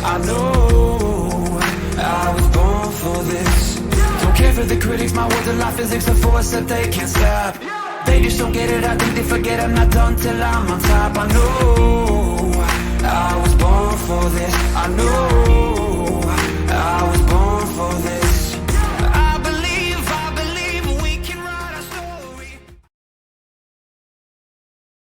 I know I was born for this. Don't care for the critics, my words are like physics, a force that they can't stop. They just don't get it, I think they forget I'm not done till I'm on top. I know I was born for this. I know I was born for this. I believe we can write our story.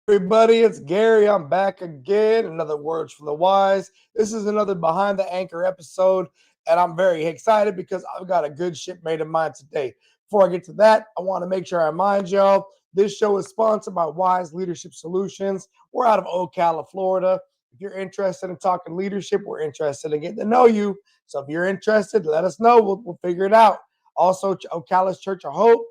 Everybody, it's Gary. I'm back again. Another Words from the Wise. This is another Behind the Anchor episode, and I'm very excited because I've got a good shipmate of mine today. Before I get to that, I want to make sure I remind y'all this show is sponsored by Wise Leadership Solutions. We're out of Ocala, Florida. If you're interested in talking leadership, we're interested in getting to know you. So if you're interested, let us know. We'll figure it out. Also, Ocala's Church of Hope,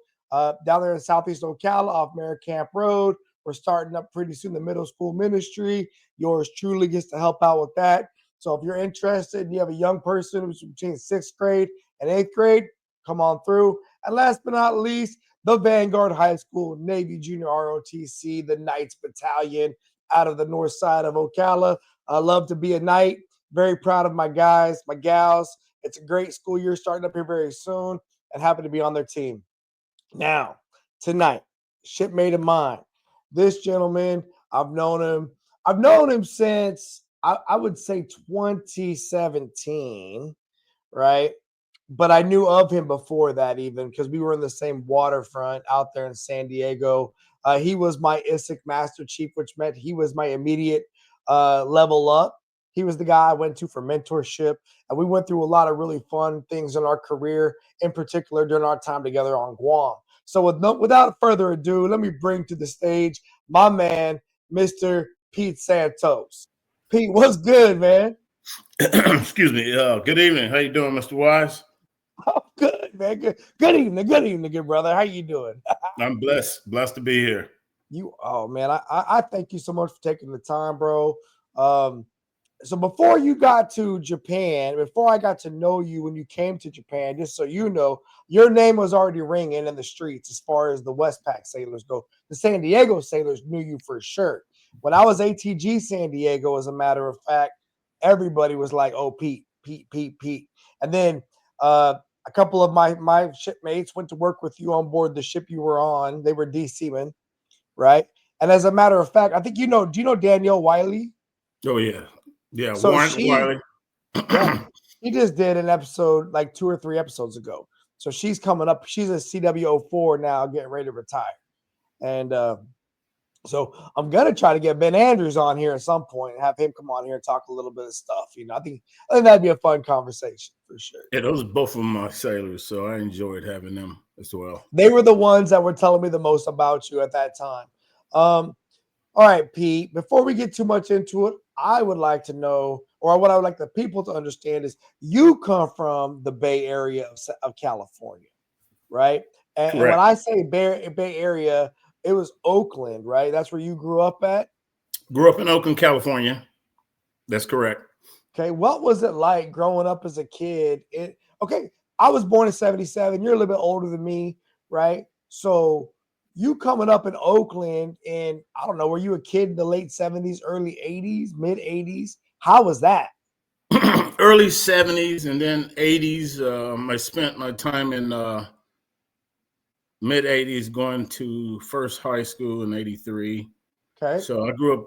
down there in Southeast Ocala off Merritt Camp Road. We're starting up pretty soon the middle school ministry. Yours truly gets to help out with that. So if you're interested and you have a young person who's between 6th grade and 8th grade, come on through. And last but not least, the Vanguard High School Navy Junior ROTC, the Knights Battalion out of the north side of Ocala. I love to be a Knight. Very proud of my guys, my gals. It's a great school year starting up here very soon, and happy to be on their team. Now, tonight, shipmate of mine. This gentleman, I've known him since I would say 2017, right? But I knew of him before that, even because we were in the same waterfront out there in San Diego. He was my ISIC Master Chief, which meant he was my immediate level up. He was the guy I went to for mentorship, and we went through a lot of really fun things in our career, in particular during our time together on Guam. So without further ado, let me bring to the stage my man, Mr. Pete Santos. Pete, what's good, man? Excuse me. Good evening. How you doing, Mr. Wise? Oh, good, man. Good evening, good brother. How you doing? I'm blessed to be here. Oh man, I thank you so much for taking the time, bro. So before you got to Japan, before I got to know you when you came to Japan, just so you know, your name was already ringing in the streets as far as the Westpac sailors go. The San Diego sailors knew you for sure. When I was ATG San Diego, as a matter of fact, everybody was like, "Oh, Pete." And then a couple of my shipmates went to work with you on board the ship you were on. They were D seamen, right? And as a matter of fact, I think do you know Danielle Wiley? Oh yeah. Yeah, So Warren Wiley. yeah, she just did an episode like 2 or 3 episodes ago. So she's coming up. She's a CW04 now, getting ready to retire. And so I'm gonna try to get Ben Andrews on here at some point and have him come on here and talk a little bit of stuff. I think that'd be a fun conversation for sure. Yeah, those are both of my sailors, so I enjoyed having them as well. They were the ones that were telling me the most about you at that time. All right, Pete, before we get too much into it, I would like to know, or what I would like the people to understand is you come from the Bay Area of California, right? And when I say Bay Area, it was Oakland, right? That's where you grew up at? Grew up in Oakland, California. That's correct. Okay, what was it like growing up as a kid? I was born in 77. You're a little bit older than me, right? So you coming up in Oakland, and I don't know, were you a kid in the late 70s, early 80s, mid 80s? How was that? Early 70s and then 80s. I spent my time in mid 80s going to First High School in 83. Okay. So I grew up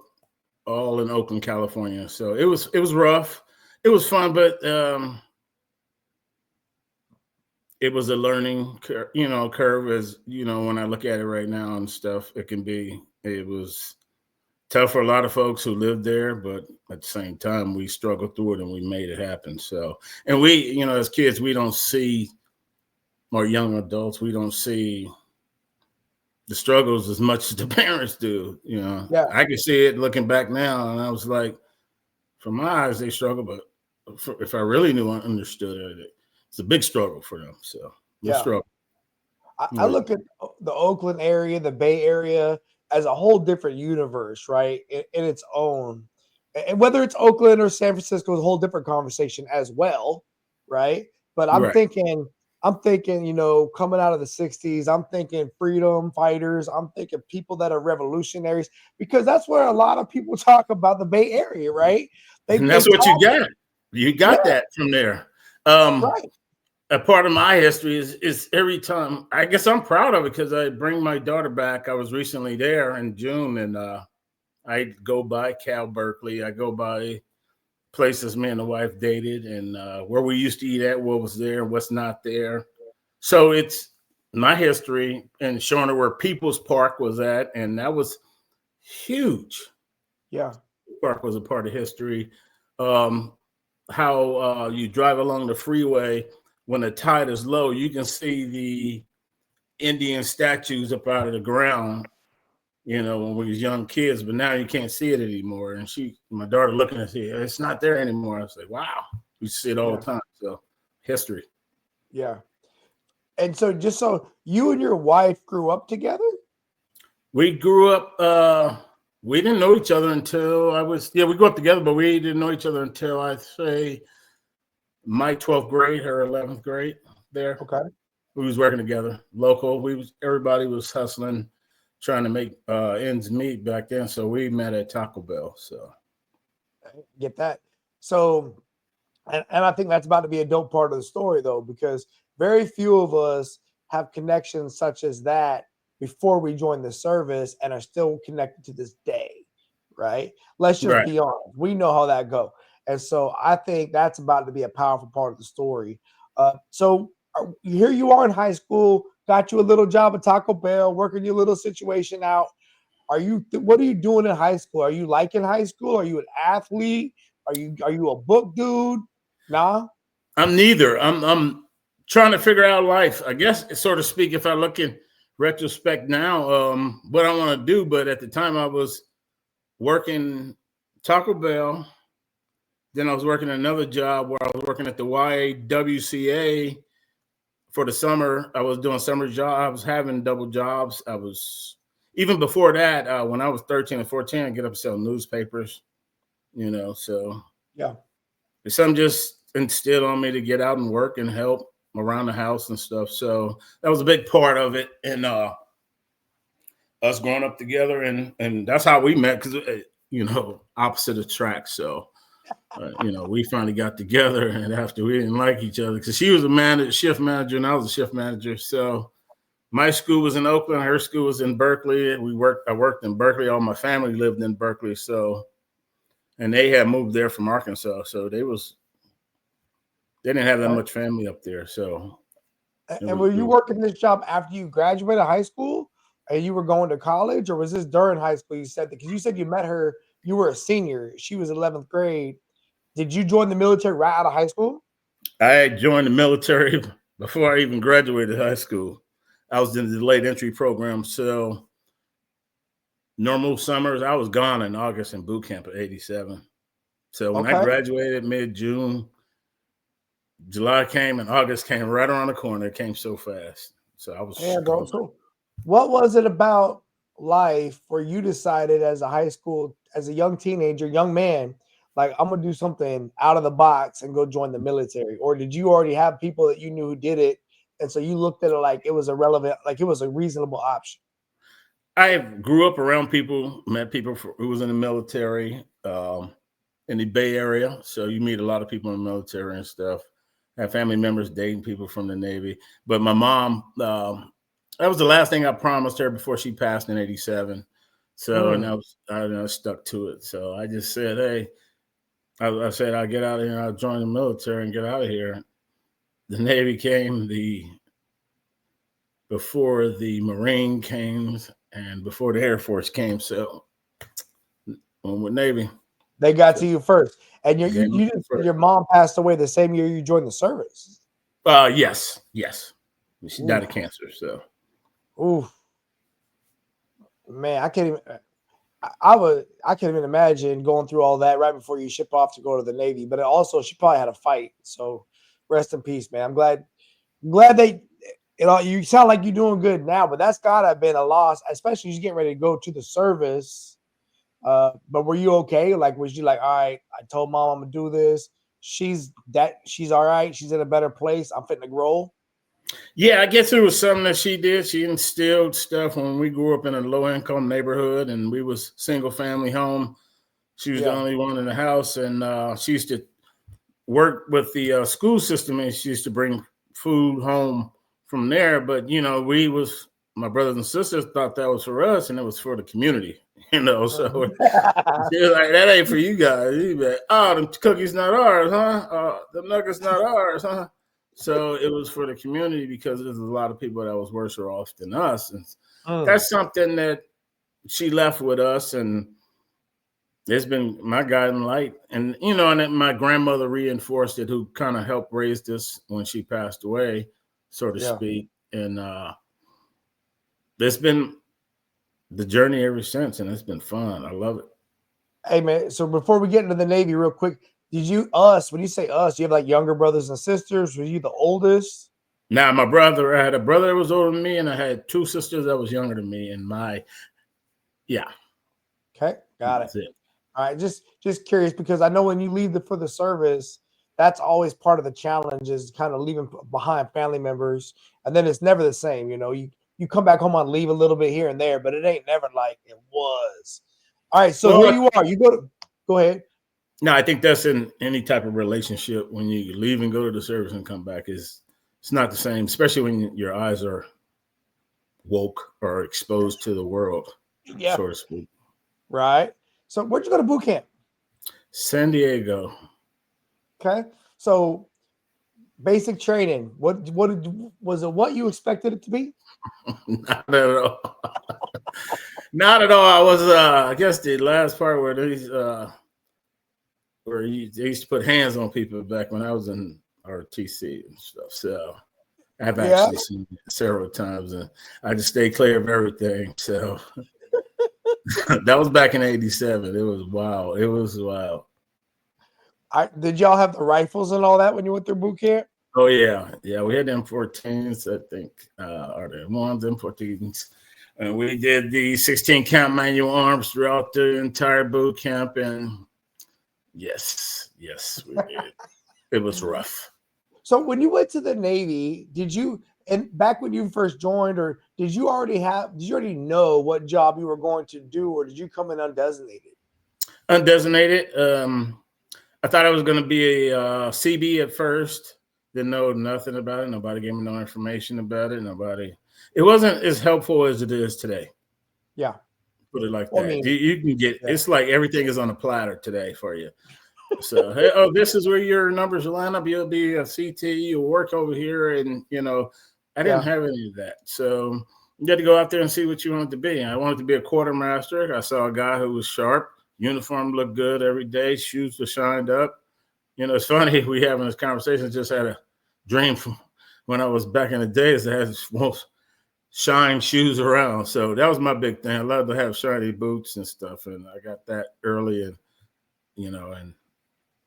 all in Oakland, California. So it was rough. It was fun, but it was a learning curve, as when I look at it right now and stuff. It was tough for a lot of folks who lived there, but at the same time, we struggled through it and we made it happen. So, and we, as kids, we don't see, or young adults, we don't see the struggles as much as the parents do. Yeah. I can see it looking back now, and I was like, from my eyes, they struggle, but if I really knew and understood it, it's a big struggle for them. So struggle. I look at the Oakland area, the Bay Area, as a whole different universe, right? In its own. And whether it's Oakland or San Francisco is a whole different conversation as well, right? But I'm thinking, coming out of the 60s, I'm thinking freedom fighters, I'm thinking people that are revolutionaries, because that's where a lot of people talk about the Bay Area, right? And that's what you got. You got that from there. Right. A part of my history is every time. I guess I'm proud of it because I bring my daughter back. I was recently there in June, and I go by Cal Berkeley. I go by places me and the wife dated, and where we used to eat at, what was there, what's not there. So it's my history and showing her where People's Park was at, and that was huge. Yeah. Park was a part of history. How you drive along the freeway when the tide is low, you can see the Indian statues up out of the ground, when we was young kids, but now you can't see it anymore. And my daughter looking at it, it's not there anymore. I was like, wow, we see it all the time. So history. Yeah. And so just so you and your wife grew up together? We grew up, we didn't know each other until we grew up together, but we didn't know each other until I'd say my 12th grade, her 11th grade there. Okay. We was working together, local. Everybody was hustling, trying to make ends meet back then. So we met at Taco Bell. So get that. So, and I think that's about to be a dope part of the story though, because very few of us have connections such as that before we join the service and are still connected to this day, right? Let's just be honest. We know how that go. And so I think that's about to be a powerful part of the story. So here you are in high school, got you a little job at Taco Bell, working your little situation out. What are you doing in high school? Are you liking high school? Are you an athlete? Are you a book dude? Nah. I'm neither. I'm trying to figure out life, I guess, so to speak, if I look in retrospect now, what I want to do. But at the time I was working Taco Bell. Then I was working another job where I was working at the YWCA for the summer. I was doing summer jobs, having double jobs. Even before that, when I was 13 and 14, I get up and sell newspapers, so yeah. Something just instilled on me to get out and work and help around the house and stuff. So that was a big part of it. And us growing up together, and that's how we met, because, opposite attracts. So, we finally got together, and after we didn't like each other because she was a shift manager and I was a shift manager. So my school was in Oakland, her school was in Berkeley. I worked in Berkeley. All my family lived in Berkeley. So, and they had moved there from Arkansas. So they didn't have that much family up there. So. And were you working this job after you graduated high school and you were going to college, or was this during high school? You said that because you said you met her, you were a senior. She was 11th grade. Did you join the military right out of high school? I joined the military before I even graduated high school. I was in the delayed entry program. So normal summers, I was gone in August in boot camp at 87. So when I graduated mid-June, July came and August came right around the corner. It came so fast. So I was. Yeah, bro. So what was it about life where you decided as a young teenager, young man, like, I'm going to do something out of the box and go join the military? Or did you already have people that you knew who did it, and so you looked at it like it was it was a reasonable option? I grew up around people, met people who was in the military in the Bay Area. So you meet a lot of people in the military and stuff. I have family members dating people from the Navy. But my mom, that was the last thing I promised her before she passed in 87. So, and I stuck to it. So I just said, hey, I said, I'll get out of here. I'll join the military and get out of here. The Navy came before the Marine came and before the Air Force came. So I'm with Navy. They got to you first. And your mom passed away the same year you joined the service. Yes. She died of cancer. So, oof, man, I can't even imagine going through all that right before you ship off to go to the Navy. But also, she probably had a fight. So, rest in peace, man. I'm glad you sound like you're doing good now. But that's gotta have been a loss, especially as you getting ready to go to the service. But were you okay? Like, was you like, all right, I told mom I'm gonna do this. She's all right. She's in a better place. I'm fitting to grow. Yeah, I guess it was something that she did. She instilled stuff when we grew up in a low-income neighborhood and we was single-family home. She was the only one in the house, and she used to worked with the school system, and she used to bring food home from there. But my brothers and sisters thought that was for us, and it was for the community. So she was like, "That ain't for you guys." You be like, "Oh, them cookies not ours, huh? Them nuggets not ours, huh?" So it was for the community because there's a lot of people that was worse off than us, and that's something that she left with us, and it's been my guiding light. And and then my grandmother reinforced it, who kind of helped raise this when she passed away, so to speak. And it's been the journey ever since, and it's been fun. I love it. Hey man, so before we get into the Navy real quick, when you say us, do you have like younger brothers and sisters? Were you the oldest? Now, I had a brother that was older than me, and I had two sisters that was younger than me. And Okay, got that's it. All right, just curious, because I know when you leave for the service, that's always part of the challenge, is kind of leaving behind family members, and then it's never the same. You come back home on leave a little bit here and there, but it ain't never like it was. All right, so here you are. Go ahead. No, I think that's in any type of relationship. When you leave and go to the service and come back, it's not the same, especially when your eyes are woke or exposed to the world, so to speak. Right. So where'd you go to boot camp? San Diego. Okay. So basic training. What was it? What you expected it to be? Not at all. Not at all. I was I guess the last part where they used to put hands on people back when I was in RTC and stuff. So I've actually seen it several times, and I just stay clear of everything. So that was back in '87. It was wild. Did y'all have the rifles and all that when you went through boot camp? Oh yeah. We had M14s, I think, or the ones M14s, and we did the 16 count manual arms throughout the entire boot camp. And yes, we did. It was rough. So when you went to the Navy, and back when you first joined, or did you already know what job you were going to do, or did you come in undesignated? Undesignated. I thought I was going to be a CB at first. Didn't know nothing about it. Nobody gave me no information about it. It wasn't as helpful as it is today. Yeah. Put it like that. You can get, it's like everything is on a platter today for you. So, hey, this is where your numbers will line up. You'll be a CT, you'll work over here. And, I didn't have any of that. So you had to go out there and see what you wanted to be. I wanted to be a quartermaster. I saw a guy who was sharp. Uniform looked good every day. Shoes were shined up. It's funny, we having this conversation. Just had a dream from when I was back in the days that had most shine shoes around. So that was my big thing. I love to have shiny boots and stuff. And I got that early, and, and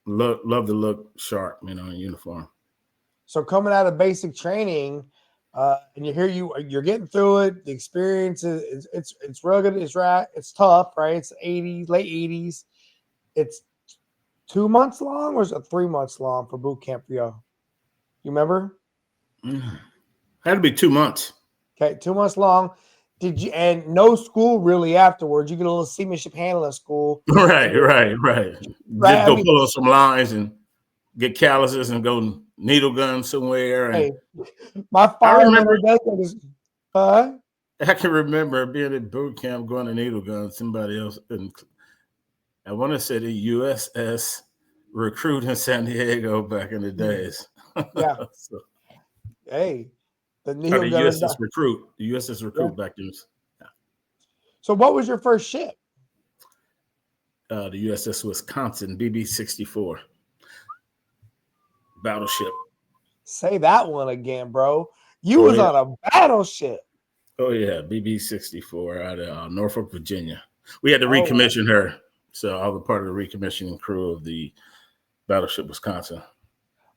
love to look sharp, in uniform. So coming out of basic training, and you're getting through it. The experience it's rugged, it's tough, right? It's late 80s. It's 2 months long, or is it 3 months long for boot camp for y'all? You remember? Had to be 2 months. Okay, 2 months long. And no school really afterwards? You get a little seamanship handling school. Right. Just go pull on some lines and get calluses and go needle gun somewhere. And my fire member does that. I can remember being at boot camp going to needle gun. Somebody else, and I want to say the USS Recruit in San Diego back in the days. Yeah. So, the needle gun. USS Recruit. The USS Recruit back then. Yeah. So what was your first ship? The USS Wisconsin, BB-64. Battleship. Say that one again, bro. You was on a battleship. Oh yeah, BB-64 out of Norfolk, Virginia. We had to recommission her, so I was part of the recommissioning crew of the Battleship Wisconsin.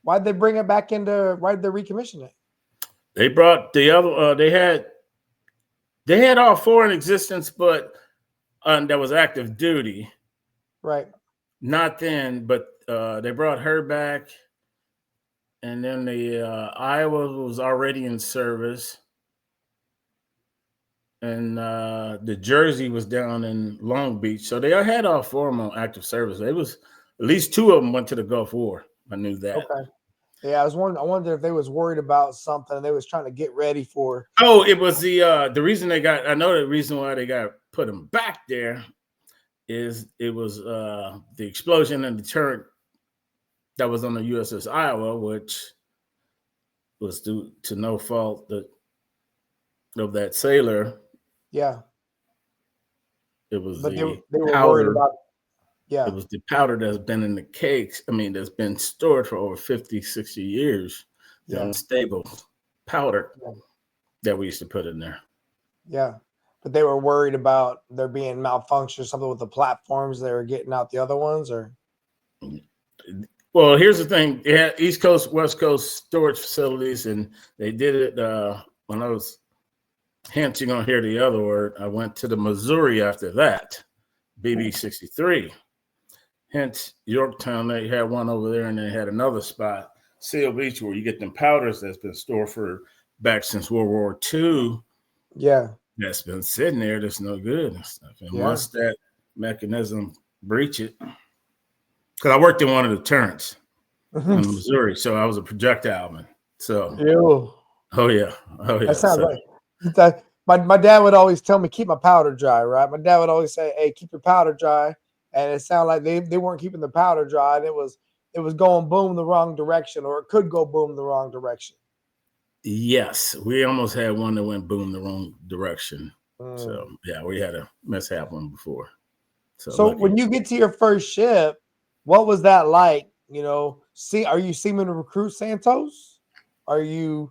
Why'd they bring it back into? Why did they recommission it? They brought the other. They had all four in existence, but that was active duty. Right. Not then, but they brought her back. And then the Iowa was already in service. And the Jersey was down in Long Beach. So they had all four of them on active service. It was at least two of them went to the Gulf War. I knew that. Okay. Yeah, I wonder if they was worried about something and they was trying to get ready for. Oh, it was the reason they got. I know the reason why they got put them back there is it was the explosion and the turret that was on the USS Iowa, which was due to no fault of that sailor. Yeah. It was But the they were powder. worried about. Yeah. It was the powder that's been in the cakes. I mean, that's been stored for over 50, 60 years. The Yeah. unstable powder Yeah. that we used to put in there. Yeah. But they were worried about there being malfunction or something with the platforms. They were getting out the other ones, or Well, here's the thing: they had East Coast, West Coast storage facilities, and they did it when I was. Hence, you're gonna hear the other word. I went to the Missouri after that, BB-63. Hence, Yorktown, they had one over there, and they had another spot, Seal Beach, where you get them powders that's been stored for back since World War II. yeah. That's been sitting there. That's no good and stuff. And once that mechanism breach it, because I worked in one of the turrets in Missouri, so I was a projectile man. So, Ew. oh yeah. That sounds like my dad would always tell me keep my powder dry, right? My dad would always say, "Hey, keep your powder dry," and it sounded like they weren't keeping the powder dry, and it was going boom the wrong direction, or it could go boom the wrong direction. Yes, we almost had one that went boom the wrong direction. So yeah, we had a mishap one before. So when you get to your first ship, what was that like? You know, are you Seaman Recruit Santos? Are you?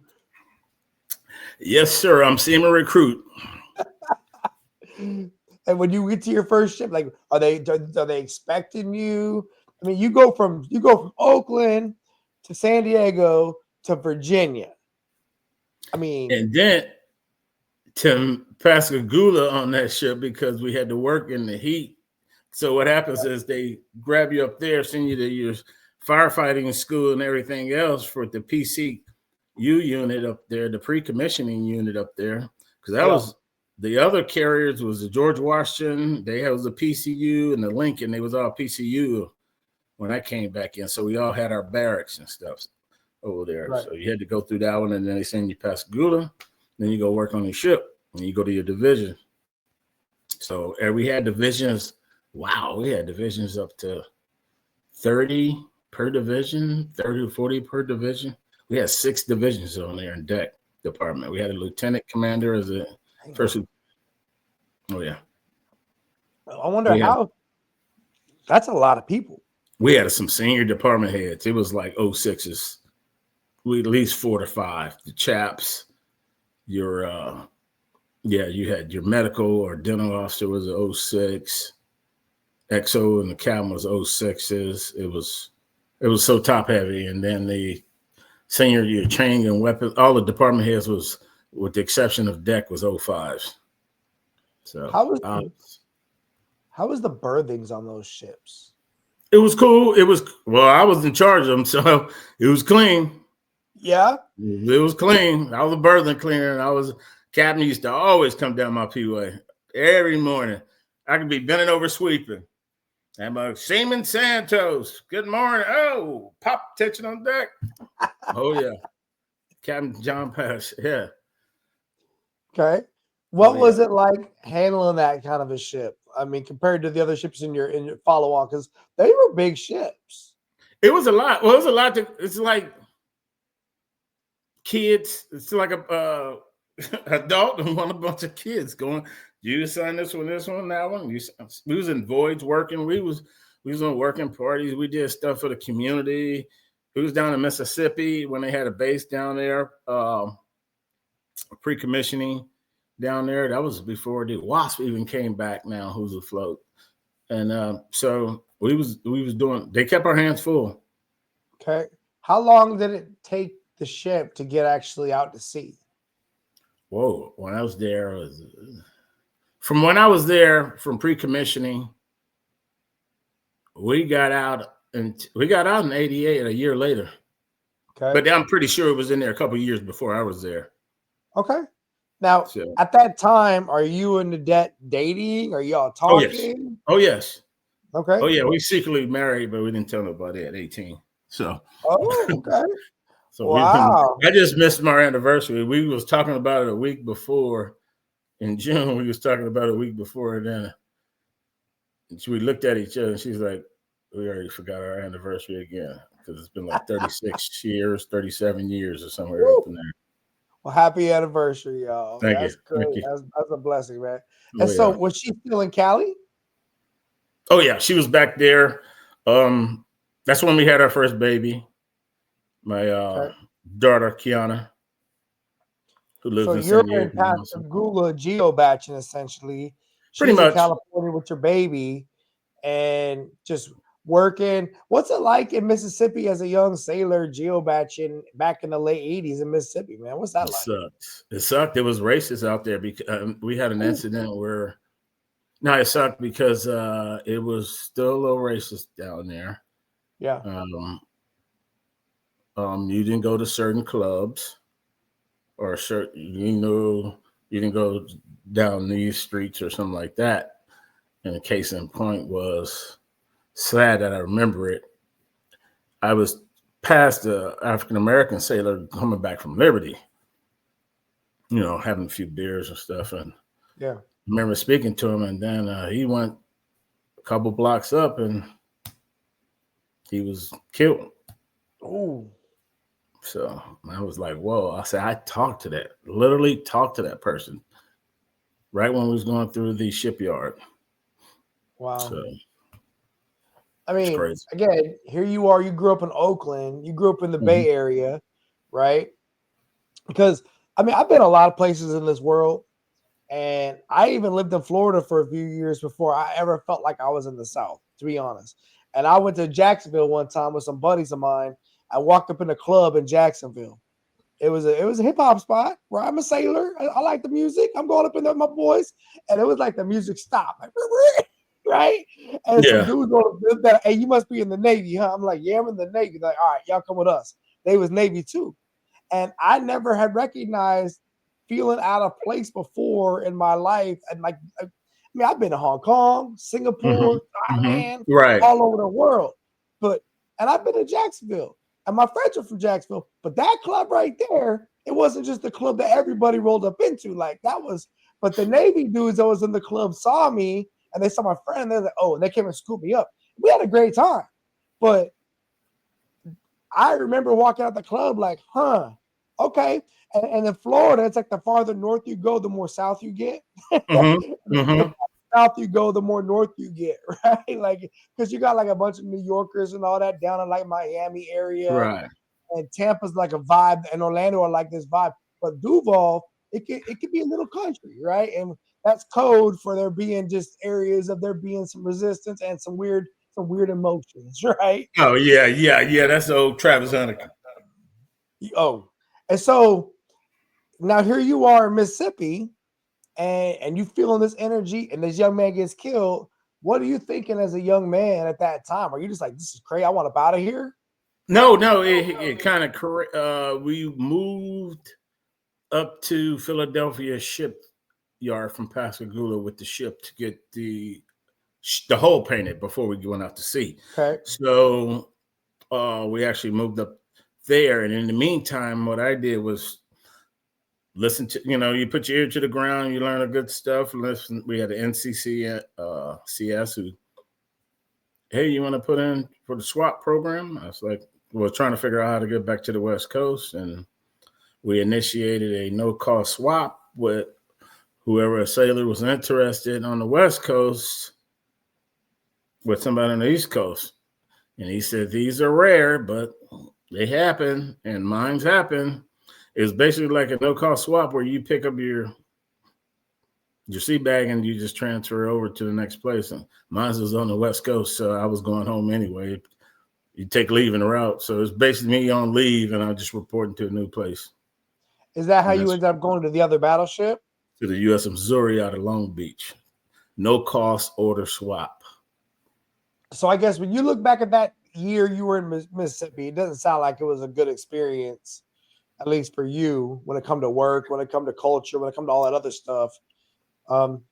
Yes, sir. I'm Seaman Recruit. And when you get to your first ship, like, are they expecting you? I mean, you go from Oakland to San Diego to Virginia. I mean, and then to Pascagoula on that ship because we had to work in the heat. So what happens is they grab you up there, send you to your firefighting school and everything else for the PCU unit up there, the pre-commissioning unit up there, because that was the other carriers was the George Washington. They had the PCU and the Lincoln. They was all PCU when I came back in. So we all had our barracks and stuff over there. Right. So you had to go through that one, and then they send you Pascagoula. Then you go work on your ship, and you go to your division. So we had divisions. Wow, we had divisions up to 30 per division, 30 to 40 per division. We had 6 divisions on there in deck department. We had a lieutenant commander as a first. Oh yeah. I wonder how. That's a lot of people. We had some senior department heads. It was like 06s. We at least 4 to 5. The chaps, you had your medical or dental officer was a 06. XO and the captain was 06s. It was so top heavy. And then the senior year training and weapons, all the department heads was, with the exception of deck, was 05s. So how was the berthings on those ships? It was cool. I was in charge of them, so it was clean. Yeah. It was clean. I was a berthing cleaner, and captain used to always come down my P-way every morning. I could be bending over sweeping. I'm like, Seaman Santos, good morning. Oh, pop attention on deck. Oh, yeah. Captain John Pash, yeah. Okay. What was it like handling that kind of a ship? I mean, compared to the other ships in your follow-on, because they were big ships. It was a lot. Well, it was a lot. It's like kids. It's like a adult and a bunch of kids going, you sign this one, that one. We was in voids working. We was on working parties. We did stuff for the community. We was down in Mississippi when they had a base down there, pre-commissioning down there. That was before the WASP even came back now, who's afloat. And so we was doing, they kept our hands full. Okay. How long did it take the ship to get actually out to sea? Whoa, when I was there, from pre-commissioning, we got out in 88, a year later. Okay. But I'm pretty sure it was in there a couple of years before I was there. Okay. Now, at that time, are you and Nadette dating? Are y'all talking? Oh, yes. Okay. Oh, yeah. We secretly married, but we didn't tell nobody at 18. So, Oh, okay. so Wow. I just missed my anniversary. We was talking about it a week before in June. We was talking about it a week before, and then we looked at each other, and she's like, "We already forgot our anniversary again because it's been like 36 years, 37 years, or somewhere up Woo. in there." Well, happy anniversary, y'all. Thank you, That's great. thank you. That's a blessing, man. And Oh so, yeah, was she still in Cali? oh yeah. She was back there. That's when we had our first baby. My Okay. daughter Kiana, who lives So in you're San in Diego now. So Pascagoula geobaching essentially. pretty She's in much, California with your baby and just working. What's it like in Mississippi as a young sailor geobaching back in the late 80s in Mississippi, man? What's that it like? sucked. It sucked. It was racist out there because we had an Ooh, incident where. No, it sucked because it was still a little racist down there. yeah. Um, you didn't go to certain clubs or certain, you didn't go down these streets or something like that. And the case in point was sad that I remember it. I was past the African American sailor coming back from Liberty, having a few beers and stuff. And Yeah. I remember speaking to him, and then he went a couple blocks up and he was killed. Ooh. So I was like, whoa. I said, literally talked to that person right when we was going through the shipyard. Wow. So I it's mean, crazy. again, here you are. You grew up in Oakland. You grew up in the Mhm. Bay Area, right? Because I mean, I've been a lot of places in this world, and I even lived in Florida for a few years before I ever felt like I was in the South, to be honest. And I went to Jacksonville one time with some buddies of mine. I walked up in a club in Jacksonville. It was a hip hop spot where I'm a sailor. I like the music. I'm going up in there with my boys, and it was like the music stopped, like, right? And some Yeah. dudes on that, hey, you must be in the Navy, huh? I'm like, yeah, I'm in the Navy. They're like, all right, y'all come with us. They was Navy too, and I never had recognized feeling out of place before in my life. And like, I mean, I've been to Hong Kong, Hmm. Singapore, Hmm. Thailand, Right. all over the world, and I've been to Jacksonville. And my friends are from Jacksonville, but that club right there, it wasn't just the club that everybody rolled up into. Like that was, but the Navy dudes that was in the club saw me and they saw my friend. And they're like, oh, and they came and scooped me up. We had a great time. But I remember walking out the club like, huh, okay. And in Florida, it's like the farther north you go, the more south you get. Hmm. The Hmm. south you go, the more north you get, right? Like, because you got like a bunch of New Yorkers and all that down in like Miami area, Right. and Tampa's like a vibe, and Orlando are like this vibe. But Duval, it could be a little country, right? And that's code for there being just areas of there being some resistance and some weird emotions, right? Oh yeah, yeah, yeah. That's old Travis Hunter. Oh, and so now here you are in Mississippi, and you feeling this energy, and this young man gets killed. What are you thinking as a young man at that time? Are you just like, this is crazy? I want up out of here. No, no, it kind of correct. We moved up to Philadelphia shipyard from Pascagoula with the ship to get the hull painted before we went out to sea. Okay. So we actually moved up there, and in the meantime, what I did was listen to you put your ear to the ground, you learn the good stuff. Listen, we had an NCC CS who, hey, you want to put in for the SWAT program? I was like, we're trying to figure out how to get back to the West Coast, and we initiated a no-cost swap with whoever a sailor was interested on the West Coast with somebody on the East Coast. And he said, these are rare, but they happen, and mine's happen. It's basically like a no-cost swap where you pick up your seat bag and you just transfer over to the next place. And mine was on the West Coast, so I was going home anyway. You take leave en route. So it's basically me on leave, and I'm just reporting to a new place. Is that how And you that's ended up going to the other battleship? to the U.S. Missouri out of Long Beach. No cost order swap. So I guess when you look back at that year you were in Mississippi, it doesn't sound like it was a good experience, at least for you, when it come to work, when it come to culture, when it come to all that other stuff.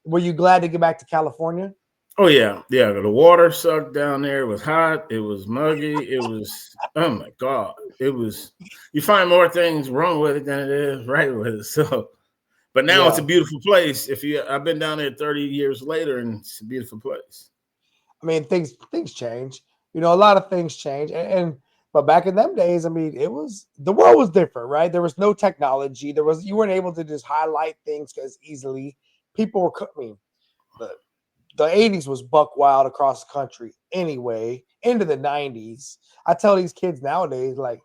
Were you glad to get back to California? Oh yeah, yeah. The water sucked down there. It was hot. It was muggy. It was, oh my God. It was, you find more things wrong with it than it is right with it. So, but now it's Yeah. a beautiful place. I've been down there 30 years later, and it's a beautiful place. I mean, things change. You know, a lot of things change, and but back in them days, I mean, the world was different, right? There was no technology. You weren't able to just highlight things as easily. People were, I mean, the the 80s was buck wild across the country anyway, into the 90s. I tell these kids nowadays, like,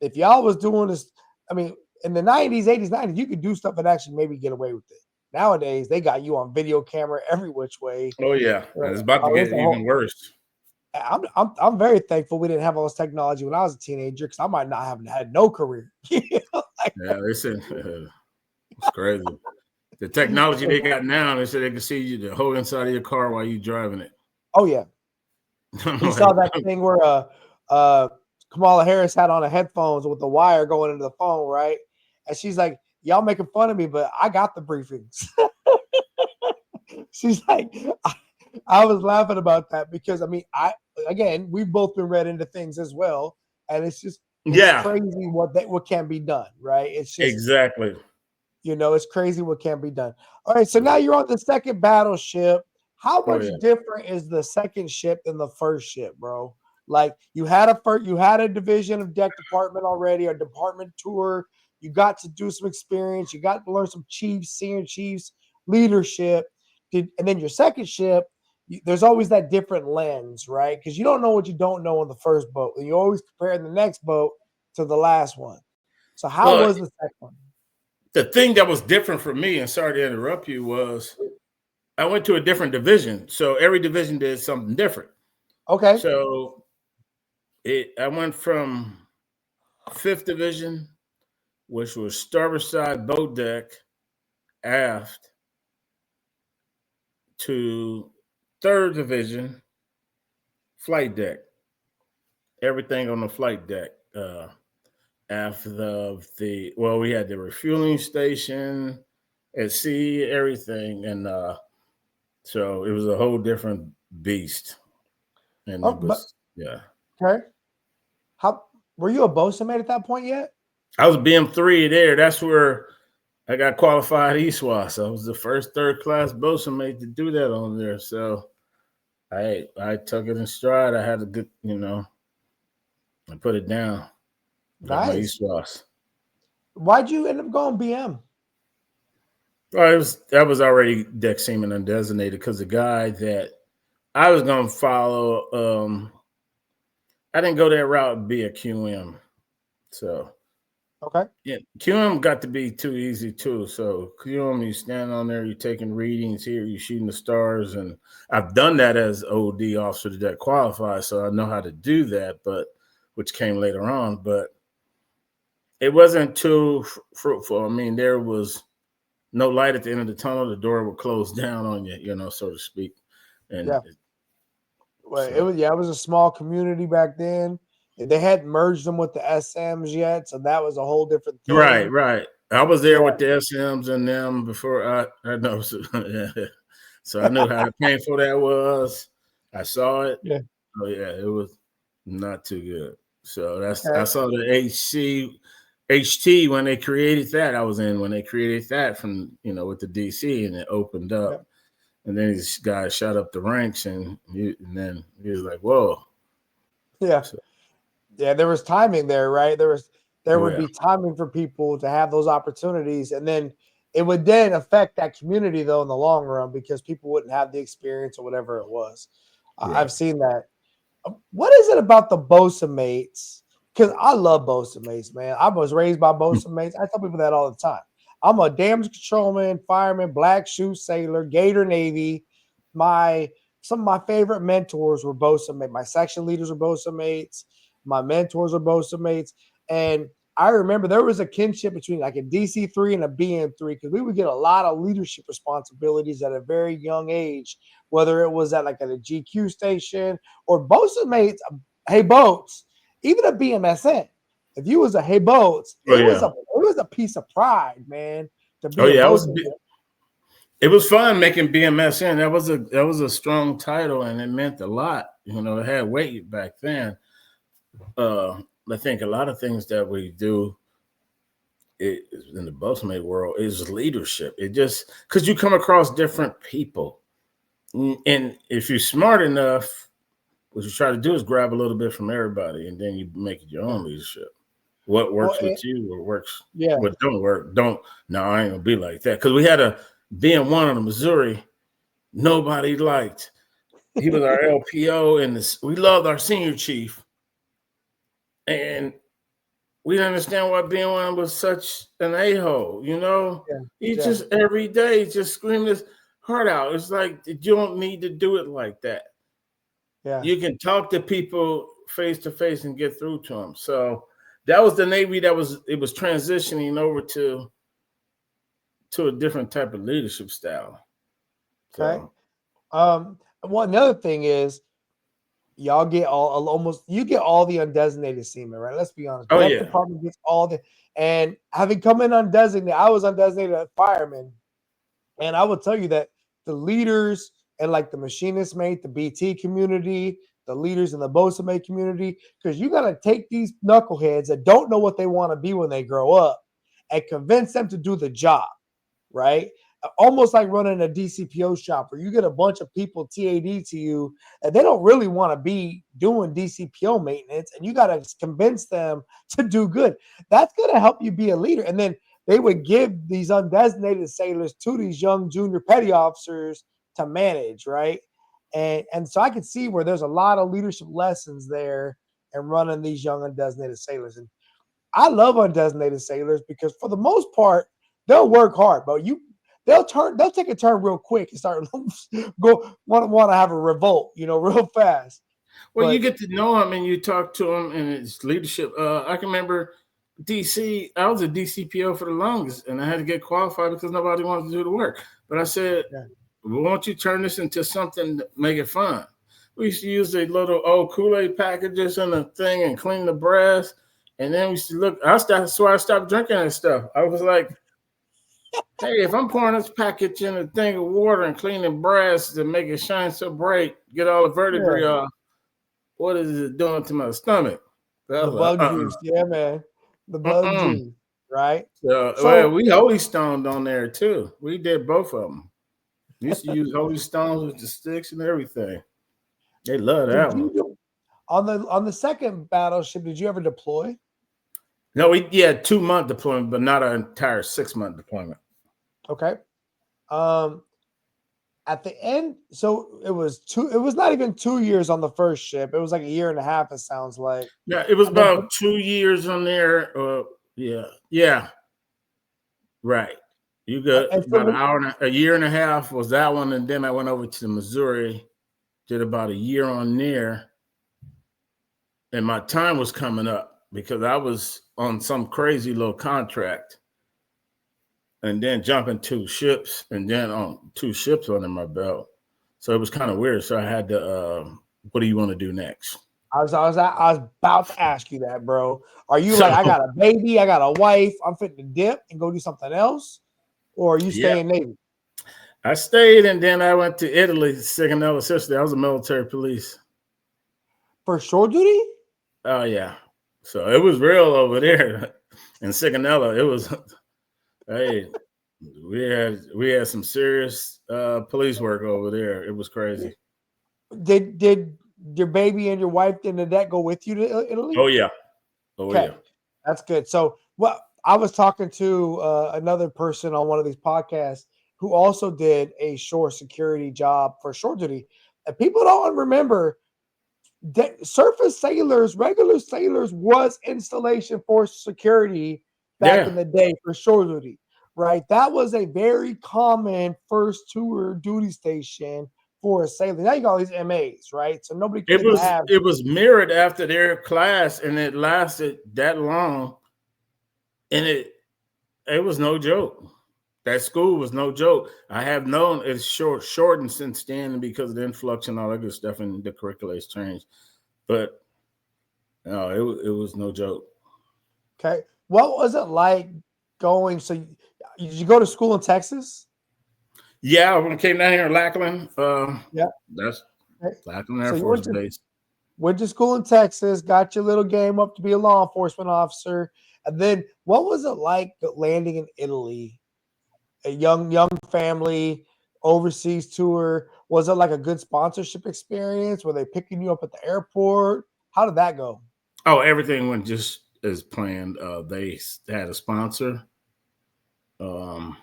if y'all was doing this, I mean, in the 90s, 80s, 90s, you could do stuff and actually maybe get away with it. Nowadays, they got you on video camera every which way. Oh yeah, it's about to It's get a even whole, worse. I'm very thankful we didn't have all this technology when I was a teenager because I might not have had no career. Yeah, they said it's crazy. The technology they got now, they said they can see you the whole inside of your car while you driving it. Oh yeah, you saw that thing where Kamala Harris had on the headphones with the wire going into the phone, right? And she's like, "Y'all making fun of me, but I got the briefings." She's like, I was laughing about that because I mean, we've both been read into things as well, and it's crazy what can be done, right? It's just exactly. it's crazy what can be done. All right, so now you're on the second battleship. How much different is the second ship than the first ship, bro? Like you had a division of deck department already, a department tour. You got to do some experience. You got to learn some senior chiefs, leadership. And then your second ship, there's always that different lens, right? Because you don't know what you don't know on the first boat, and you always compare the next boat to the last one. So how was the second one? The thing that was different for me, and sorry to interrupt you, was I went to a different division. So every division did something different. Okay. So I went from 5th Division, which was starboard side boat deck, aft, to 3rd Division, flight deck. Everything on the flight deck. After we had the refueling station at sea, everything, and so it was a whole different beast. And it was okay. How were you a bosun mate at that point yet? I was BM3 there. That's where I got qualified ESWAS. I was the first 3rd class bosun mate to do that on there. So I took it in stride. I had a good, I put it down. Nice. Why'd you end up going BM? Well, that was already deck seaman undesignated because the guy that I was going to follow, I didn't go that route and be a QM. So, okay. Yeah, QM got to be too easy too. So, QM, you stand on there, you're taking readings here, you're shooting the stars. And I've done that as OD officer to deck qualified. So, I know how to do that, which came later on. But it wasn't too fruitful. I mean, there was no light at the end of the tunnel. The door would close down on you, so to speak. And it was a small community back then. They hadn't merged them with the SMs yet, so that was a whole different thing. Right. I was there with the SMs and them before I know. So I knew how painful that was. I saw it. Yeah. Oh yeah, it was not too good. So I saw the HT when they created that. I was in when they created that from with the DC, and it opened up. Yeah. And then this guy shot up the ranks, and then he was like, "Whoa!" Yeah, there was timing there, right? There would be timing for people to have those opportunities, and then it would then affect that community though in the long run because people wouldn't have the experience or whatever it was. I've seen that. What is it about the bosun mates? Because I love bosun mates, man. I was raised by bosun mates. I tell people that all the time. I'm a damage controlman, fireman, black shoe sailor, Gator Navy. Some of my favorite mentors were bosun mates. My section leaders were bosun mates. My mentors were bosun mates. And I remember there was a kinship between like a DC3 and a BM3 because we would get a lot of leadership responsibilities at a very young age, whether it was at a GQ station or bosun mates. Hey, boats, even a BMSN. If you was a hey boats, it was a piece of pride, man. To be It was fun making BMSN. That was a strong title, and it meant a lot. You know, it had weight back then. I think a lot of things that we do in the Buffalo world is leadership. It just because you come across different people, and if you're smart enough, what you try to do is grab a little bit from everybody, and then you make it your own leadership. What works with you, what works, what don't work, don't. No, I ain't gonna be like that because we had a being one on the Missouri, nobody liked. He was our LPO, and we loved our senior chief, and we didn't understand why being one was such an a-hole. You know, he just every day just screamed his heart out. It's like you don't need to do it like that. Yeah, you can talk to people face to face and get through to them. So that was the Navy. It was transitioning over to a different type of leadership style. Okay. So. Well, another thing is, y'all get you get all the undesignated seamen, right? Let's be honest. Oh, yeah. Department gets all the, and having come in undesignated, I was undesignated fireman, and I will tell you that the leaders and like the machinist mate, the BT community, the leaders in the Bosa mate community, because you got to take these knuckleheads that don't know what they want to be when they grow up and convince them to do the job, right? Almost like running a DCPO shop where you get a bunch of people TAD to you and they don't really want to be doing DCPO maintenance, and you got to convince them to do good. That's going to help you be a leader. And then they would give these undesignated sailors to these young junior petty officers to manage, right? And so I could see where there's a lot of leadership lessons there and running these young undesignated sailors. And I love undesignated sailors because for the most part, they'll work hard, but they'll take a turn real quick and start want to have a revolt, real fast. Well, you get to know them and you talk to them and it's leadership. I can remember DC. I was a DCPO for the longest, and I had to get qualified because nobody wanted to do the work. But I said, "Well, why don't you turn this into something to make it fun?" We used to use the little old Kool-Aid packages and the thing and clean the brass, and then we used to look. That's why I stopped drinking that stuff. I was like, hey, if I'm pouring this package in a thing of water and cleaning brass to make it shine so bright, get all the vertebrae off, what is it doing to my stomach? The bug juice, man. The bug juice, right? So we Holy Stoned on there too. We did both of them. We used to use Holy Stones with the sticks and everything. They love that one. On the second battleship, did you ever deploy? No, we had 2-month deployment, but not an entire 6-month deployment. Okay. At the end, so it was not even 2 years on the first ship. It was like a year and a half, it sounds like. Yeah, it was about 2 years on there. Yeah. Right. You got about a year and a half was that one, and then I went over to the Missouri, did about a year on there, and my time was coming up because I was on some crazy little contract. And then jumping 2 ships, and then on 2 ships under my belt, so it was kind of weird. So I had to, what do you want to do next? I was about to ask you that, bro. Are you like, I got a baby, I got a wife, I'm fitting to dip and go do something else, or are you staying Navy? I stayed, and then I went to Italy, Sigonella, Sicily. I was a military police for shore duty. Oh yeah, so it was real over there in Sigonella. It was. Hey, we had some serious police work over there. It was crazy. Did your baby and your wife did that go with you to Italy? Oh yeah. Yeah. That's good. So I was talking to another person on one of these podcasts who also did a shore security job for shore duty, and people don't remember that surface sailors, regular sailors, was installation force security back in the day for shore duty, right? That was a very common first tour duty station for a sailor. Now you got all these MAs, right? So nobody it was mirrored after their class, and it lasted that long, and it was no joke. That school was no joke. I have known it's shortened since then because of the influx and all that good stuff, and the curricula has changed. But no, it was no joke. Okay. What was it like going? So did you go to school in Texas? Yeah, when I came down here in Lackland, Yeah. that's Okay. Lackland Air So you Force Base. went to school in Texas, got your little game up to be a law enforcement officer, and then what was it like landing in Italy? A young family overseas tour. Was it like a good sponsorship experience? Were they picking you up at the airport? How did that go? Oh, everything went just as planned. They had a sponsor. Um,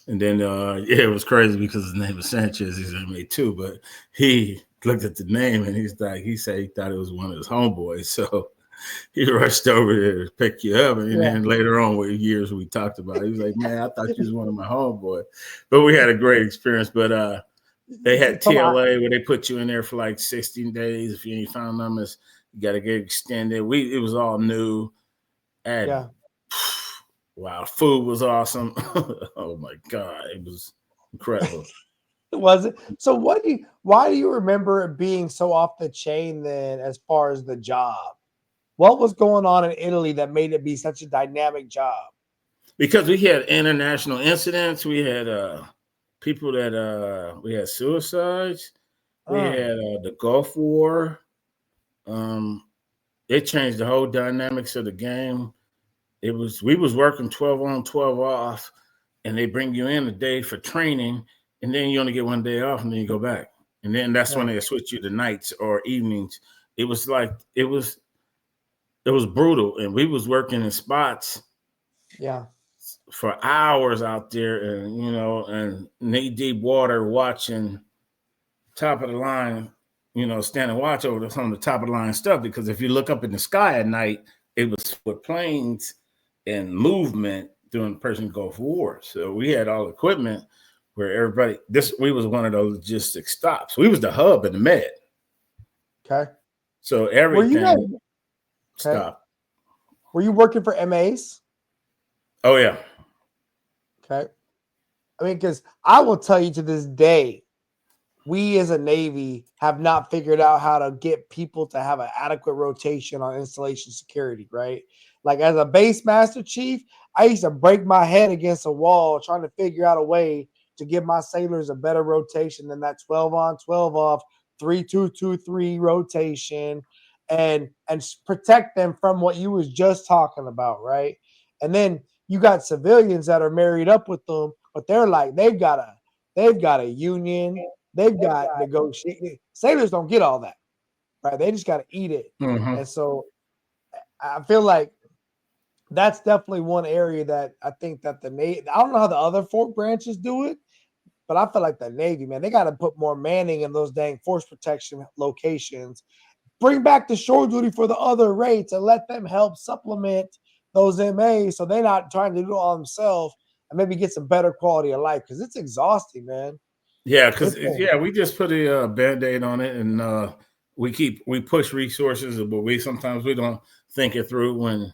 and then yeah, it was crazy because his name was Sanchez. He's inmate too, but he looked at the name and he said he thought it was one of his homeboys. So he rushed over there to pick you up. And Yeah. then later on, with years we talked about it, he was like, man, I thought you was one of my homeboys. But we had a great experience. But they had TLA where they put you in there for like 16 days. If you ain't found them, you got to get extended. It was all new. And Yeah. wow, food was awesome. Oh my God, it was incredible. Was it? So why do you remember it being so off the chain then as far as the job? What was going on in Italy that made it be such a dynamic job? Because we had international incidents, we had people that we had suicides, we had the Gulf War. It changed the whole dynamics of the game. We was working 12 on, 12 off, and they bring you in a day for training, and then you only get one day off, and then you go back. And then that's when they switch you to nights or evenings. It was like it was brutal, and we was working in spots for hours out there, and and knee deep water, watching top of the line, standing watch over some of the top of the line stuff. Because if you look up in the sky at night, it was with planes and movement during the Persian Gulf War. So we had all equipment where we was one of those logistic stops. We was the hub in the Med. Okay. So everything stopped. Were you working for MAs? Oh yeah. Okay. I mean, because I will tell you to this day, we as a Navy have not figured out how to get people to have an adequate rotation on installation security, right? Like as a base master chief, I used to break my head against a wall trying to figure out a way to give my sailors a better rotation than that 12 on, 12 off, 3-2-2-3 rotation and protect them from what you was just talking about, right? And then you got civilians that are married up with them, but they're like, they've got a union. They've got negotiating. Sailors don't get all that, right? They just got to eat it. Mm-hmm. And so I feel like that's definitely one area that I think that the Navy, I don't know how the other force branches do it, but I feel like the Navy, man, they got to put more manning in those dang force protection locations. Bring back the shore duty for the other rates and let them help supplement those MAs so they're not trying to do it all themselves and maybe get some better quality of life because it's exhausting, man. Yeah, because we just put a Band-Aid on it, and we push resources, but sometimes we don't think it through. When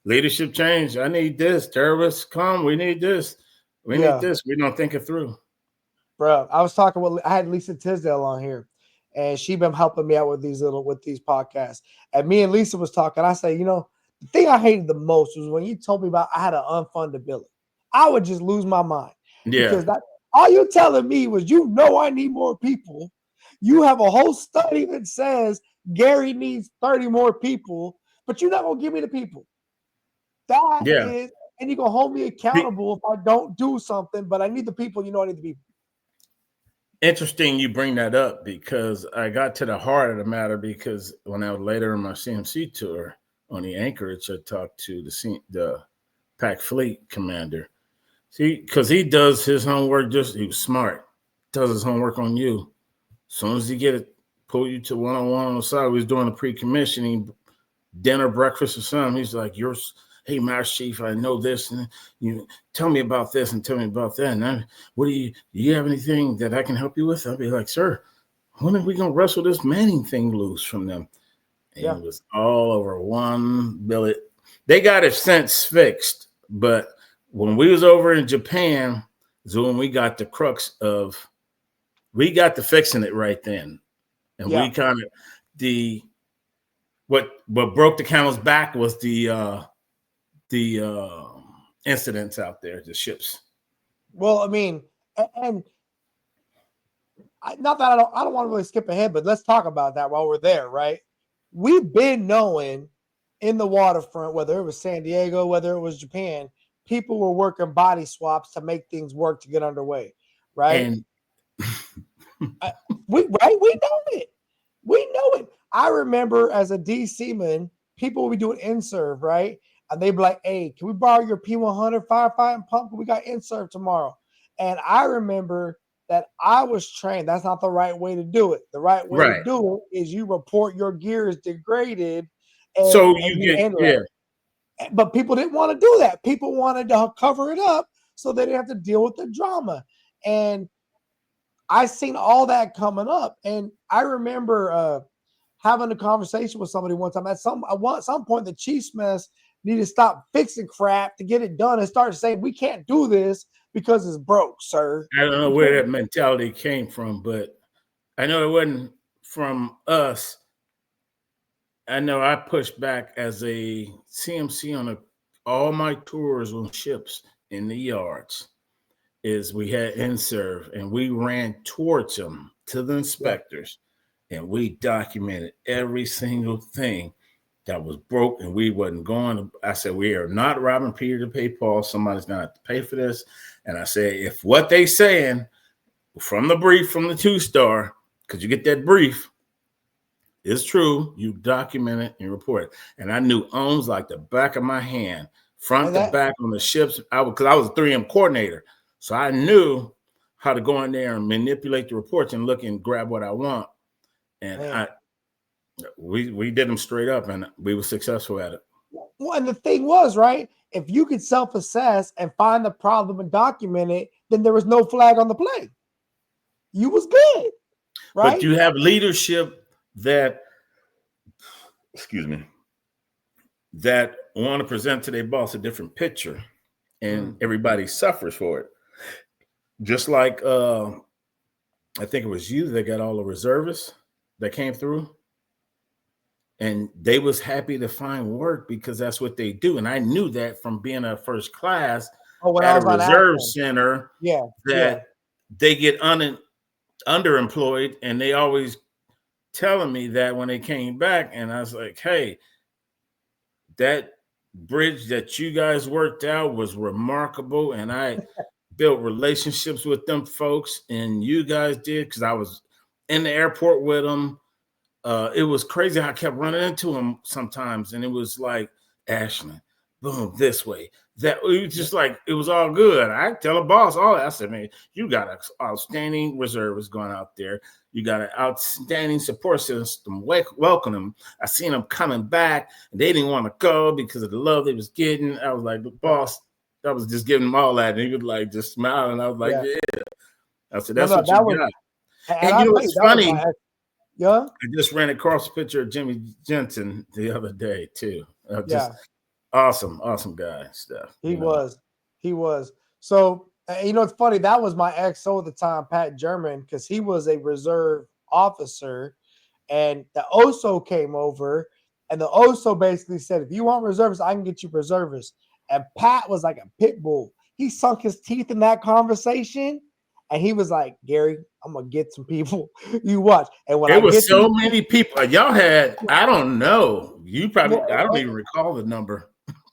leadership change, I need this. Terrorists come, we need this. We need this. We don't think it through. Bro, I had Lisa Tisdale on here, and she been helping me out with these podcasts. And me and Lisa was talking. I say, the thing I hated the most was when you told me about I had an unfunded billing. I would just lose my mind. Yeah. Because all you're telling me was, I need more people. You have a whole study that says Gary needs 30 more people, but you're not going to give me the people. And you're going to hold me accountable if I don't do something, but I need the people. I need the people. Interesting you bring that up because I got to the heart of the matter because when I was later on my CMC tour on the Anchorage, I talked to the Pac Fleet commander. See, because he does his homework, he was smart, does his homework on you. As soon as he get it, pull you to one-on-one on the side, we was doing a pre-commissioning dinner, breakfast or something. He's like, hey, Master Chief, I know this, and you tell me about this and tell me about that. And do you have anything that I can help you with? I'll be like, sir, when are we going to wrestle this Manning thing loose from them? And it was all over one billet. They got it since fixed, but when we was over in Japan, is when we got the crux of, we got to fixing it right then. And we kind of, what broke the camel's back was the incidents out there, the ships. Well, I mean, and not that I don't want to really skip ahead, but let's talk about that while we're there, right? We've been knowing in the waterfront, whether it was San Diego, whether it was Japan, people were working body swaps to make things work to get underway, right? And We know it. We know it. I remember as a DC man, people would be doing in-serve, right? And they'd be like, hey, can we borrow your P100 firefighting pump? We got in-serve tomorrow. And I remember that I was trained. That's not the right way to do it. The right way to right. do it is you report your gear is degraded So and you you get, handle yeah. it. But people didn't want to do that. People wanted to cover it up so they didn't have to deal with the drama. And I seen all that coming up. And I remember having a conversation with somebody one time. At some point, the Chiefs mess need to stop fixing crap to get it done and start saying we can't do this because it's broke, sir. I don't know where that mentality came from, but I know it wasn't from us. I know I pushed back as a CMC on all my tours on ships in the yards. Is we had in-serve and we ran towards them to the inspectors, and we documented every single thing that was broke, and we wasn't going to. I said, we are not robbing Peter to pay Paul. Somebody's gonna have to pay for this. And I said, if what they saying from the brief from the 2-star, because you get that brief, is true, you document it and report it. And I knew OMS like the back of my hand, front to back on the ships. Because I was a 3M coordinator. So I knew how to go in there and manipulate the reports and look and grab what I want. And we did them straight up, and we were successful at it. Well, and the thing was, right, if you could self-assess and find the problem and document it, then there was no flag on the play. You was good, right? But you have leadership that, excuse me, that want to present to their boss a different picture, and everybody suffers for it. Just like I think it was you that got all the reservists that came through, and they was happy to find work because that's what they do. And I knew that from being a first class at a reserve center, that they get underemployed, and they always telling me that when they came back. And I was like, hey, that bridge that you guys worked out was remarkable, and I built relationships with them folks, and you guys did, because I was in the airport with them. It was crazy how I kept running into them sometimes, and it was like, Ashland, boom, this way. That it was just like, it was all good. I tell the boss all that. I said, man, you got an outstanding reservist going out there. You got an outstanding support system. Welcome them. I seen them coming back, and they didn't want to go because of the love they was getting. I was like, the boss, I was just giving them all that, and he was like just smiling. I was like, yeah. I said, that's what you got. And you know what's funny? I just ran across a picture of Jimmy Jensen the other day too. Awesome guy and stuff. He was. So it's funny. That was my XO at the time, Pat German, because he was a reserve officer, and the OSO came over, and the OSO basically said, if you want reservists, I can get you reservists. And Pat was like a pit bull. He sunk his teeth in that conversation, and he was like, Gary, I'm gonna get some people. You watch. And when there was so many people, y'all had, I don't know. You probably, I don't even recall the number.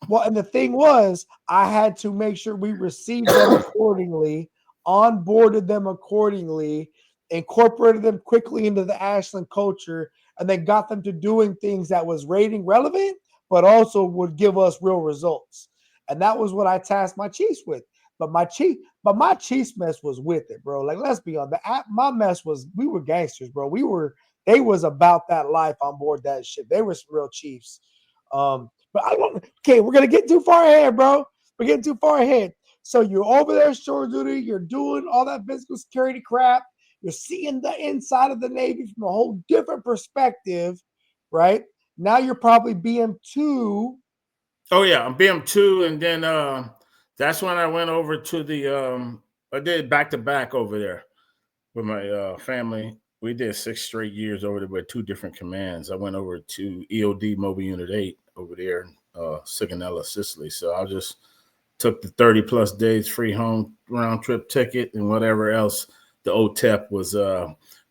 Well, and the thing was, I had to make sure we received them accordingly, onboarded them accordingly, incorporated them quickly into the Ashland culture, and then got them to doing things that was rating relevant, but also would give us real results. And that was what I tasked my Chiefs with. But my Chiefs mess was with it, bro. Like, let's be honest. My mess was, we were gangsters, bro. They was about that life on board that shit. They were some real Chiefs. But we're gonna get too far ahead, bro. We're getting too far ahead. So you're over there shore duty, you're doing all that physical security crap, you're seeing the inside of the Navy from a whole different perspective, right? Now you're probably BM2. Oh yeah, I'm BM2, and then that's when I went over to the I did back to back over there with my family. We did 6 straight years over there with 2 different commands. I went over to EOD Mobile Unit 8 over there in Sigonella, Sicily. So I was just took the 30 plus days free home round trip ticket and whatever else. The OTEP was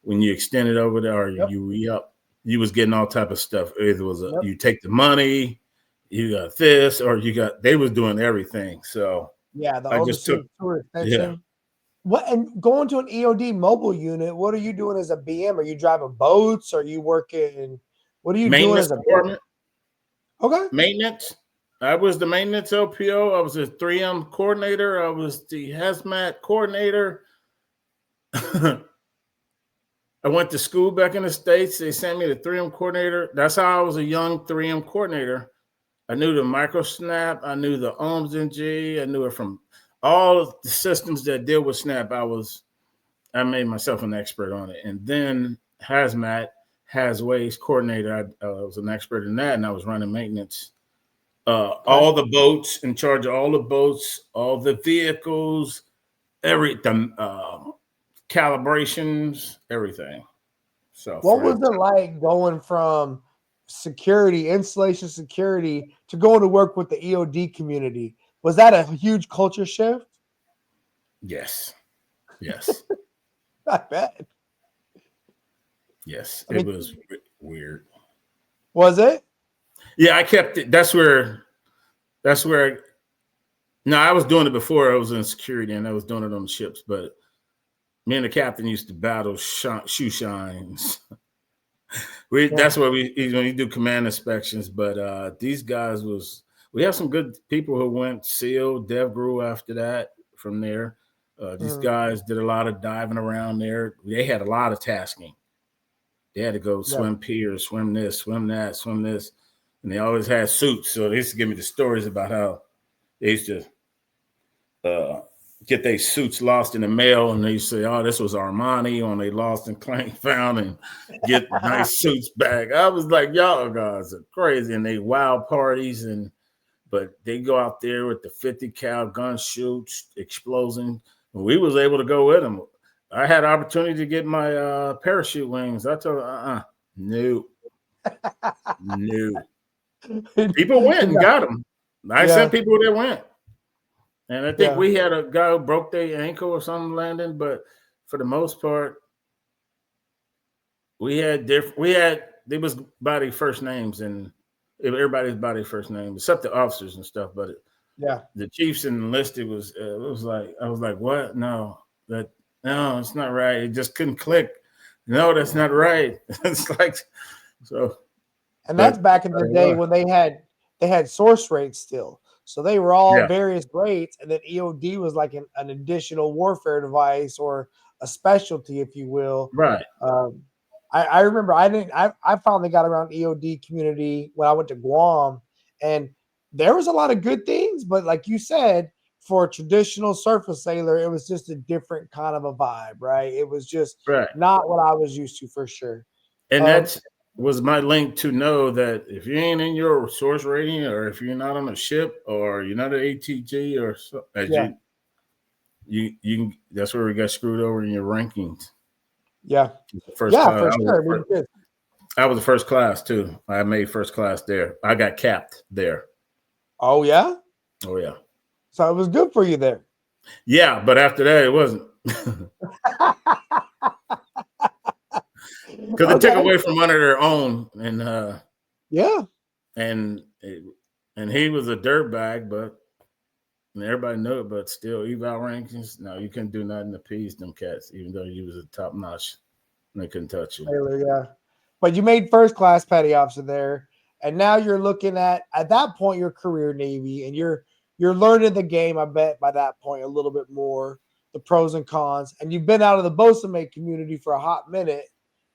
when you extended over there or Yep. you re-up, you was getting all type of stuff. Either was Yep. you take the money, you got this, or they was doing everything. So yeah, the I just took overseas tour extension. yeah. What and going to an EOD mobile unit? What are you doing as a BM? Are you driving boats? Are you working? What are you doing Maintenance as a department. Okay? Maintenance. I was the maintenance LPO. I was a 3M coordinator. I was the hazmat coordinator. I went to school back in the States. They sent me the 3M coordinator. That's how I was a young 3M coordinator. I knew the MicroSnap. I knew the OHMS NG. I knew it from all of the systems that deal with Snap. I made myself an expert on it. And then hazmat, hazways coordinator. I was an expert in that, and I was running maintenance. All the boats, in charge of all the boats, all the vehicles, everything, calibrations, everything. So What was it like going from security, installation security, to going to work with the EOD community? Was that a huge culture shift? Yes. I bet. Yes, I mean, it was weird. Was it? Yeah, I kept it. That's where. No, I was doing it before. I was in security, and I was doing it on the ships. But me and the captain used to battle shoe shines. That's where when you do command inspections. But these guys we have some good people who went SEAL, Dev grew after that from there. These guys did a lot of diving around there. They had a lot of tasking. They had to go swim piers, swim this, swim that, swim this. And they always had suits. So they used to give me the stories about how they used to get their suits lost in the mail. And they used to say, oh, this was Armani when they lost and claim found and get nice suits back. I was like, y'all guys are crazy. And they wild parties. But they go out there with the 50 cal gun shoots, explosion. And we was able to go with them. I had opportunity to get my parachute wings. I told no. People went and got them. I sent people that went. And I think we had a guy who broke their ankle or something landing, but for the most part, they was by their first names and everybody's by their first name, except the officers and stuff. But the chiefs and enlisted it was like, I was like, what? No, it's not right. It just couldn't click. No, that's not right. It's like, so. And that's back in the day when they had source rates still. So they were all various rates, and then EOD was like an additional warfare device or a specialty, if you will. Right. I remember I finally got around EOD community when I went to Guam, and there was a lot of good things, but like you said, for a traditional surface sailor, it was just a different kind of a vibe, right? It was just not what I was used to for sure. And that's was my link to know that if you ain't in your source rating, or if you're not on a ship, or you're not an ATG, or so, you that's where we got screwed over in your rankings. Yeah, first class. For sure. I was the first class too. I made first class there. I got capped there. Oh yeah. Oh yeah. So it was good for you there. Yeah, but after that, it wasn't. Because it took away from under their own, and and he was a dirtbag, but everybody knew it. But still, eval rankings, no, you couldn't do nothing to appease them cats, even though you was a top notch. They couldn't touch you. Yeah, but you made first class petty officer there, and now you're looking at that point your career Navy, and you're learning the game. I bet by that point a little bit more, the pros and cons, and you've been out of the bosun mate community for a hot minute.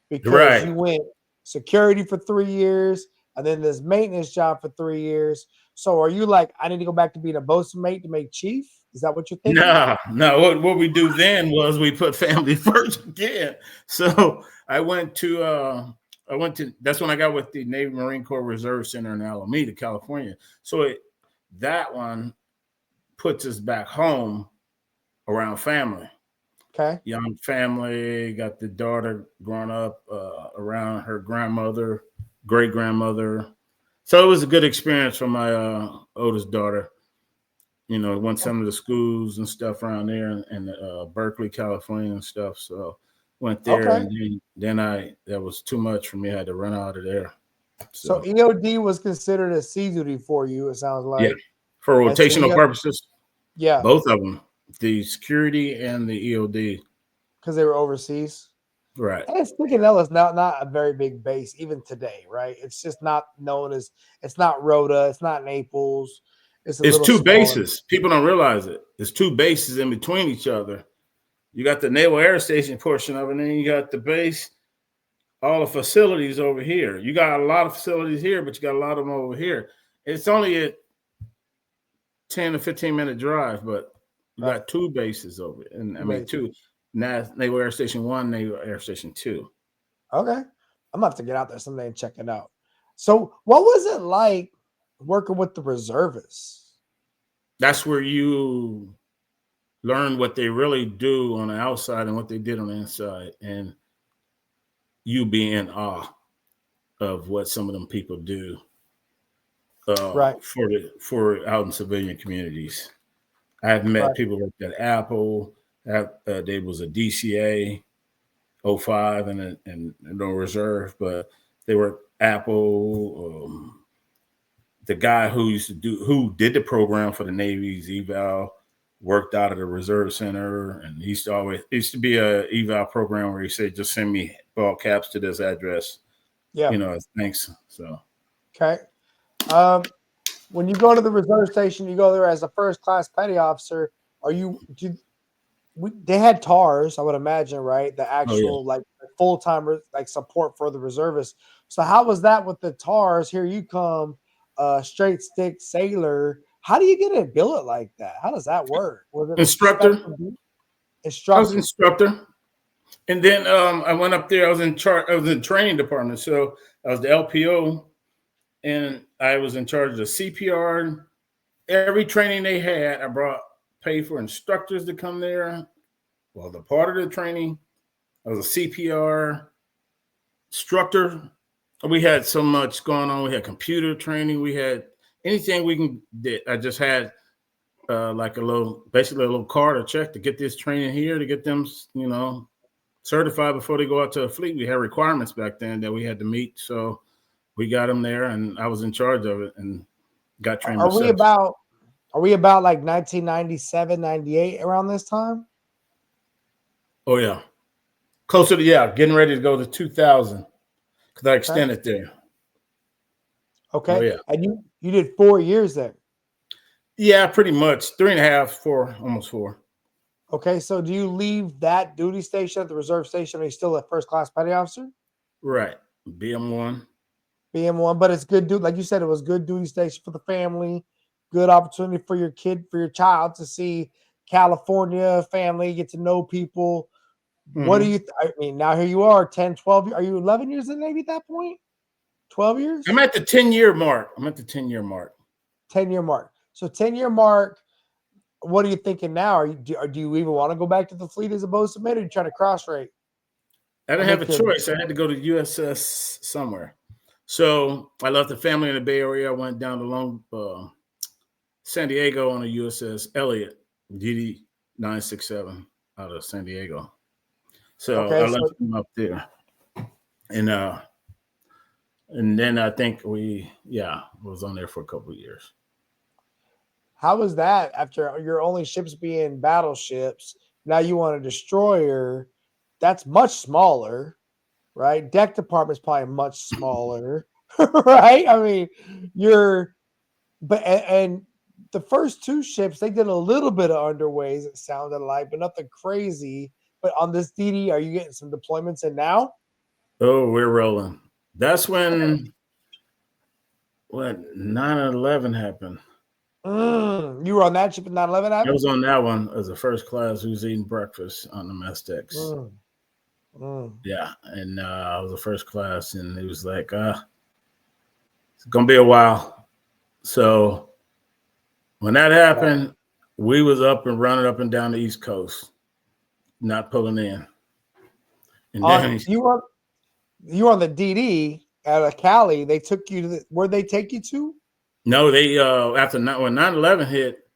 Because you went security for 3 years and then this maintenance job for 3 years. So are you like, I need to go back to being a bosun mate to make chief? Is that what you're thinking? No. What we do then was we put family first again. So I went to that's when I got with the Navy Marine Corps Reserve Center in Alameda, California. So that one puts us back home around family. Okay. Young family, got the daughter growing up around her grandmother, great grandmother. So it was a good experience for my oldest daughter. You know, went some of the schools and stuff around there in Berkeley, California and stuff. So went there, Okay. and then that was too much for me. I had to run out of there. So EOD was considered a sea duty for you, it sounds Yeah, like. for And so rotational purposes, yeah, both of them, the security and the EOD. because they were overseas. Right. And Sticknell is not a very big base even today, right? It's just not known as, it's not Rhoda, it's not Naples. It's It's little two smaller. bases. People don't realize it. It's two bases in between each other. You got the Naval Air Station portion of it, and then you got the base, all the facilities over here. You got a lot of facilities here, but you got a lot of them over here. It's only a 10 to 15-minute drive, but you got two bases over it. And I mean, two. Naval Air Station 1, Naval Air Station 2. Okay. I'm gonna have to get out there someday and check it out. So what was it like working with the reservists? That's where you learn what they really do on the outside and what they did on the inside, and you be in awe of what some of them people do for out in civilian communities. I've met people like at Apple. There was a DCA 05 and no reserve, but they were Apple. The guy who did the program for the Navy's eval worked out of the reserve center, and he used to be a eval program where he said, just send me all caps to this address. Yeah. You know, thanks. So okay. When you go to the reserve station, you go there as a first class petty officer. They had TARS, I would imagine, right? The actual like full-time like support for the reservists. So how was that with the TARS? Here you come, straight stick sailor. How do you get a billet like that? How does that work? Was it instructor? I was instructor. And then I went up there. I was in charge. I was in the training department. So I was the LPO, and I was in charge of the CPR. Every training they had, I paid for instructors to come there. Well, the part of the training, I was a CPR instructor. We had so much going on. We had computer training. We had anything we can did. I just had basically a little card or check to get this training here, to get them, you know, certified before they go out to a fleet. We had requirements back then that we had to meet. So we got them there, and I was in charge of it and got trained. Are we about like 1997, 98 around this time? Oh, yeah. Closer to, getting ready to go to 2000 because I extended there. Okay. Oh, yeah. And you did 4 years there? Yeah, pretty much. 3.5, 4, almost 4. Okay. So do you leave that duty station at the reserve station? Are you still a first class petty officer? Right. BM1. BM1, but it's good, like you said, it was good duty station for the family, good opportunity for your child to see California, family, get to know people. Mm-hmm. What do you, I mean, now here you are, 10, 12, are you 11 years in the Navy at that point? 12 years? I'm at the 10-year mark. 10-year mark. So 10-year mark, what are you thinking now? Do you even want to go back to the fleet as a bowman, or are you trying to cross-rate? I didn't have a choice. I had to go to USS somewhere. So I left the family in the Bay Area. I went down to San Diego on a USS Elliott, DD 967 out of San Diego. So I left them up there. And then I think was on there for a couple of years. How was that after your only ships being battleships? Now you want a destroyer that's much smaller, right? Deck department's probably much smaller, right? I mean, and the first two ships, they did a little bit of underways, it sounded like, but nothing crazy. But on this DD, are you getting some deployments in now? Oh, we're rolling. That's when 9/11 happened. You were on that ship at 9/11 happened? I was on that one as a first class who was eating breakfast on the mess decks. Yeah, and I was a first class, and it was like, it's going to be a while. So when that happened, we was up and running up and down the East Coast, not pulling in. And then you were on the DD at Cali. They took you to where'd they take you to? No, they after when 9/11 hit,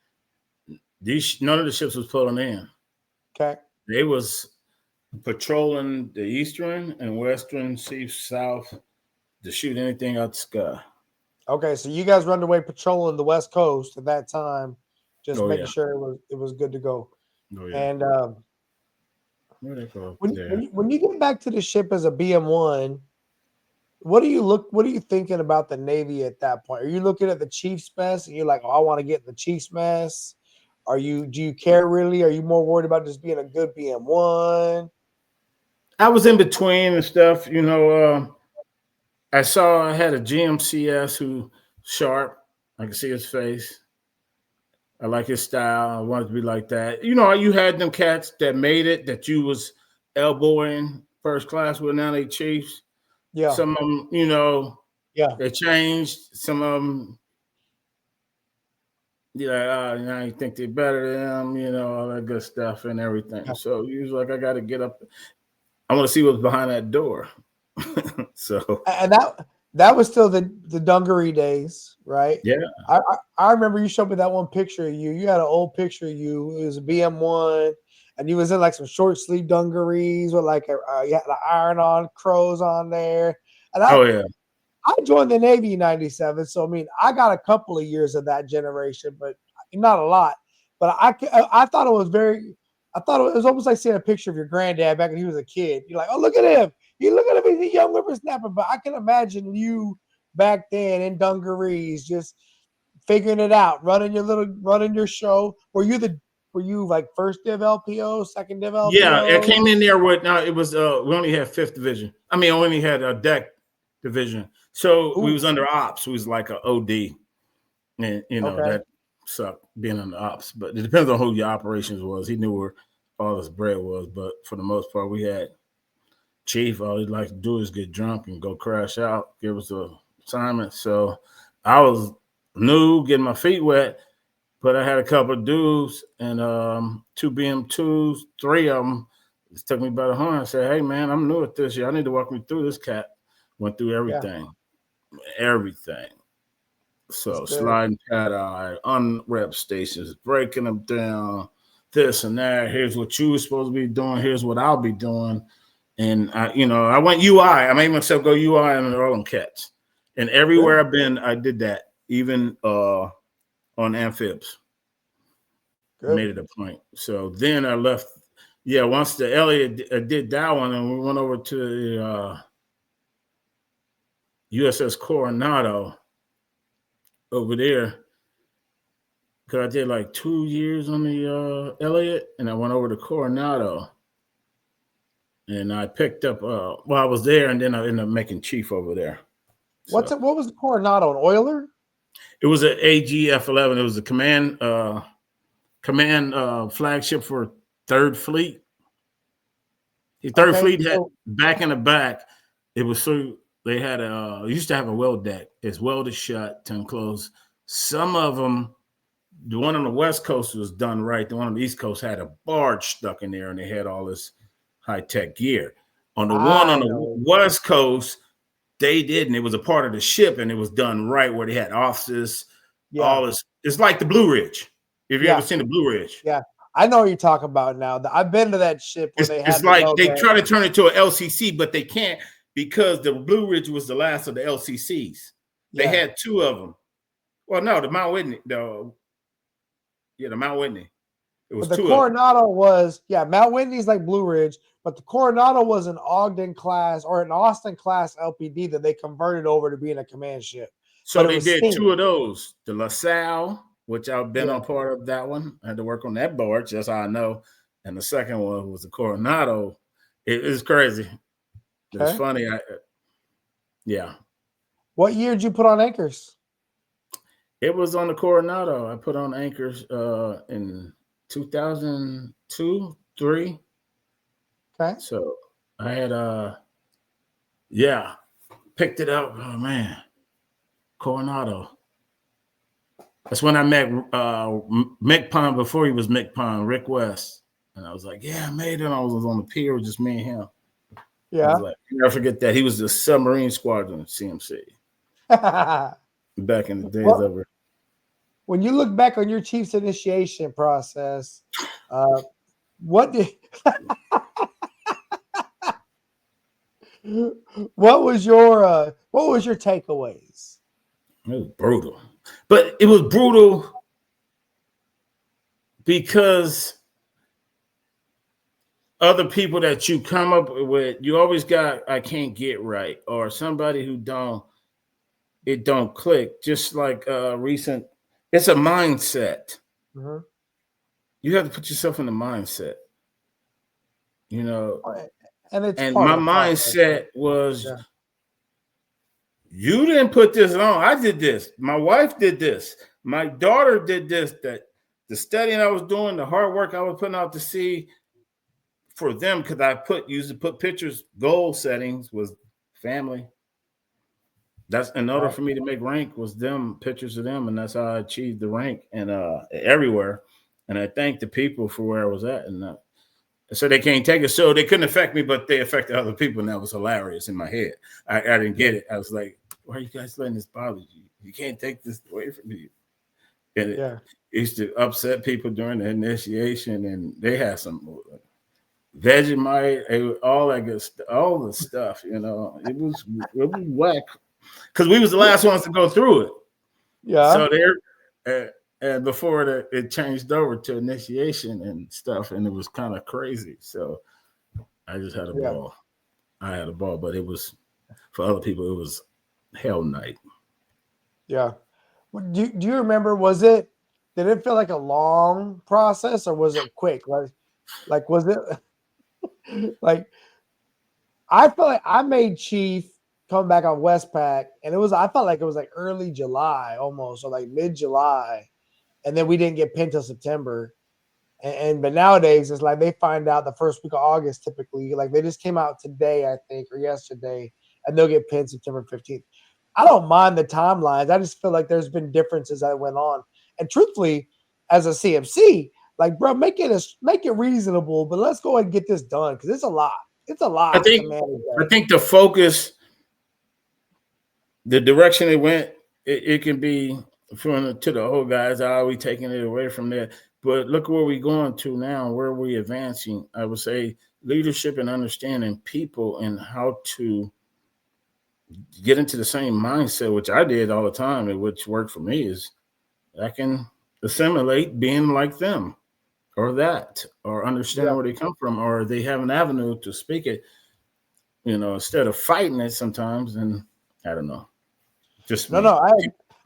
None of the ships was pulling in. Okay. They was patrolling the eastern and western sea south to shoot anything out the sky. Okay, so you guys were underway patrolling the West Coast at that time, just Oh, making yeah. sure it was good to go. Oh, yeah. And Where they go when, there? when you get back to the ship as a BM1, what are you thinking about the Navy at that point? Are you looking at the Chief's mess and you're like, oh, I want to get in the Chief's mess? Do you care really? Are you more worried about just being a good BM1? I was in between and stuff, you know. I had a GMCS who sharp. I can see his face. I like his style. I wanted to be like that. You know, you had them cats that made it that you was elbowing first class with. Now they Chiefs. Yeah. Some of them, you know, Yeah. they changed. Some of them, now you think they're better than them, you know, all that good stuff and everything. Yeah. So you was like, I got to get up. I want to see what's behind that door. So And that was still the dungaree days, right? yeah. I remember you showed me that one picture of you. You had an old picture of you. It was a BM1, and you was in like some short sleeve dungarees with like you had the iron-on crows on there. And Yeah. I joined the Navy in '97, so I mean I got a couple of years of that generation, but not a lot. But I thought it was it was almost like seeing a picture of your granddad back when he was a kid. You're like, oh, look at him. You look at him, he's a young whippersnapper. But I can imagine you back then in dungarees, just figuring it out, running your show. Were you like first div LPO, second div LPO? Yeah, it came in there with it was we only had 5th division. I mean, only had a deck division. So we was under ops. We was like a OD. And you know, that sucked being on the ops. But it depends on who your operations was. He knew where all his bread was. But for the most part, we had Chief. All he'd like to do is get drunk and go crash out, give us an assignment. So I was new, getting my feet wet, but I had a couple of dudes and 2 BM2s, 3 of them just took me by the horn and said, hey, man, I'm new at this. Y'all need to walk me through this. Cat went through everything. Everything. So sliding cat eye, unrep stations, breaking them down, this and that. Here's what you were supposed to be doing. Here's what I'll be doing. And I went UI. I made myself go UI on all them cats. And everywhere I've been, I did that, even on amphibs. Made it a point. So then I left. Yeah, once the Elliott did that one, and we went over to the USS Coronado over there. Because I did like 2 years on the Elliott, and I went over to Coronado. And I picked up, I was there, and then I ended up making chief over there. What was the Coronado, an oiler? It was an AGF-11. It was a command flagship for 3rd Fleet. The 3rd Fleet had back in the back. It was they had used to have a weld deck. It's welded shut, 10 closed. Some of them, the one on the West Coast was done right. The one on the East Coast had a barge stuck in there, and they had all this high-tech gear. On the one on the West Coast, they didn't. It was a part of the ship, and it was done right where they had offices, all this. It's like the Blue Ridge. If you ever seen the Blue Ridge. Yeah, I know what you're talking about now. I've been to that ship. It's like they try to turn it to an LCC, but they can't because the Blue Ridge was the last of the LCCs. They had 2 of them. Well, no, the Mount Whitney. The Mount Whitney. It was the Coronado was, Mount Whitney's like Blue Ridge, but the Coronado was an Ogden class or an Austin class LPD that they converted over to being a command ship. So they did 2 of those. The LaSalle, which I've been a part of that one. I had to work on that barge, that's how I know. And the second one was the Coronado. It was crazy. It's funny. What year did you put on anchors? It was on the Coronado. I put on anchors in 2002, 3. Okay. So I had picked it up. Oh man, Coronado. That's when I met Mick Pond before he was Mick Pond, Rick West. And I was like, I made it. I was on the pier with just me and him. Yeah. I was like, never forget that. He was the submarine squadron CMC. Back in the days of it. when you look back on your Chiefs initiation process, what did what was your takeaways? It was brutal, but it was brutal because other people that you come up with, you always got I can't get right, or somebody who don't click. Just like recent, it's a mindset. Mm-hmm. You have to put yourself in the mindset, you know. And it's And part my of the process. mindset was, Yeah. you didn't put this on. I did this. My wife did this. My daughter did this. That the studying I was doing, the hard work I was putting out to sea for them, because I used to put pictures. Goal settings was family. That's in order for me to make rank was them pictures of them, and that's how I achieved the rank and everywhere. And I thank the people for where I was at, and so they can't take it. So they couldn't affect me, but they affected other people, and that was hilarious in my head. I didn't get it. I was like, why are you guys letting this bother you? You can't take this away from me. And it used to upset people during the initiation, and they had some Vegemite, all that good stuff, all the stuff, you know. It was whack because we was the last ones to go through it. Yeah. So there, and before it changed over to initiation and stuff, and it was kind of crazy. So I just had a ball. I had a ball, but it was for other people. It was hell night. Yeah. Do you remember? Did it feel like a long process, or was it quick? Like was it like? I feel like I made Chief come back on Westpac, and I felt like it was like early July almost, or like mid July, and then we didn't get pinned till September. But nowadays it's like they find out the first week of August typically. Like they just came out today, I think, or yesterday, and they'll get pinned September 15th. I don't mind the timelines. I just feel like there's been differences that went on. And truthfully, as a CMC, like, bro, make it reasonable, but let's go ahead and get this done because it's a lot. It's a lot. I think the focus, the direction it went, it can be from to the old guys. Are we taking it away from there? But look where we're going to now. Where we advancing? I would say leadership and understanding people and how to get into the same mindset, which I did all the time, and which worked for me, is I can assimilate being like them or that, or understand where they come from, or they have an avenue to speak it, you know, instead of fighting it sometimes. And I don't know. Just no.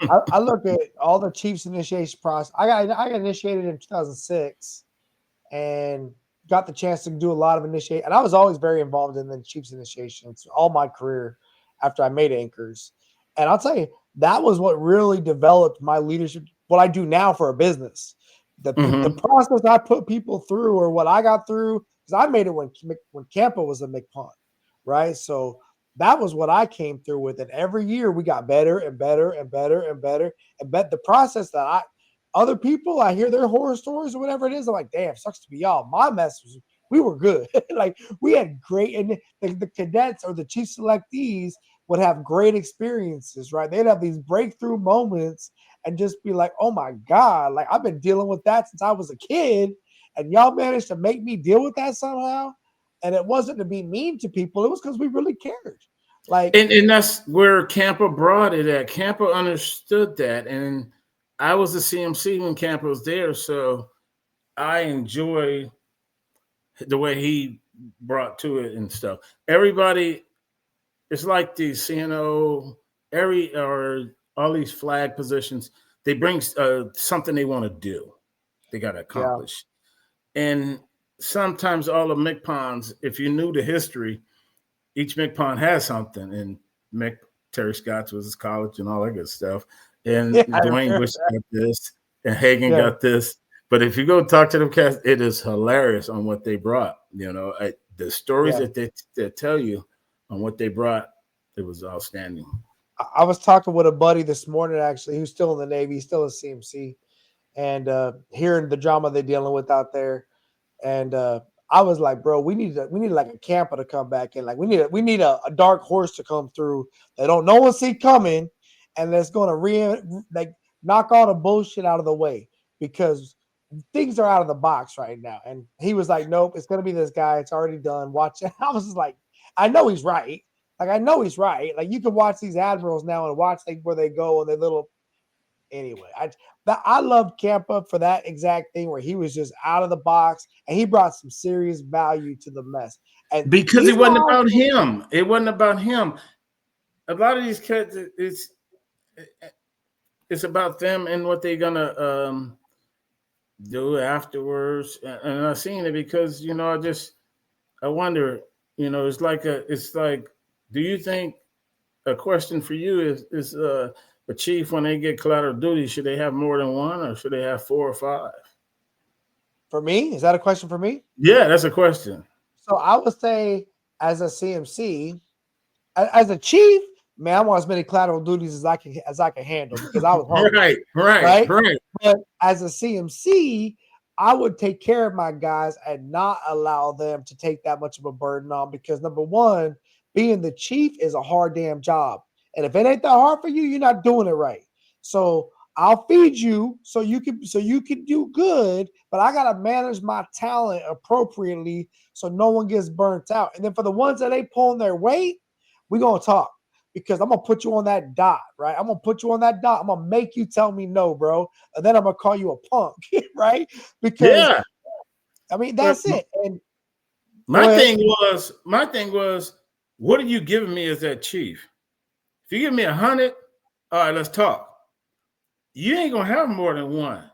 I look at all the Chiefs initiation process. I got initiated in 2006 and got the chance to do a lot of initiation. And I was always very involved in the Chiefs initiations all my career after I made Anchors. And I'll tell you, that was what really developed my leadership, what I do now for a business. The process I put people through, or what I got through, because I made it when Campa was a McPunt, right? So that was what I came through with. And every year we got better and better and better and better. And the process that other people, I hear their horror stories or whatever it is, I'm like, damn, sucks to be y'all. My mess was, we were good. Like we had great, and the cadets or the chief selectees would have great experiences, right? They'd have these breakthrough moments and just be like, oh my God, like I've been dealing with that since I was a kid, and y'all managed to make me deal with that somehow. And it wasn't to be mean to people. It was because we really cared. Like, and that's where Campa brought it at. Campa understood that. And I was a CMC when Campa was there. So I enjoy the way he brought to it and stuff. Everybody, it's like the CNO, or all these flag positions, they bring something they want to do. They got to accomplish. Yeah. And sometimes all the MCPONs, if you knew the history, each MCPON has something. And Terry Scott's was his college and all that good stuff. And Dwayne Bush got this, and Hagan got this. But if you go talk to them cats, it is hilarious on what they brought. You know, the stories that they tell you on what they brought, it was outstanding. I was talking with a buddy this morning, actually, who's still in the Navy, he's still a CMC, and hearing the drama they're dealing with out there. And I was like, bro, we need like a camper to come back in. Like we need a dark horse to come through that no one see coming, and that's going to knock all the bullshit out of the way because things are out of the box right now. And he was like, nope, it's gonna be this guy. It's already done. Watch it. I was just like, I know he's right. Like I know he's right. Like you can watch these admirals now and watch where they go and their little. Anyway, I loved Campa for that exact thing where he was just out of the box and he brought some serious value to the mess. And because it wasn't about him. It wasn't about him. A lot of these kids, it's about them and what they're gonna do afterwards. And I've seen it because I wonder. It's like do you think a question for you is a chief when they get collateral duty, should they have more than one or should they have 4 or 5? For me, is that a question for me? Yeah, that's a question. So I would say as a CMC, as a chief, man, I want as many collateral duties as I can handle because I was hungry. Right. But as a CMC, I would take care of my guys and not allow them to take that much of a burden on because number one, being the chief is a hard damn job. And if it ain't that hard for you, you're not doing it right. So I'll feed you so you can do good, but I gotta manage my talent appropriately so no one gets burnt out. And then for the ones that ain't pulling their weight, we're gonna talk because I'm gonna put you on that dot, right? I'm gonna put you on that dot. I'm gonna make you tell me no, bro, and then I'm gonna call you a punk, right? Because I mean that's it. And my thing was, what are you giving me as that chief? If you give me 100, all right, let's talk. You ain't gonna have more than one,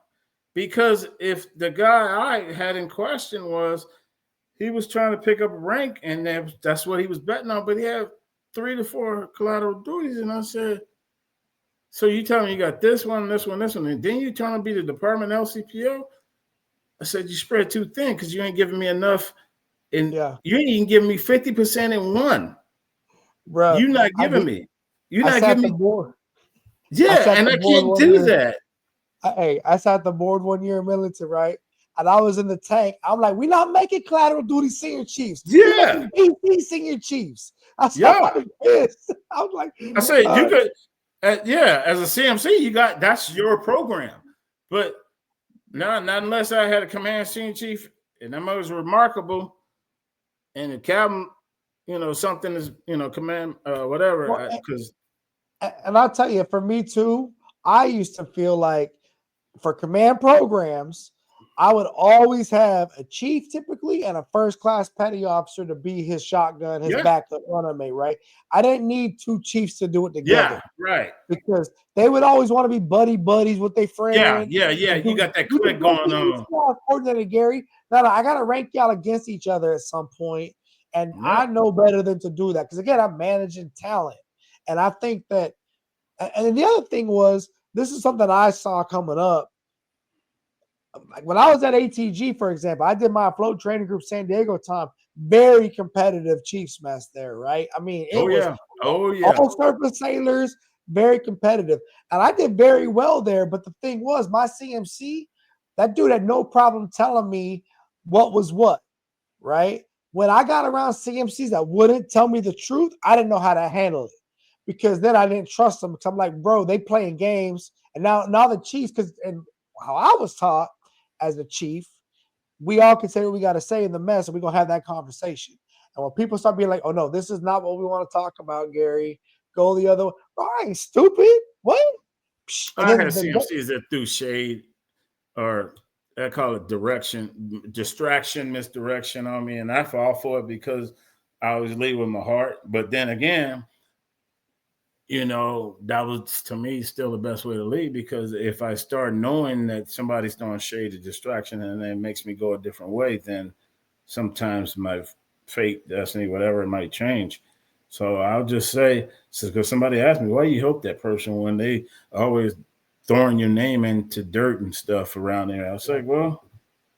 because if the guy I had in question he was trying to pick up a rank, and that's what he was betting on, but he had 3 to 4 collateral duties, and I said, so you telling me you got this one, and then you trying to be the department LCPO? I said you spread too thin because you ain't giving me enough, and you ain't even giving me 50% in one, bro. You're not giving me. You're not giving me more. Yeah, and I can't do that. I sat the board 1 year in Millington, right? And I was in the tank. I'm like, we're not making collateral duty senior chiefs. Yeah. We're making senior chiefs. I was pissed. I was like, I said, you could, as a CMC, that's your program. But not unless I had a command senior chief, and that was remarkable. And the captain, something is, command, whatever. Because. And I'll tell you, for me too, I used to feel like for command programs, I would always have a chief typically and a first class petty officer to be his shotgun, his backup runner-mate, right? I didn't need 2 chiefs to do it together. Yeah, right. Because they would always want to be buddies with their friends. Yeah. You got that click going on. Coordinator Gary. No, I got to rank y'all against each other at some point. And I know better than to do that. Because again, I'm managing talent. And I think that, and the other thing was, this is something I saw coming up. Like when I was at ATG, for example, I did my float training group San Diego time, very competitive Chiefs mess there, right? I mean, it was all surface sailors, very competitive. And I did very well there. But the thing was, my CMC, that dude had no problem telling me what was what, right? When I got around CMCs that wouldn't tell me the truth, I didn't know how to handle it. Because then I didn't trust them. Because I'm like, bro, they playing games. And now the Chiefs, and how I was taught as a chief, we all can say what we got to say in the mess, and we're going to have that conversation. And when people start being like, oh, no, this is not what we want to talk about, Gary, go the other way. Bro, I ain't stupid. What? I had CMCs that threw shade, or I call it distraction, misdirection on me. And I fall for it because I always lead with my heart. But then again, that was, to me, still the best way to lead, because if I start knowing that somebody's throwing shade or distraction and it makes me go a different way, then sometimes my fate, destiny, whatever, it might change. So I'll just say, because somebody asked me, why you help that person when they always throwing your name into dirt and stuff around there? I was like, well,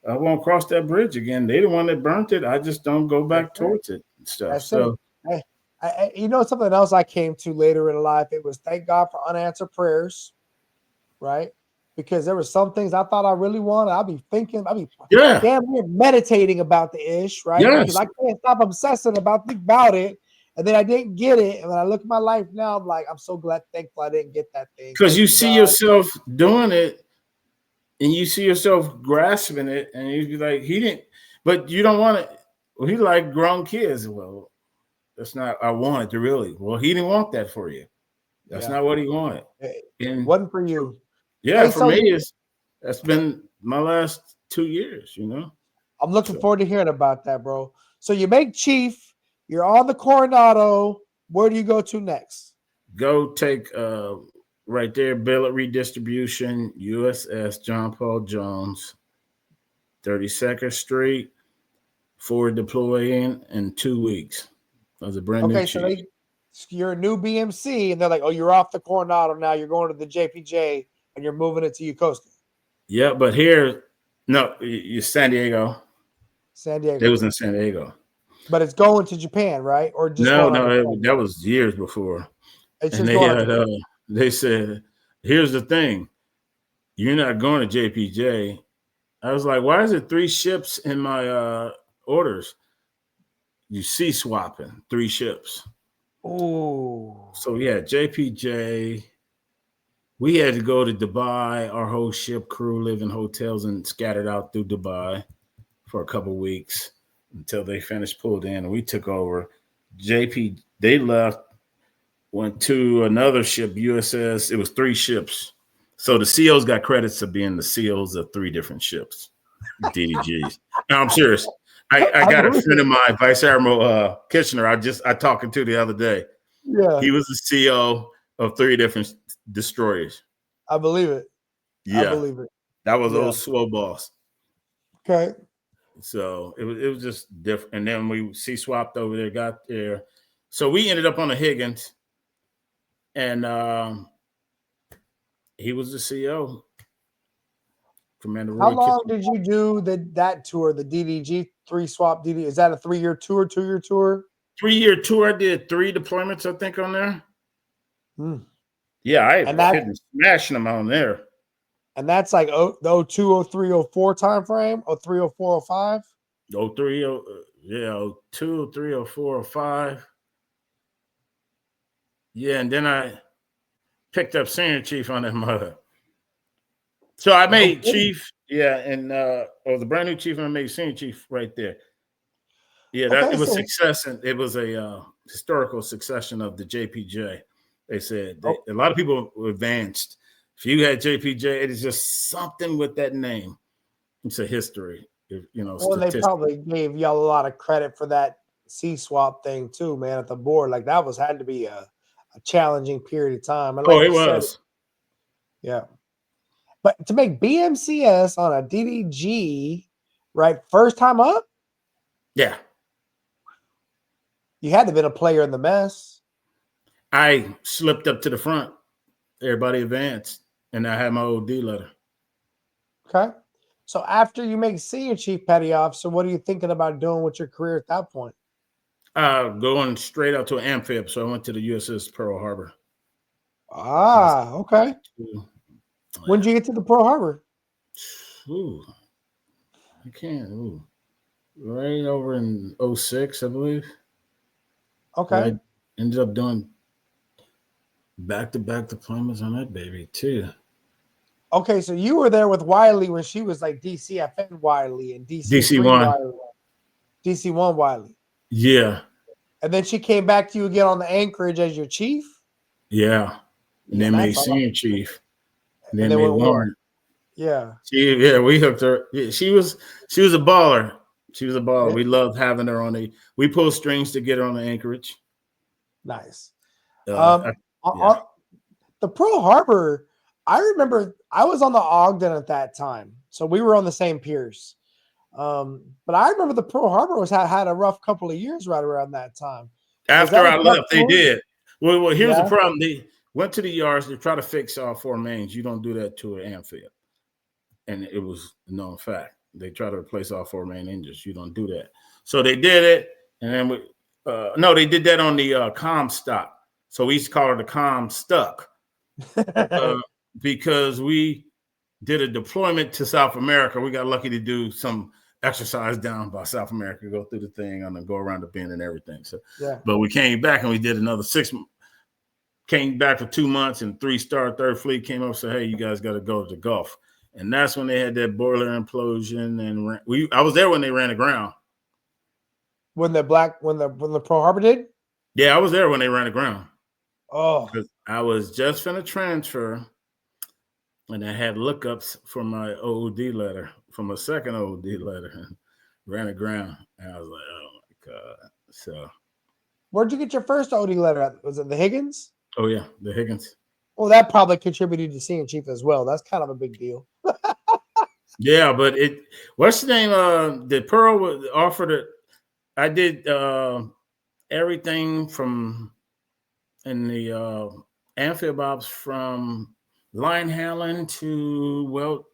I won't cross that bridge again. They the one that burnt it. I just don't go back towards it and stuff. Something else I came to later in life, it was thank God for unanswered prayers, right? Because there were some things I thought I really wanted. I'd be thinking, damn near meditating about the ish, right? Yes. Because I can't stop obsessing about it. And then I didn't get it. And when I look at my life now, I'm like, I'm so thankful I didn't get that thing. Because you Thank see God. yourself doing it, and you see yourself grasping it, and you be like, he didn't, but you don't want it. Well, he like grown kids. Well, that's not, I wanted to really. Well, he didn't want that for you. That's not what he wanted. It wasn't for you. Yeah, Hey, for so me, that's been my last 2 years, you know. I'm looking forward to hearing about that, bro. So you make Chief, you're on the Coronado. Where do you go to next? Go take right there, billet redistribution, USS John Paul Jones, 32nd Street, forward deploying in 2 weeks. That was a brand new chief. So you're a new BMC, and they're like, oh, you're off the Coronado now. You're going to the JPJ, and you're moving it to Yokosuka. Yeah, but here, no, you're San Diego. San Diego. It was in San Diego. But it's going to Japan, right? Or just that was years before. It's and just they said, here's the thing. You're not going to JPJ. I was like, why is it 3 ships in my orders? You see swapping 3 ships. Oh. So yeah, JPJ. We had to go to Dubai. Our whole ship crew lived in hotels and scattered out through Dubai for a couple weeks until they finished, pulled in, and we took over. They left, went to another ship, USS. It was 3 ships. So the COs got credits of being the COs of 3 different ships, DDGs. No, I'm serious. I got a friend of mine, Vice Admiral Kitchener. I talking to the other day. Yeah, he was the CO of 3 different destroyers. I believe it. Yeah, I believe it. That was old swole boss. Okay. So it was just different. And then we swapped over there, got there. So we ended up on the Higgins, and he was the CO. Commander Roy. How long did you do that tour, the DDG 3 swap DD? Is that a 3-year tour, 2-year tour? 3-year tour. I did 3 deployments, I think, on there. Yeah, I been smashing them on there. And that's like 02, 03, 04 time frame, or 03, 04, 05? 03, yeah, 02, 03, 04, 05. Yeah, and then I picked up senior chief on that mother. So I made chief, and the brand new chief, and I made senior chief right there. Yeah, it was succession. It was a historical succession of the JPJ. They said a lot of people advanced. If you had JPJ, it is just something with that name. It's a history, Well, they probably gave y'all a lot of credit for that C-swap thing too, man, at the board. Like that had to be a challenging period of time. And like it was. Yeah. But to make BMCS on a DDG, right, first time up? Yeah. You had to have been a player in the mess. I slipped up to the front. Everybody advanced, and I had my OD letter. Okay. So after you make senior chief petty officer, what are you thinking about doing with your career at that point? Going straight out to an amphib. So I went to the USS Pearl Harbor. Ah, okay. When did you get to the Pearl Harbor? I can't. Right over in 06, I believe. Okay. I ended up doing back-to-back deployments on that baby too. Okay, so you were there with Wiley when she was like DCFN Wiley and DC1. DC1 Wiley. Yeah. And then she came back to you again on the Anchorage as your chief? Yeah. And then made senior chief. And then made Warren. Yeah. We hooked her. Yeah, she was a baller. She was a baller. Yeah. We loved having her on we pulled strings to get her on the Anchorage. Nice. The Pearl Harbor, I remember I was on the Ogden at that time. So we were on the same piers. But I remember the Pearl Harbor had a rough couple of years right around that time. After I left, they did. Well, here's the problem. They went to the yards to try to fix all 4 mains. You don't do that to an amphib. And it was a known fact. They try to replace all 4 main engines. You don't do that. So they did it. And then they did that on the Comstock. So we used to call her the Comstuck because we did a deployment to South America. We got lucky to do some exercise down by South America, go through the thing, and then go around the bend and everything. So, Yeah. but we came back and we did another 6 months. Came back for 2 months, and 3-star Third Fleet came up and said, "Hey, you guys got to go to the Gulf." And that's when they had that boiler implosion. And I was there when they ran aground. When the Pearl Harbor did? Yeah, I was there when they ran aground. Oh, I was just finna transfer, and I had lookups for my OOD letter, from a second OOD letter, and ran aground. And I was like, "Oh my God!" So, where'd you get your first OD letter at? Was it the Higgins? oh yeah, the Higgins. Well, that probably contributed to seeing Chief as well. That's kind of a big deal. Yeah, but what's the name? The Pearl offered it. I did everything from in the amphib ops, from line handling to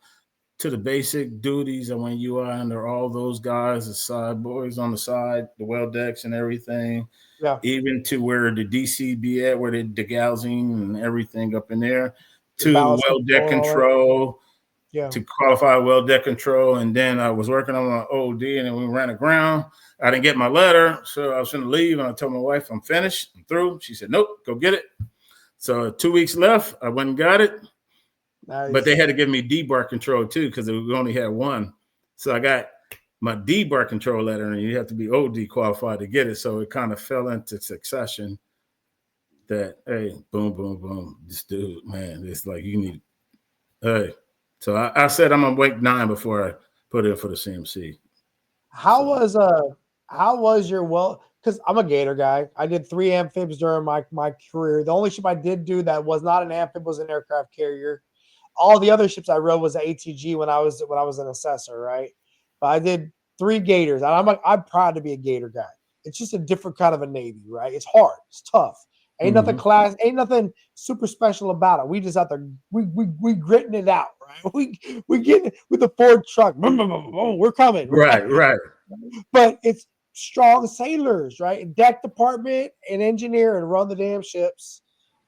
the basic duties. And when you are under all those guys, the side boys on the side, the well decks and everything, Yeah, even to where the DCB at, where the degaussing and everything up in there, to ballast well deck control. Yeah. To qualify well deck control. And then I was working on my OD, and then we ran aground. I didn't get my letter, so I was going to leave, and I told my wife, "I'm finished, I'm through." She said, "Nope, go get it." So 2 weeks left, I went and got it. Nice. But they had to give me debar control too, because we only had one. So I got my debar control letter, and you have to be OD qualified to get it. So it kind of fell into succession that, hey, boom, boom, boom. This dude, man, it's like you need, hey. So I said I'm gonna wait 9 before I put in for the CMC. How was your because I'm a Gator guy. I did 3 amphibs during my career. The only ship I did do that was not an amphib was an aircraft carrier. All the other ships I rode was an ATG when I was an assessor, right? But I did 3 Gators. And I'm proud to be a Gator guy. It's just a different kind of a Navy, right? It's hard, it's tough. Ain't nothing ain't nothing super special about it. We just out there, we gritting it out, right? We getting with the Ford truck. We're coming. Right. But it's strong sailors, right? Deck department and engineer and run the damn ships.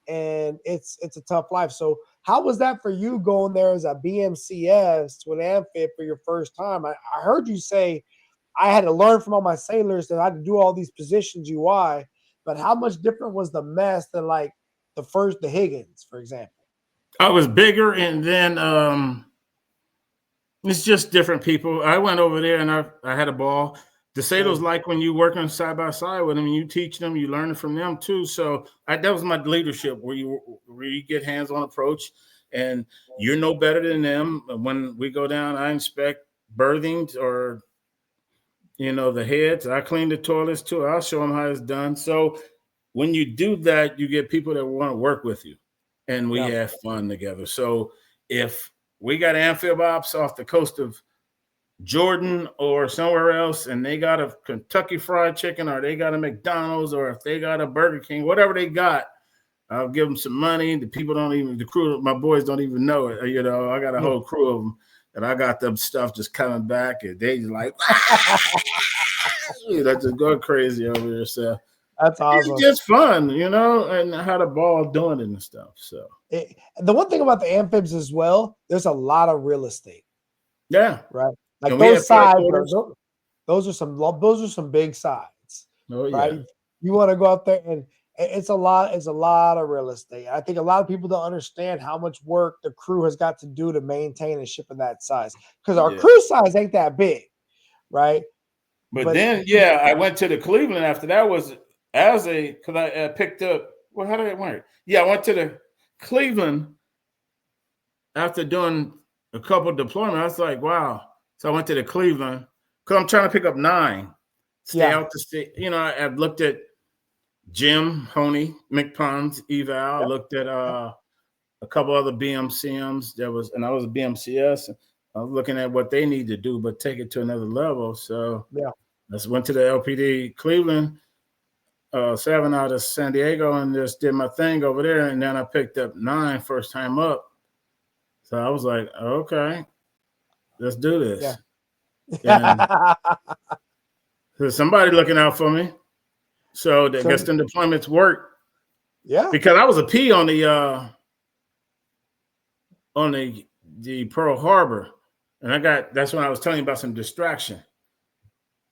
And it's a tough life. So how was that for you going there as a BMCS to an amphib for your first time? I heard you say I had to learn from all my sailors that I had to do all these positions UI, but how much different was the mess than like the Higgins, for example? I was bigger, and then it's just different people. I went over there and I had a ball. The sailors like when you working side by side with them, you teach them, you learn from them too. So that was my leadership, where you get hands-on approach, and you're no better than them. When we go down, I inspect berthings or the heads. I clean the toilets too. I'll show them how it's done. So when you do that, you get people that want to work with you, and we have fun together. So if we got amphib ops off the coast of Jordan or somewhere else, and they got a Kentucky Fried Chicken, or they got a McDonald's, or if they got a Burger King, whatever they got, I'll give them some money. The crew, my boys don't even know it. I got a whole crew of them, and I got them stuff just coming back, and they just like, that's just going crazy over there. So that's awesome. It's just fun, and how the ball doing it and stuff. So the one thing about the amphibs as well, there's a lot of real estate. Yeah. Right. Like those sides, those are some big sides. Oh, yeah. Right. You want to go out there, and it's a lot of real estate. I think a lot of people don't understand how much work the crew has got to do to maintain a ship of that size, because our crew size ain't that big, right? But then, I went to the Cleveland after that because I picked up. Well, how did it work? Yeah, I went to the Cleveland after doing a couple of deployments. I was like, wow. So I went to the Cleveland because I'm trying to pick up 9. Stay out the state. I've looked at Jim Honey, McPons, eval. I looked at a couple other BMCMs. And I was a BMCS. I was looking at what they need to do, but take it to another level. So I just went to the LPD Cleveland, 7 out of San Diego, and just did my thing over there. And then I picked up 9 first time up. So I was like, okay, let's do this. Yeah. There's somebody looking out for me. So I guess the deployments work. Yeah. Because I was a P on the Pearl Harbor. And that's when I was telling you about some distraction.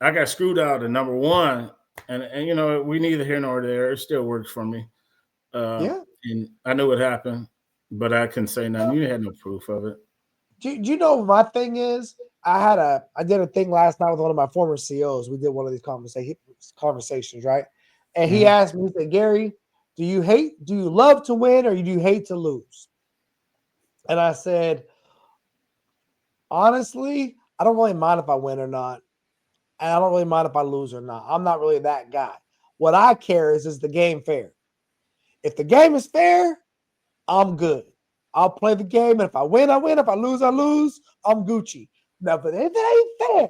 I got screwed out at number one, and you know, we neither here nor there. It still works for me. Yeah. And I knew what happened, but I couldn't say nothing. You had no proof of it. Do you know what my thing is? I did a thing last night with one of my former CEOs. We did one of these conversations, right? And he asked me, he said, Gary, do you love to win or do you hate to lose? And I said, honestly, I don't really mind if I win or not. And I don't really mind if I lose or not. I'm not really that guy. What I care is the game fair? If the game is fair, I'm good. I'll play the game, and if I win, I win. If I lose, I lose. I'm Gucci. Now, but if it ain't fair,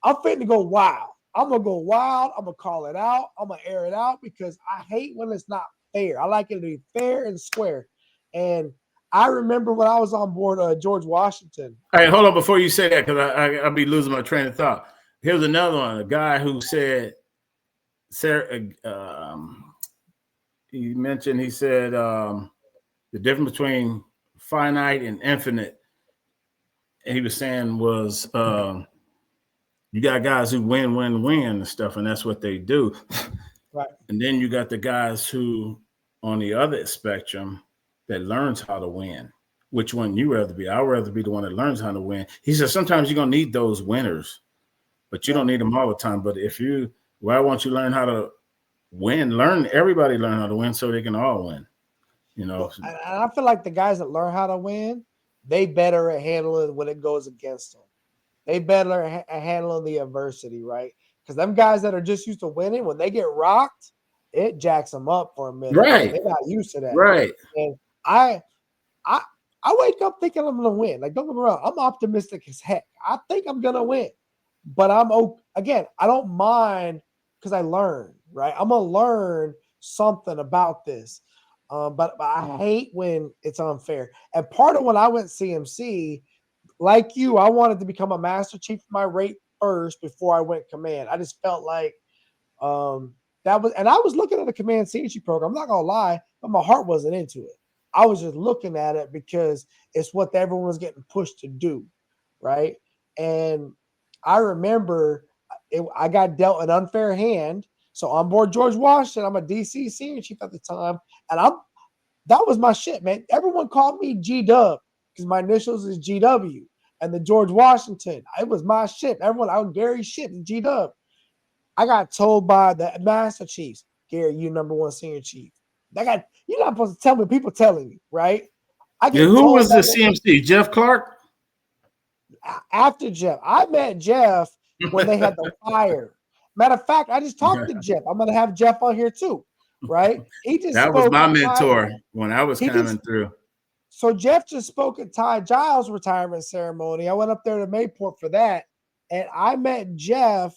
I'm fitting to go wild. I'm gonna go wild. I'm gonna call it out. I'm gonna air it out because I hate when it's not fair. I like it to be fair and square. And I remember when I was on board George Washington. Hey, hold on before you say that, because I'll be losing my train of thought. Here's another one. A guy who said, he said the difference between finite and infinite. And he was saying was you got guys who win and stuff, and that's what they do. Right. And then you got the guys who on the other spectrum that learns how to win. Which one you rather be? I'd rather be the one that learns how to win. He said sometimes you're gonna need those winners, but you don't need them all the time. But why won't you learn how to win? Everybody learn how to win so they can all win. You know. And I feel like the guys that learn how to win, they better at handling when it goes against them. They better at handling the adversity, right? Because them guys that are just used to winning, when they get rocked, it jacks them up for a minute. Right. They're not used to that. Right. And I wake up thinking I'm gonna win. Like, don't get me wrong, I'm optimistic as heck. I think I'm gonna win, but I don't mind because I learn. Right, I'm gonna learn something about this. But I hate when it's unfair. And part of when I went CMC, like you, I wanted to become a Master Chief of my rate first before I went command. I just felt like that was, and I was looking at the command CMC program. I'm not gonna lie, but my heart wasn't into it. I was just looking at it because it's what everyone was getting pushed to do, right? And I remember I got dealt an unfair hand. So on board George Washington, I'm a DC senior chief at the time, and that was my shit, man. Everyone called me G-Dub because my initials is GW, and the George Washington, it was my ship. Everyone, I was Gary's ship, G-Dub. I got told by the Master Chiefs, Gary, you number one senior chief. You're not supposed to tell me. People telling me, right? Who was the CMC? Jeff Clark? After Jeff, I met Jeff when they had the fire. Matter of fact, I just talked to Jeff. I'm going to have Jeff on here too, right? That was my mentor when I was coming through. So Jeff just spoke at Ty Giles' retirement ceremony. I went up there to Mayport for that, and I met Jeff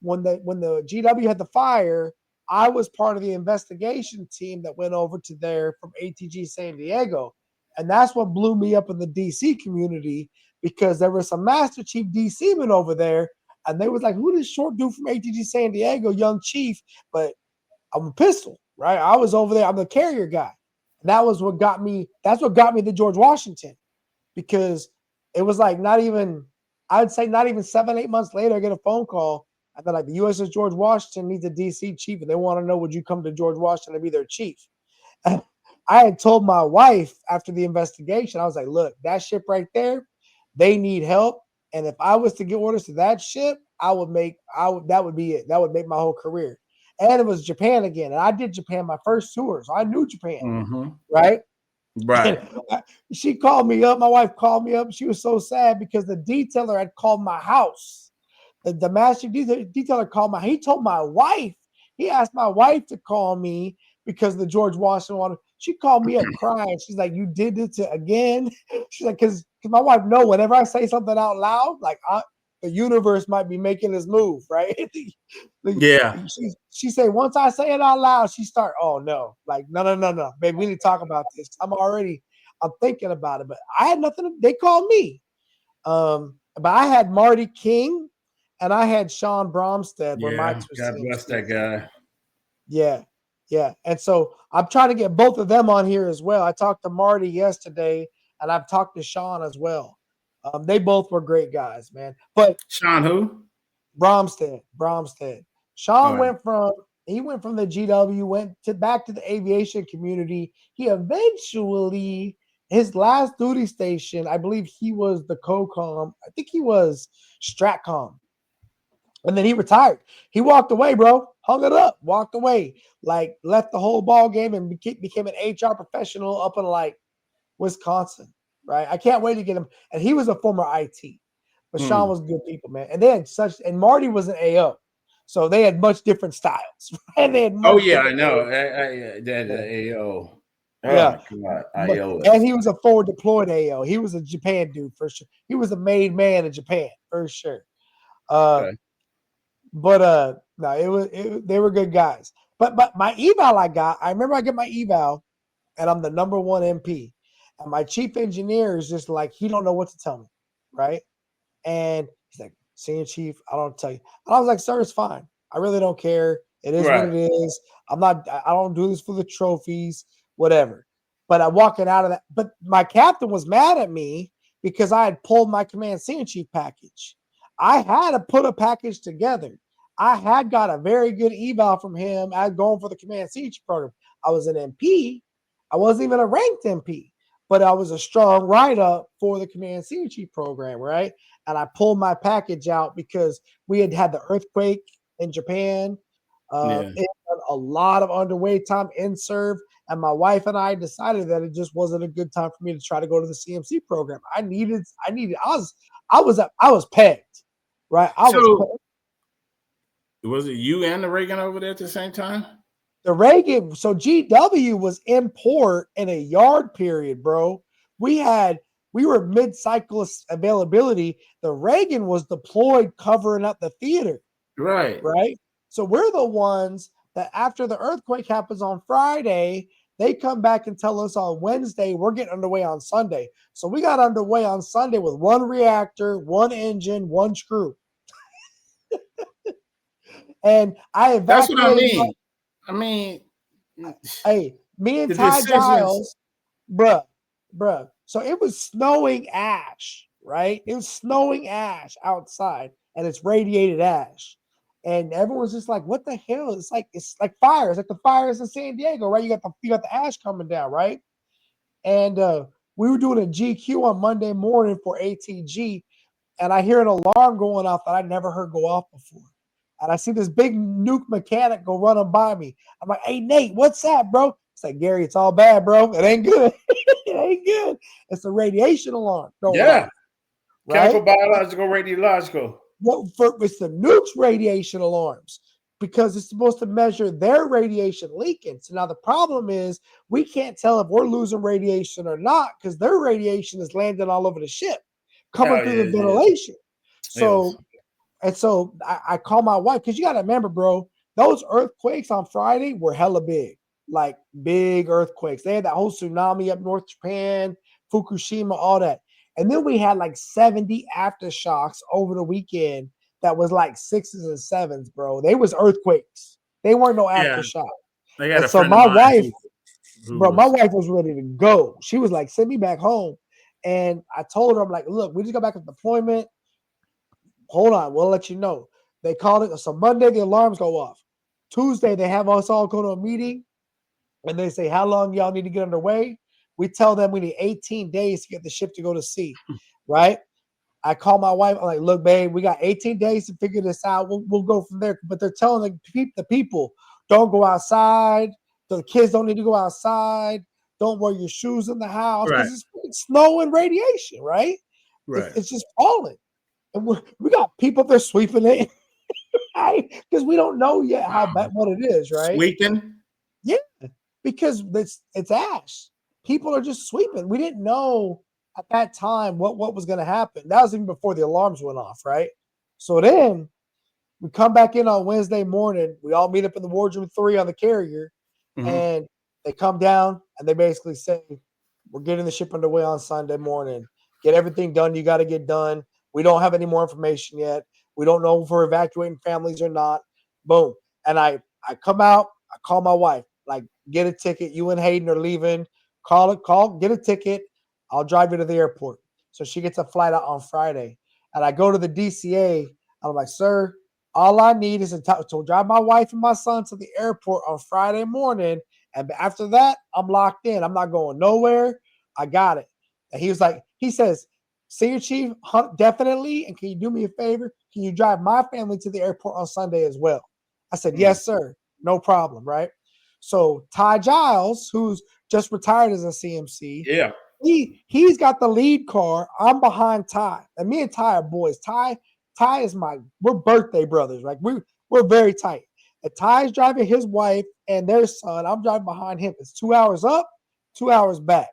when the GW had the fire. I was part of the investigation team that went over to there from ATG San Diego, and that's what blew me up in the DC community because there was some Master Chief DC men over there. And they was like, who this short dude from ATG San Diego, young chief? But I'm a pistol, right? I was over there. I'm the carrier guy. And that's what got me to George Washington because it was like not even 7-8 months later, I get a phone call. I thought like the USS George Washington needs a DC chief and they want to know, would you come to George Washington to be their chief? And I had told my wife after the investigation, I was like, look, that ship right there, they need help. And if I was to get orders to that ship, that would be it. That would make my whole career. And it was Japan again. And I did Japan my first tour. So I knew Japan. Right. Right. She called me up. My wife called me up. She was so sad because the detailer had called my house. The master detailer called he told my wife. He asked my wife to call me because the George Washington wanted. She called me up crying. She's like, you did it again? She's like, because my wife know whenever I say something out loud, like the universe might be making this move, right? Yeah. She said, once I say it out loud, she start, oh no. Like, no. Baby, we need to talk about this. I'm thinking about it. But I had nothing. They called me. But I had Marty King and I had Sean Bromstead. Yeah, God bless that guy. Yeah. Yeah. And so I'm trying to get both of them on here as well. I talked to Marty yesterday and I've talked to Sean as well. They both were great guys, man. But Sean who? Bromstead. Sean All right. went from the GW, back to the aviation community. He eventually, his last duty station, I believe he was the COCOM. I think he was Stratcom. And then he retired. He walked away, bro. Hung it up, walked away, like left the whole ball game and became an HR professional up in like Wisconsin, right? I can't wait to get him. And he was a former IT, but Sean was good people, man. And they had and Marty was an AO, so they had much different styles, right? They had Oh much yeah, I different know. yeah. AO. Oh Yeah. my God, But, iOS. and he was a forward deployed AO. He was a Japan dude for sure. He was a made man in Japan for sure. Okay. But no, they were good guys. But my eval I remember I get my eval and I'm the number one MP. And my chief engineer is just like, he don't know what to tell me, right? And he's like, senior chief, I don't tell you. And I was like, sir, it's fine. I really don't care. It is what Right. it is. I don't do this for the trophies, whatever. But I'm walking out of that. But my captain was mad at me because I had pulled my command senior chief package. I had to put a package together. I had got a very good eval from him as going for the command senior chief program. I was an MP. I wasn't even a ranked MP, but I was a strong write-up for the command senior chief program, right? And I pulled my package out because we had the earthquake in Japan. Yeah. It had a lot of underway time in serve, and my wife and I decided that it just wasn't a good time for me to try to go to the CMC program. I was pegged, right? So was it you and the Reagan over there at the same time? The Reagan, so GW was in port in a yard period, bro. We were mid-cyclist availability. The Reagan was deployed covering up the theater, Right. right? So we're the ones that after the earthquake happens on Friday, they come back and tell us on Wednesday we're getting underway on Sunday. So we got underway on Sunday with one reactor, one engine, one screw. And I That's what I evacuated mean. I mean, hey, me and the Ty decisions. Giles, bruh. So it was snowing ash, right? It was snowing ash outside, and it's radiated ash. And everyone's just like, what the hell? It's like fire. It's like the fires in San Diego, right? You got the ash coming down, right? And we were doing a GQ on Monday morning for ATG, and I hear an alarm going off that I never heard go off before. And I see this big nuke mechanic go running by me. I'm like, hey, Nate, what's that, bro? It's like, Gary, it's all bad, bro. It ain't good. It ain't good. It's a radiation alarm going off, right? Chemical, biological, radiological. It's the nukes radiation alarms because it's supposed to measure their radiation leaking. So now the problem is we can't tell if we're losing radiation or not because their radiation is landing all over the ship, coming through the ventilation. So I call my wife because you got to remember, bro, those earthquakes on Friday were hella big, like big earthquakes. They had that whole tsunami up North Japan, Fukushima, all that. And then we had like 70 aftershocks over the weekend that was like 6s and 7s, bro. They was earthquakes. They weren't no aftershock. They got And a so friend of my mine wife, who my was, wife was ready to go. She was like, send me back home. And I told her, I'm like, look, we just got back from deployment. Hold on, we'll let you know. They called it. So Monday, the alarms go off. Tuesday, they have us all go to a meeting and they say, how long y'all need to get underway? We tell them we need 18 days to get the ship to go to sea, right? I call my wife. I'm like, look, babe, we got 18 days to figure this out. We'll go from there. But they're telling the people, don't go outside. The kids don't need to go outside. Don't wear your shoes in the house because it's snow and radiation, right? It's just falling. And we got people there sweeping it, right? Because we don't know yet how bad what it is, right? sweeping. Yeah, because it's ash. People are just sweeping. We didn't know at that time what was going to happen. That was even before the alarms went off, right? So then we come back in on Wednesday morning. We all meet up in the wardroom 3 on the carrier, and they come down and they basically say, we're getting the ship underway on Sunday morning. Get everything done you got to get done. We don't have any more information yet. We don't know if we're evacuating families or not. Boom. And I come out, I call my wife, like, get a ticket. You and Hayden are leaving. Get a ticket. I'll drive you to the airport. So she gets a flight out on Friday. And I go to the DCA. I'm like, sir, All I need is to drive my wife and my son to the airport on Friday morning. And after that, I'm locked in. I'm not going nowhere. I got it. And he says, Senior Chief, definitely. And can you do me a favor? Can you drive my family to the airport on Sunday as well? I said, yes, sir. No problem, right? So Ty Giles, who's just retired as a CMC, Yeah. he's got the lead car. I'm behind Ty. And me and Ty are boys. Ty is we're birthday brothers. Like we're very tight. And Ty's driving his wife and their son. I'm driving behind him. It's 2 hours up, 2 hours back.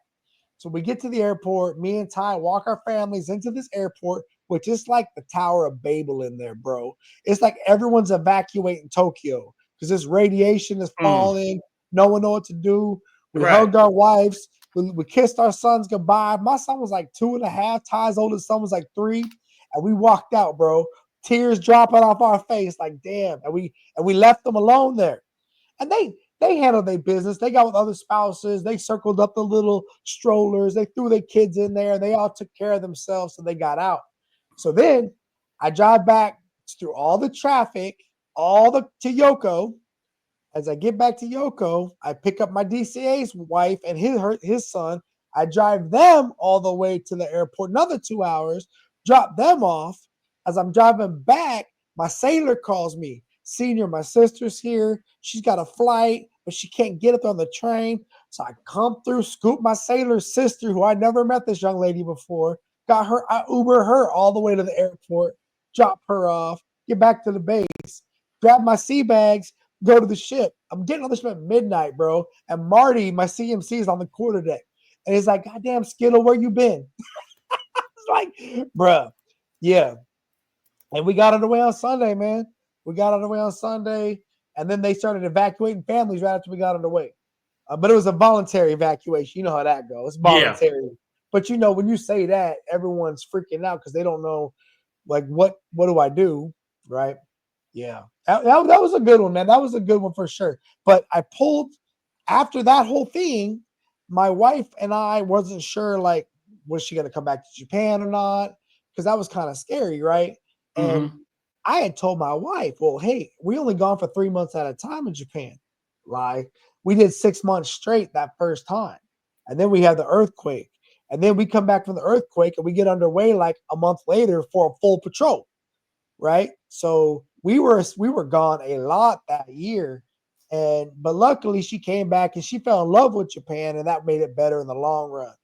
So we get to the airport. Me and Ty walk our families into this airport, which is like the Tower of Babel in there, bro. It's like everyone's evacuating Tokyo because this radiation is falling. No one know what to do. We hugged our wives. We kissed our sons goodbye. My son was like 2.5. Ty's oldest son was like 3. And we walked out, bro. Tears dropping off our face, like damn. And we left them alone there. And they handled their business. They got with other spouses. They circled up the little strollers. They threw their kids in there. They all took care of themselves, so they got out. So then I drive back through all the traffic, to Yoko. As I get back to Yoko, I pick up my DCA's wife and his son. I drive them all the way to the airport, another 2 hours, drop them off. As I'm driving back, my sailor calls me. Senior, my sister's here. She's got a flight, but she can't get up on the train. So I come through, scoop my sailor's sister, who I never met this young lady before. Got her, I Uber her all the way to the airport, drop her off, get back to the base, grab my sea bags, go to the ship. I'm getting on the ship at midnight, bro. And Marty, my CMC, is on the quarterdeck. And he's like, goddamn, Skittle, where you been? It's like, bro, yeah. And we got underway on Sunday, man. We got underway on Sunday. And then they started evacuating families right after we got underway. But it was a voluntary evacuation. You know how that goes. It's voluntary. Yeah. But, when you say that, everyone's freaking out because they don't know, like, what do I do, right? Yeah. That was a good one, man. That was a good one for sure. But I pulled, after that whole thing, my wife and I wasn't sure, like, was she going to come back to Japan or not? Because that was kind of scary, right? And I had told my wife, well, hey, we only gone for 3 months at a time in Japan. Lie. We did 6 months straight that first time. And then we had the earthquake. And then we come back from the earthquake and we get underway like a month later for a full patrol. Right. So we were gone a lot that year. But luckily she came back and she fell in love with Japan, and that made it better in the long run.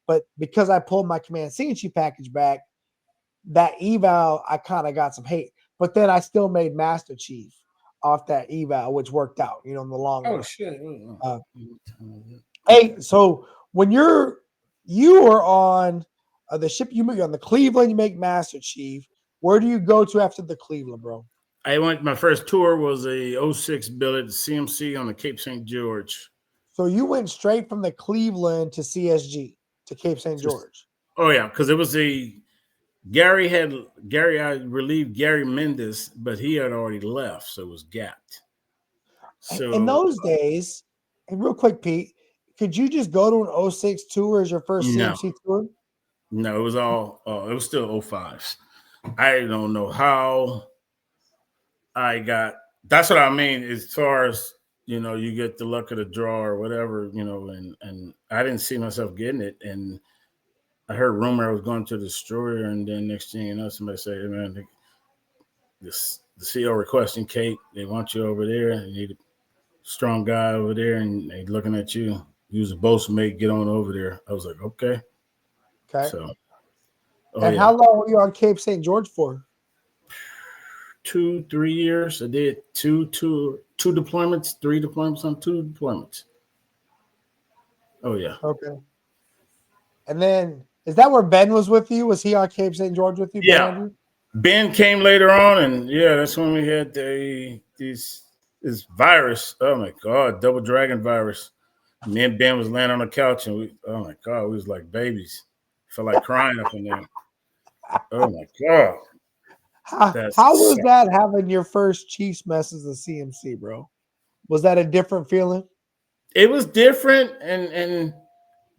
But because I pulled my command senior chief package back, that eval, I kind of got some hate. But then I still made Master Chief off that eval, which worked out, in the long run. Oh, shit. Hey, so when you were on the ship, you make on the Cleveland, you make Master Chief. Where do you go to after the Cleveland, bro? My first tour was a 06 billet CMC on the Cape St. George. So you went straight from the Cleveland to CSG to Cape St. George. Oh, yeah, because it was I relieved Gary Mendes, but he had already left, so it was gapped. So in those days, and real quick, Pete, could you just go to an 06 tour as your first CMC tour? No, it was all it was still 05s. I don't know how I got. That's what I mean. As far as you get the luck of the draw or whatever, and I didn't see myself getting it. And I heard rumor I was going to the destroyer, and then next thing you know, somebody said, hey, "Man, the CO requesting Cape. They want you over there. You need a strong guy over there, and they looking at you. Use a boatmate. Get on over there." I was like, "Okay." Okay. So. How long were you on Cape St. George for? 2-3 years. I did two deployments, 3 deployments on 2 deployments. Oh, yeah. Okay. And then, is that where Ben was with you? Was he on Cape St. George with you? Yeah. Ben came later on, and that's when we had this virus. Oh, my God, Double Dragon virus. Me and Ben was laying on the couch, and we was like babies. Felt like crying up in there. Oh, my God. How was that having your first Chiefs mess as a CMC, bro? Was that a different feeling? It was different,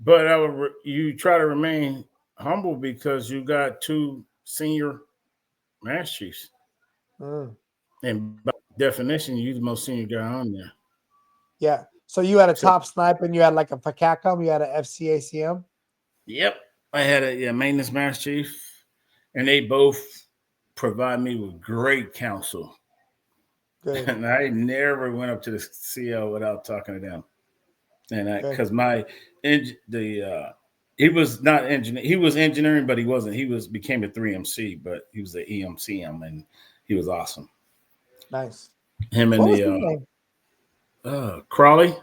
but you try to remain humble because you got 2 senior Master Chiefs. And by definition, you're the most senior guy on there. Yeah. So you had a So, top snipe and you had like a FCACM, you had an FCACM. yep. I had a maintenance master chief, and they both provide me with great counsel. Good. And I never went up to the CO without talking to them. And because he was not engineer, he was engineering, but he wasn't. He became a 3MC, but he was the EMCM, and he was awesome. Nice. Him and What was his name? Crawley.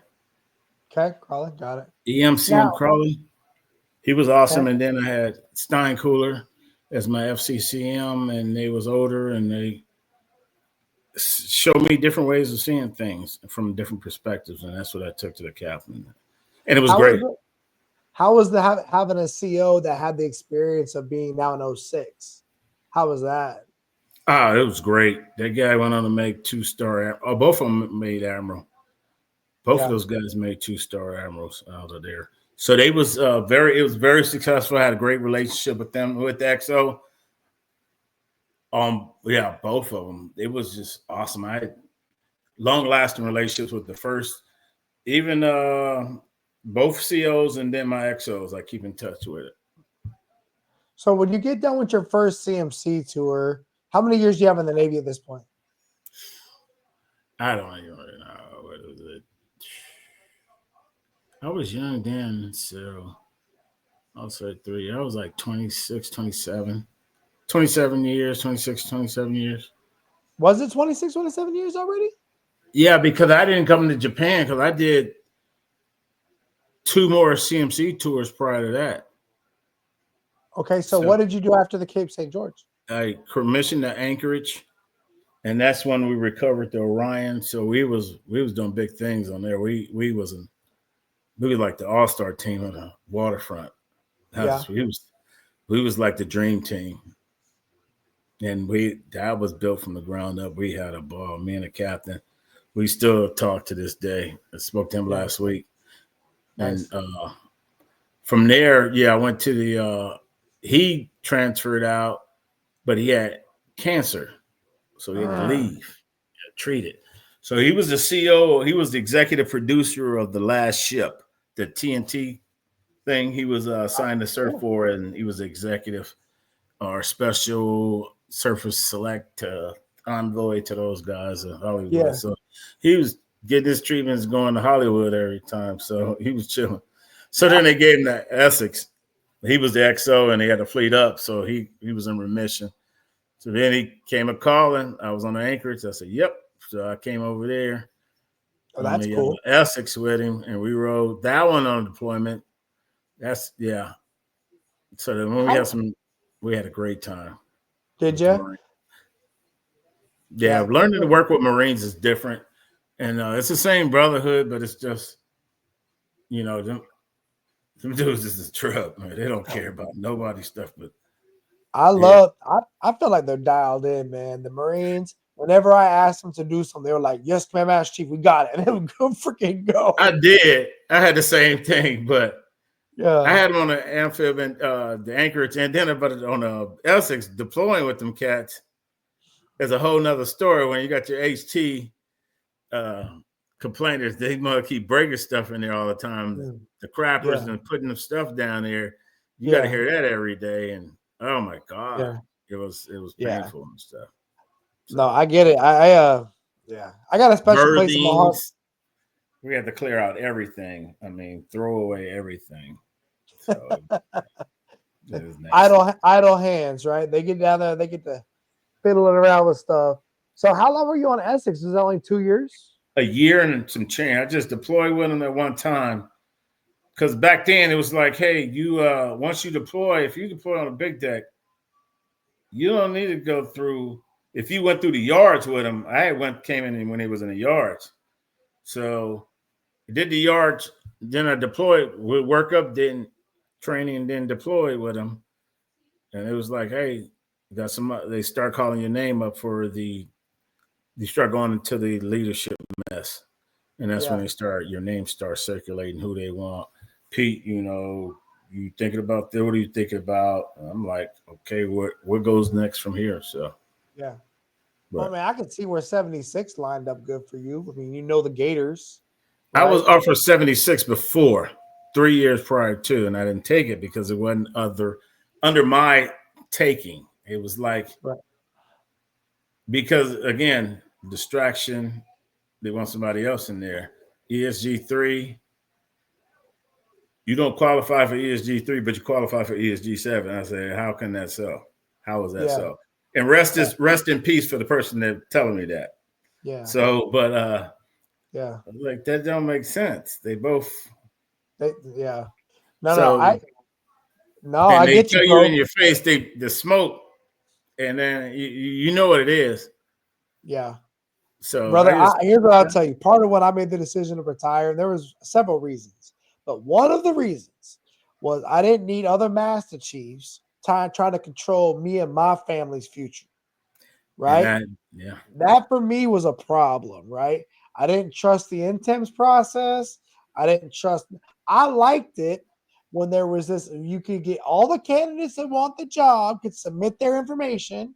Okay, Crawley, got it. EMCM Crawley. He was awesome. Okay. And then I had Steinkühler as my FCCM, and they was older, and they showed me different ways of seeing things from different perspectives, and that's what I took to the captain. And it was great. How was having a CO that had the experience of being now in 06? How was that? Oh, it was great. That guy went on to make 2-star. Both of them made admiral. Both of those guys made 2-star admirals out of there. So they was it was very successful. I had a great relationship with them, with the XO. Yeah, both of them. It was just awesome. I had long-lasting relationships with the first, even both COs, and then my XOs. I keep in touch with it. So when you get done with your first CMC tour, how many years do you have in the Navy at this point? I don't even know. What was it? I was young then, so I'll say 3. I was like 26, 27. 27 years, 26, 27 years. Was it 26, 27 years already? Yeah, because I didn't come to Japan because I did 2 more CMC tours prior to that. Okay, so what did you do after the Cape St. George? I commissioned the Anchorage, and that's when we recovered the Orion. So we was doing big things on there. We were like the all-star team on the waterfront. We was like the dream team. And that was built from the ground up. We had a ball. Me and the captain. We still talk to this day. I spoke to him last week. Nice. And from there, I went to the he transferred out, but he had cancer. So he had to leave, treated. So he was the CEO. He was the executive producer of The Last Ship, the TNT thing. He was assigned to surf for, and he was the executive or special surface select envoy to those guys in Hollywood. Yeah. So he was getting his treatments going to Hollywood every time. So he was chilling. So then they gave him the Essex. He was the XO, and they had to fleet up. So he was in remission. So then he came a calling. I was on the Anchorage. I said, yep. So I came over there. Oh, that's cool. Essex with him, and we rode that one on deployment. So then when we had a great time. Did you? Yeah, learning to work with Marines is different. And it's the same brotherhood, but it's just, them dudes is a truck, man. They don't care about nobody's stuff. But I feel like they're dialed in, man. The Marines, whenever I asked them to do something, they were like, yes, Command Master Chief, we got it. And they would freaking go. I did. I had the same thing, but I had them on the amphib and the Anchorage, and then on the Essex deploying with them cats. There's a whole nother story when you got your HT complainers. They must keep breaking stuff in there all the time. Yeah. The crappers and putting the stuff down there. You got to hear that every day. And oh my God, it was painful and stuff. So, no, I get it. I got a special place in my heart. We had to clear out everything. I mean, throw away everything. So idle hands, right? They get down there, they get to fiddling around with stuff. So how long were you on Essex? Was it only 2 years? A year and some change. I just deployed with them at one time. Because back then it was like, hey, you once you deploy, if you deploy on a big deck, you don't need to go through. If you went through the yards with them, came in when he was in the yards. So I did the yards, then I deployed, would work up, then training, and then deploy with them. And it was like, hey, you got they start calling your name up for you start going into the leadership mess. And that's when your name starts circulating who they want. Pete, you thinking about that? What are you thinking about? And I'm like, okay, what goes next from here? So Well, I mean, I can see where 76 lined up good for you. I mean, you know the Gators. Right? I was right? offered 76 before, 3 years prior to, and I didn't take it because it wasn't under my taking. It was like right. Because again, distraction. They want somebody else in there. ESG 3. You don't qualify for ESG 3, but you qualify for ESG 7. I said, how can that sell? How is that so? And rest in peace for the person that telling me that. Yeah. So, but yeah, like that don't make sense. They both. Yeah. No, I get you. They tell you in your face the smoke, and then you know what it is. Yeah. So, brother, here's what I'll tell you. Part of what I made the decision to retire, and there was several reasons, but one of the reasons was I didn't need other Master Chiefs trying to control me and my family's future. Right? That for me was a problem, right? I didn't trust the NTEMS process. I liked it when there was this, you could get all the candidates that want the job could submit their information,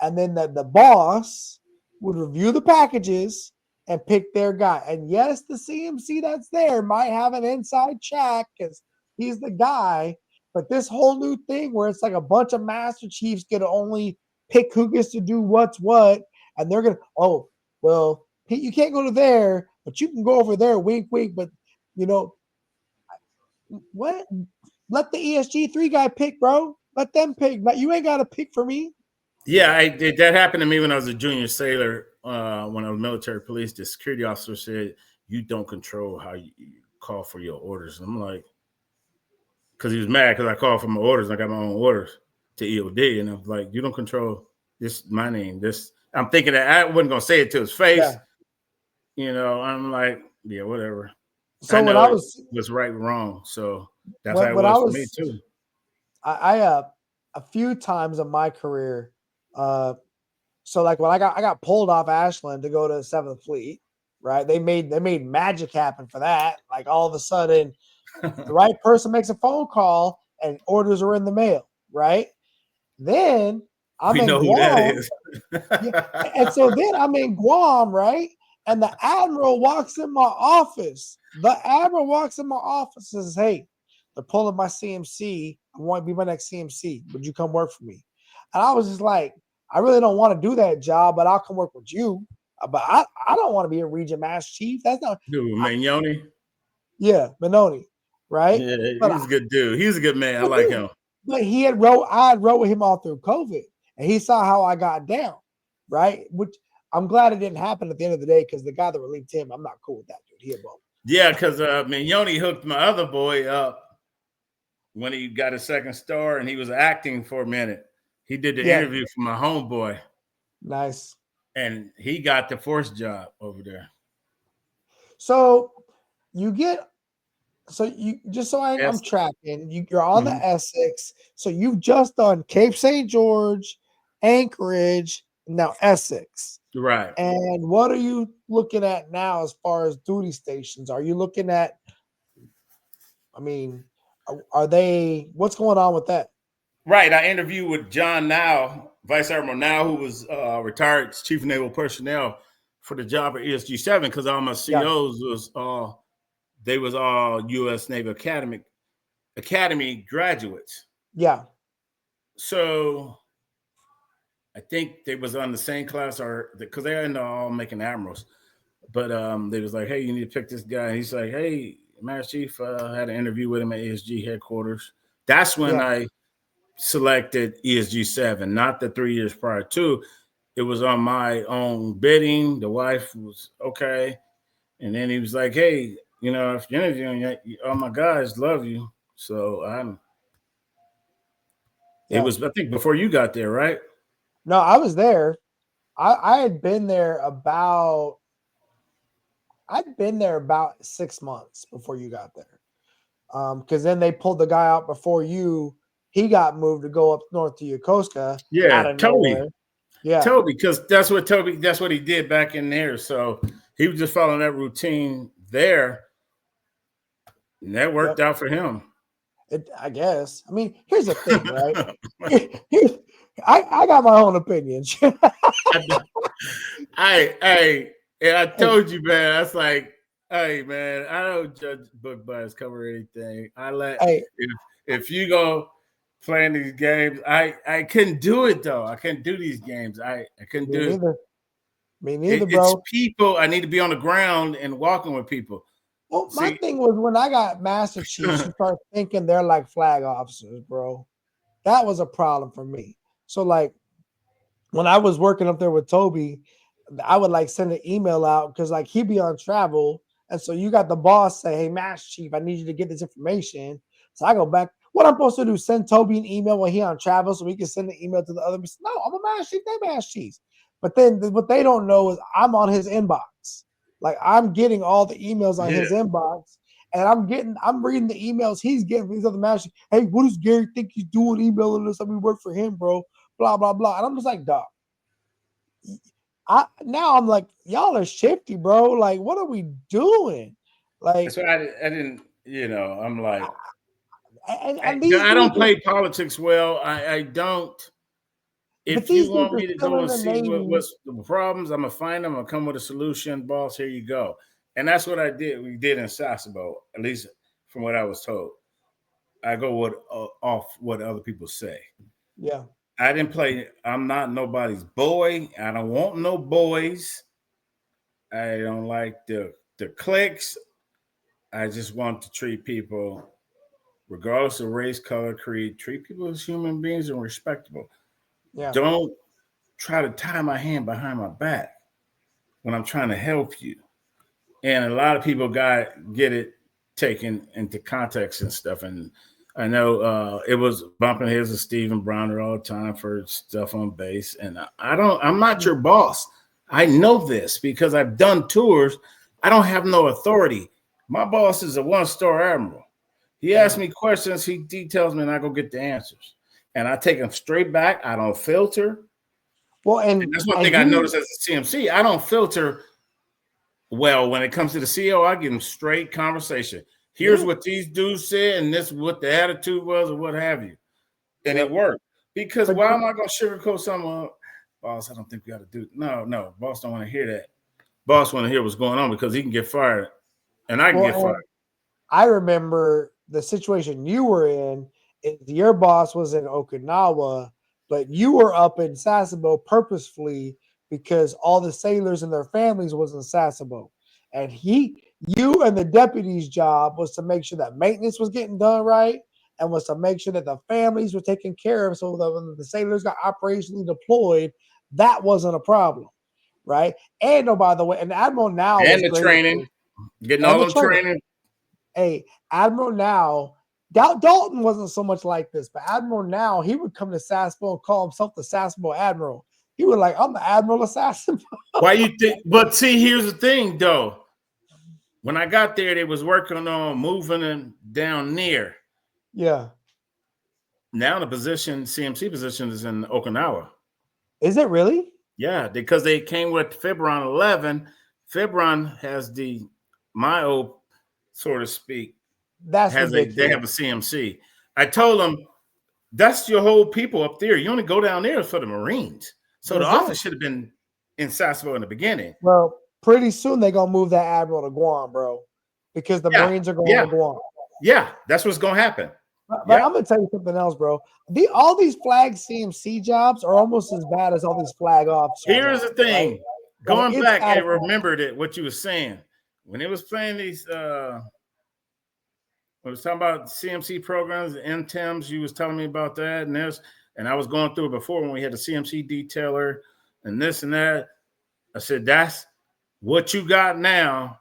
and then the boss would review the packages and pick their guy. And yes, the CMC that's there might have an inside check because he's the guy, but this whole new thing where it's like a bunch of Master Chiefs get to only pick who gets to do what's what, and they're gonna, oh, well, you can't go to there, but you can go over there, wink, wink, but what? Let the ESG3 guy pick, bro. Let them pick. But you ain't got to pick for me. Yeah, that happened to me when I was a junior sailor. When I was military police, the security officer said, you don't control how you call for your orders. And I'm like, because he was mad because I called for my orders. I got my own orders to EOD. And I was like, you don't control this, my name. This. I'm thinking that I wasn't going to say it to his face. Yeah. I'm like, yeah, whatever. So when I was right and wrong. So that's how it was for me too. I a few times in my career, so like when I got pulled off Ashland to go to 7th Fleet, right? They made magic happen for that. Like all of a sudden, the right person makes a phone call and orders are in the mail, right? Then I'm in Guam. Who that is. And so then I'm in Guam, right? And the admiral walks in my office. The admiral walks in my office and says, hey, they're pulling my CMC. I want to be my next CMC. Would you come work for me? And I was just like, I really don't want to do that job, but I'll come work with you. But I don't want to be a region master chief. That's not. Dude, Magnoni? Yeah, Manoni, right? Yeah, he's a good dude. He's a good man. I like him. But I had wrote with him all through COVID, and he saw how I got down, right? Which I'm glad it didn't happen at the end of the day because the guy that relieved him, I'm not cool with that dude. He a bum. Yeah, because Mignoni hooked my other boy up when he got his second star, and he was acting for a minute. He did the interview for my homeboy. Nice. And he got the force job over there. So you I'm tracking. You're on the Essex. So you've just done Cape St. George, Anchorage, now Essex. Right. And what are you looking at now as far as duty stations? Are you looking at, are they, what's going on with that? Right. I interviewed with John Now, Vice Admiral Now, who was retired Chief of Naval Personnel for the job at ESG 7 because all my COs was all U.S. Naval Academy graduates. Yeah. So I think they was on the same class or because they ended up all making admirals. But they was like, hey, you need to pick this guy. And he's like, hey, Master Chief, I had an interview with him at ESG headquarters. That's when I selected ESG 7, not the 3 years prior to. It was on my own bidding. The wife was okay. And then he was like, hey, if you're interviewing, all my guys love you. So it was, I think, before you got there, right? No, I was there. I had been there about 6 months before you got there. Because then they pulled the guy out before you. He got moved to go up north to Yokosuka. Yeah, Toby. Yeah, Toby, because that's what he did back in there. So he was just following that routine there. And that worked out for him. I guess. Here's the thing, right? I got my own opinions. And I told you, man. That's like, hey, man, I don't judge book by its cover or anything. I let Hey, if you go playing these games, I couldn't do it though. I couldn't do these games. I couldn't me do it. neither. Me neither, It's bro. people. I need to be on the ground and walking with people. Well, my See, thing was when I got Master Chiefs, you start thinking they're like flag officers, bro. That was a problem for me. So, like, when I was working up there with Toby, I would like send an email out because like he'd be on travel. And so you got the boss say, "Hey, Master Chief, I need you to get this information." So I go back. What I'm supposed to do? Send Toby an email when he on travel so we can send an email to the other. No, I'm a Master Chief. They Master Chiefs. But then what they don't know is I'm on his inbox. Like I'm getting all the emails on yeah. his inbox, and I'm reading the emails he's getting from these other Master Chiefs. Hey, what does Gary think he's doing emailing us? Like we work for him, bro. Blah blah blah. And I'm just like, dog. I'm like, y'all are shifty, bro. Like, what are we doing? Like, That's why I didn't. I'm like, and these I dudes don't play politics well. I don't. but If these you dudes want are me to still go in and the see Navy. what's the problems, I'm gonna find them. I'm gonna come with a solution, boss. Here you go. And that's what I did. We did in Sasebo, at least from what I was told. I go with off what other people say. Yeah. I didn't play. I'm not nobody's boy. I don't want no boys. I don't like the cliques. I just want to treat people, regardless of race, color, creed, treat people as human beings and respectable. Yeah. Don't try to tie my hand behind my back when I'm trying to help you. And a lot of people get it taken into context and stuff. And I know it was bumping heads with Stephen Browner all the time for stuff on base. And I'm not your boss. I know this because I've done tours. I don't have no authority. My boss is a 1-star admiral. He asks me questions, he details me, and I go get the answers. And I take them straight back. I don't filter. Well, And that's one thing I noticed as a CMC. I don't filter well when it comes to the CEO. I give them straight conversation. Here's what these dudes said, and this is what the attitude was, or what have you. And it worked. Because why am I going to sugarcoat something? Boss, I don't think we got to do it. No. Boss don't want to hear that. Boss want to hear what's going on because he can get fired, and I can get fired. I remember the situation you were in is your boss was in Okinawa, but you were up in Sasebo purposefully because all the sailors and their families was in Sasebo. And you and the deputy's job was to make sure that maintenance was getting done right and was to make sure that the families were taken care of so that when the sailors got operationally deployed, that wasn't a problem. Right. And by the way, and Admiral Now and was the great training, getting all the training. Hey, Admiral Now, Dalton wasn't so much like this, but Admiral Now, he would come to Sasebo and call himself the Sasebo Admiral. He was like, I'm the Admiral of Sasebo. Why you think? But see, here's the thing, though. When I got there, they was working on moving them down near. Yeah. Now the CMC position is in Okinawa. Is it really? Yeah, because they came with Fibron 11. Fibron has the Myo, so to speak. They have a CMC. I told them that's your whole people up there. You only go down there for the Marines. So the office should have been in Sasebo in the beginning. Well, pretty soon they're gonna move that Admiral to Guam, bro, because the Marines are going to Guam. Yeah, that's what's gonna happen. But I'm gonna tell you something else, bro. All these flag CMC jobs are almost as bad as all these flag officers. Here's the thing. Right? Going back, I remembered it, what you were saying. When it was playing these when I was talking about CMC programs, the NTEMs, you was telling me about that and this, and I was going through it before when we had the CMC detailer and this and that. I said, that's what you got now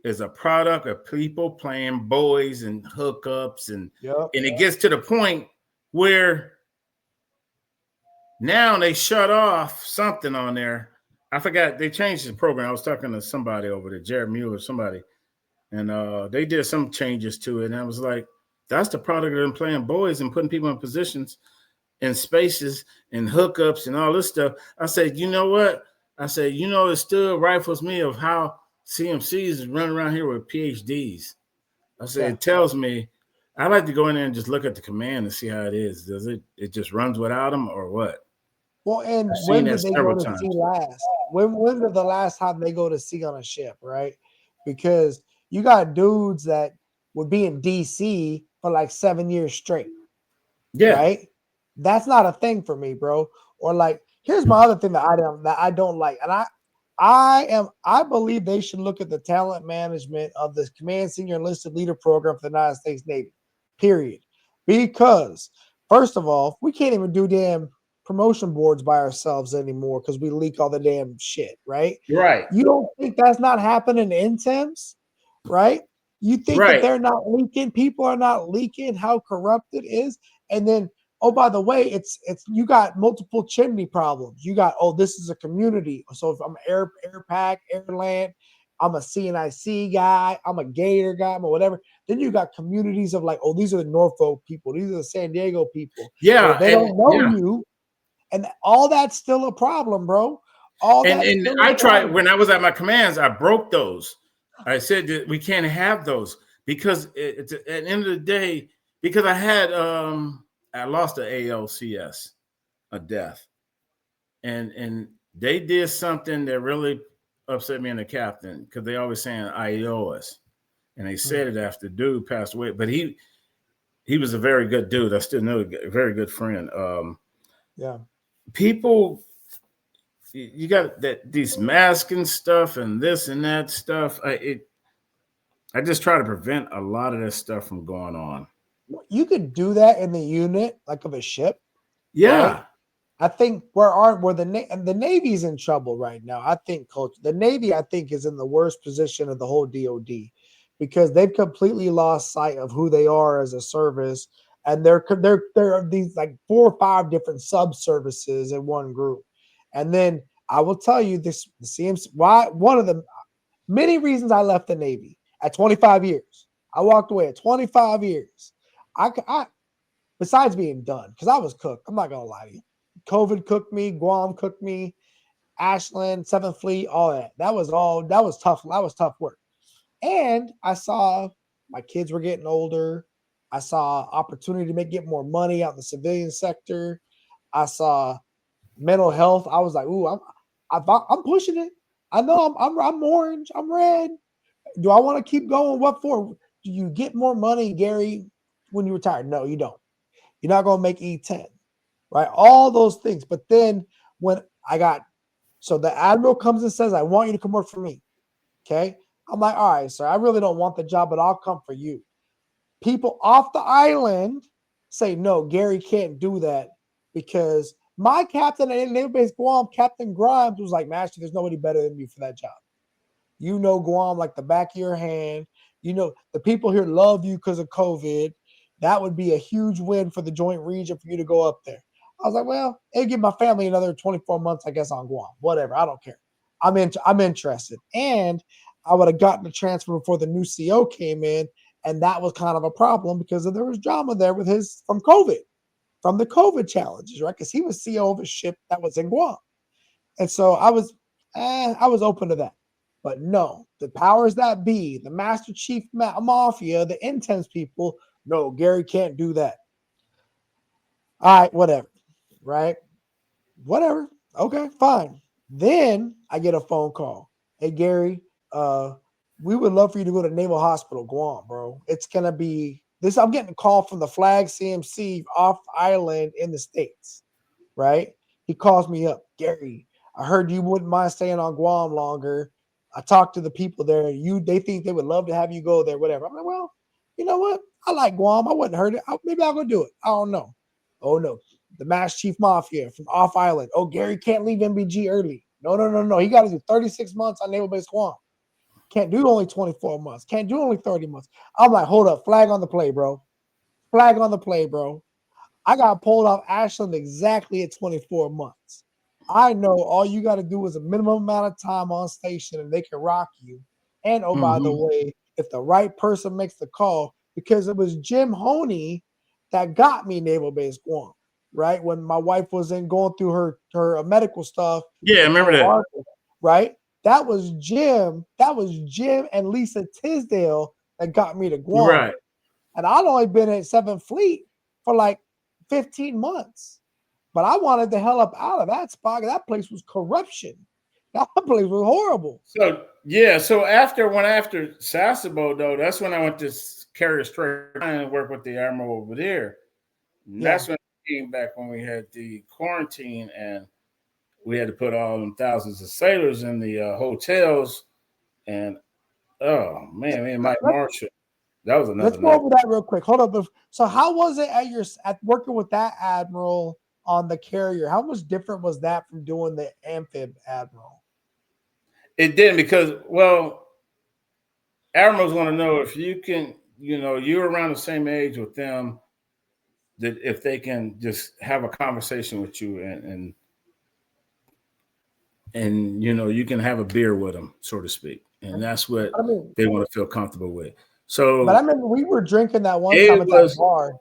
is a product of people playing boys and hookups. And it gets to the point where now they shut off something on there. I forgot, they changed the program. I was talking to somebody over there, Jared Mueller, somebody. And they did some changes to it. And I was like, that's the product of them playing boys and putting people in positions and spaces and hookups and all this stuff. I said, you know what? I said, it still rifles me of how CMCs is running around here with PhDs. I said, it tells me I like to go in there and just look at the command and see how it is. Does it just runs without them or what? Well, and I've seen when that did they go several to times. sea last? When did the last time they go to sea on a ship, right? Because you got dudes that would be in DC for like 7 years straight, Yeah, right? That's not a thing for me, bro. Or like, here's my other thing that I don't like, and I believe they should look at the talent management of the Command Senior Enlisted Leader Program for the United States Navy. Period. Because first of all, we can't even do damn promotion boards by ourselves anymore because we leak all the damn shit, right? right, You don't think that's not happening in Temps, right? You think that right. they're not leaking, people are not leaking how corrupt it is, and then oh, by the way, it's you got multiple chimney problems. You got, oh, this is a community. So if I'm air pack, air land, I'm a CNIC guy, I'm a Gator guy, I'm a whatever. Then you got communities of like, oh, these are the Norfolk people, these are the San Diego people. But Yeah, if they and don't know yeah, you, and all that's still a problem, bro. All that's and still I a tried problem. when I was at my commands. I broke those. I said that we can't have those because it's at the end of the day. Because I lost the ALCS, a death, and they did something that really upset me and the captain because they always saying IOS, and they said it after dude passed away. But he was a very good dude. I still know a very good friend. Yeah. People, you got that these masking stuff and this and that stuff. I just try to prevent a lot of this stuff from going on. You could do that in the unit, like of a ship, right? Yeah, I think where the Navy's in trouble right now. I think the Navy I think is in the worst position of the whole DoD because they've completely lost sight of who they are as a service, and there are these like 4 or 5 different sub services in one group. And then I will tell you this: the CMC, why one of the many reasons I left the Navy at 25 years. I walked away at 25 years. I besides being done because I was cooked. I'm not gonna lie to you. COVID cooked me, Guam cooked me, Ashland, Seventh Fleet, all that. That was tough. That was tough work. And I saw my kids were getting older. I saw opportunity to get more money out in the civilian sector. I saw mental health. I was like, ooh, I'm pushing it. I know I'm orange, I'm red. Do I want to keep going? What for? Do you get more money, Gary, when you retire? No, you don't. You're not going to make E10, right? All those things. But then when so the admiral comes and says, I want you to come work for me. Okay. I'm like, all right, sir, I really don't want the job, but I'll come for you. People off the island say, no, Gary can't do that because my captain at Naval Base Guam, Captain Grimes, was like, Master, there's nobody better than you for that job. You know Guam like the back of your hand. You know, the people here love you because of COVID. That would be a huge win for the joint region for you to go up there. I was like, well, it'd give my family another 24 months, I guess, on Guam. Whatever. I don't care. I'm interested. And I would have gotten the transfer before the new CO came in. And that was kind of a problem because there was drama there with from COVID, from the COVID challenges, right? Because he was CO of a ship that was in Guam. And so I was open to that. But no, the powers that be, the Master Chief Mafia, the intense people, no, Gary can't do that. All right, whatever. Right? Whatever. Okay, fine. Then I get a phone call. Hey, Gary, we would love for you to go to Naval Hospital, Guam, bro. It's going to be this. I'm getting a call from the Flag CMC off island in the States, right? He calls me up. Gary, I heard you wouldn't mind staying on Guam longer. I talked to the people there. They think they would love to have you go there, whatever. I'm like, well, you know what? I like Guam. I wouldn't hurt it. Maybe I'll go do it. I don't know. Oh, no. The Master Chief Mafia from off island. Oh, Gary can't leave MBG early. No. He got to do 36 months on Naval Base Guam. Can't do only 24 months. Can't do only 30 months. I'm like, hold up. Flag on the play, bro. Flag on the play, bro. I got pulled off Ashland exactly at 24 months. I know all you got to do is a minimum amount of time on station and they can rock you. And oh, by the way, if the right person makes the call, because it was Jim Honey that got me Naval Base Guam, right? When my wife was going through her medical stuff. Yeah, I remember that. Right? That was Jim and Lisa Tisdale that got me to Guam. Right. And I'd only been at 7th Fleet for like 15 months. But I wanted the hell up out of that spot. That place was corruption. That place was horrible. So yeah, so after Sasebo though, that's when I went to Carrier Straight and work with the Admiral over there. And that's when I came back when we had the quarantine and we had to put all them thousands of sailors in the hotels. And oh man, me and Mike Marshall, that was another. Let's go over that real quick. Hold up. So how was it at working with that Admiral on the Carrier? How much different was that from doing the Amphib Admiral? It didn't because, well, Admirals want to know if you can, you're around the same age with them, that if they can just have a conversation with you and you can have a beer with them, so to speak. And that's what they want to feel comfortable with. So, but I remember we were drinking that one time at that bar.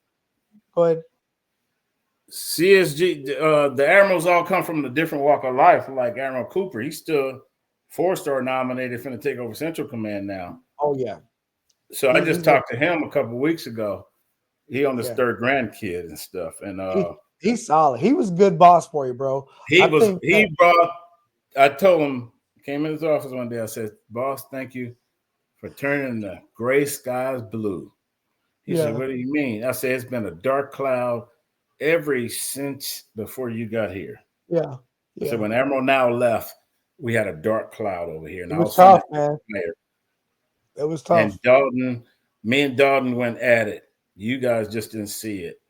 But CSG, the Admirals all come from a different walk of life. Like Admiral Cooper, he's still 4-star nominated for the take over Central Command now. Oh yeah. So I just talked to him a couple of weeks ago. He on his third grandkid and stuff, and he's solid. He was a good boss for you, bro. I told him, came in his office one day. I said, "Boss, thank you for turning the gray skies blue." He said, "What do you mean?" I said, "It's been a dark cloud ever since before you got here." Yeah. So when Admiral Now left, we had a dark cloud over here. And it was tough, man. It was tough. And me and Dalton went at it. You guys just didn't see it.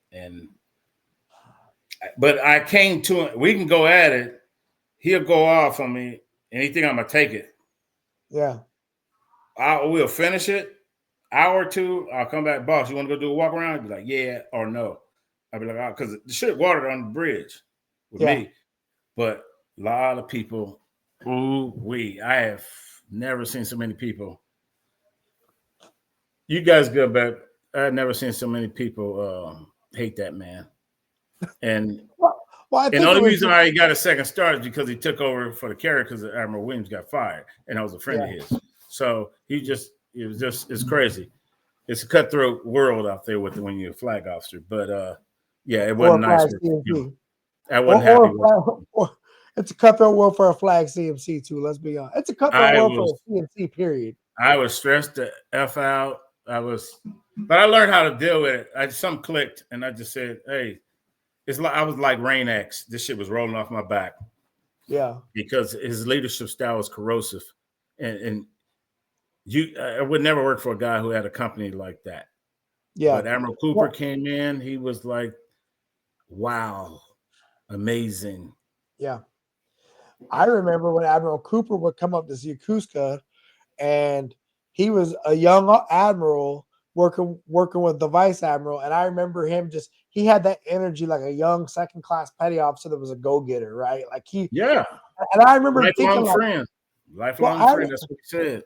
But I came to him. We can go at it. He'll go off on me. And he think I'm going to take it. Yeah. We'll finish it. Hour or two, I'll come back. Boss, you want to go do a walk around? He'd be like, yeah or no. I'd be like, because the shit watered on the bridge with me. But a lot of people, I have never seen so many people. You guys good, but I've never seen so many people hate that man. And the only reason why he got a second start is because he took over for the Carrier because Admiral Williams got fired, and I was a friend of his. So it's crazy. It's a cutthroat world out there when you're a flag officer. But it wasn't nice. I wasn't happy. It's a cutthroat world for a flag CMC too. Let's be honest. It's a cutthroat world for a CMC. Period. I was stressed the F out. But I learned how to deal with it. Something clicked, and I just said, "Hey, I was like Rain X. This shit was rolling off my back." Yeah, because his leadership style was corrosive, and I would never work for a guy who had a company like that. Yeah, but Admiral Cooper came in. He was like, "Wow, amazing." Yeah, I remember when Admiral Cooper would come up to Yokosuka, and he was a young admiral working with the vice admiral, and I remember him he had that energy like a young second-class petty officer that was a go-getter, right? Like and I remember lifelong friend. That's what he said.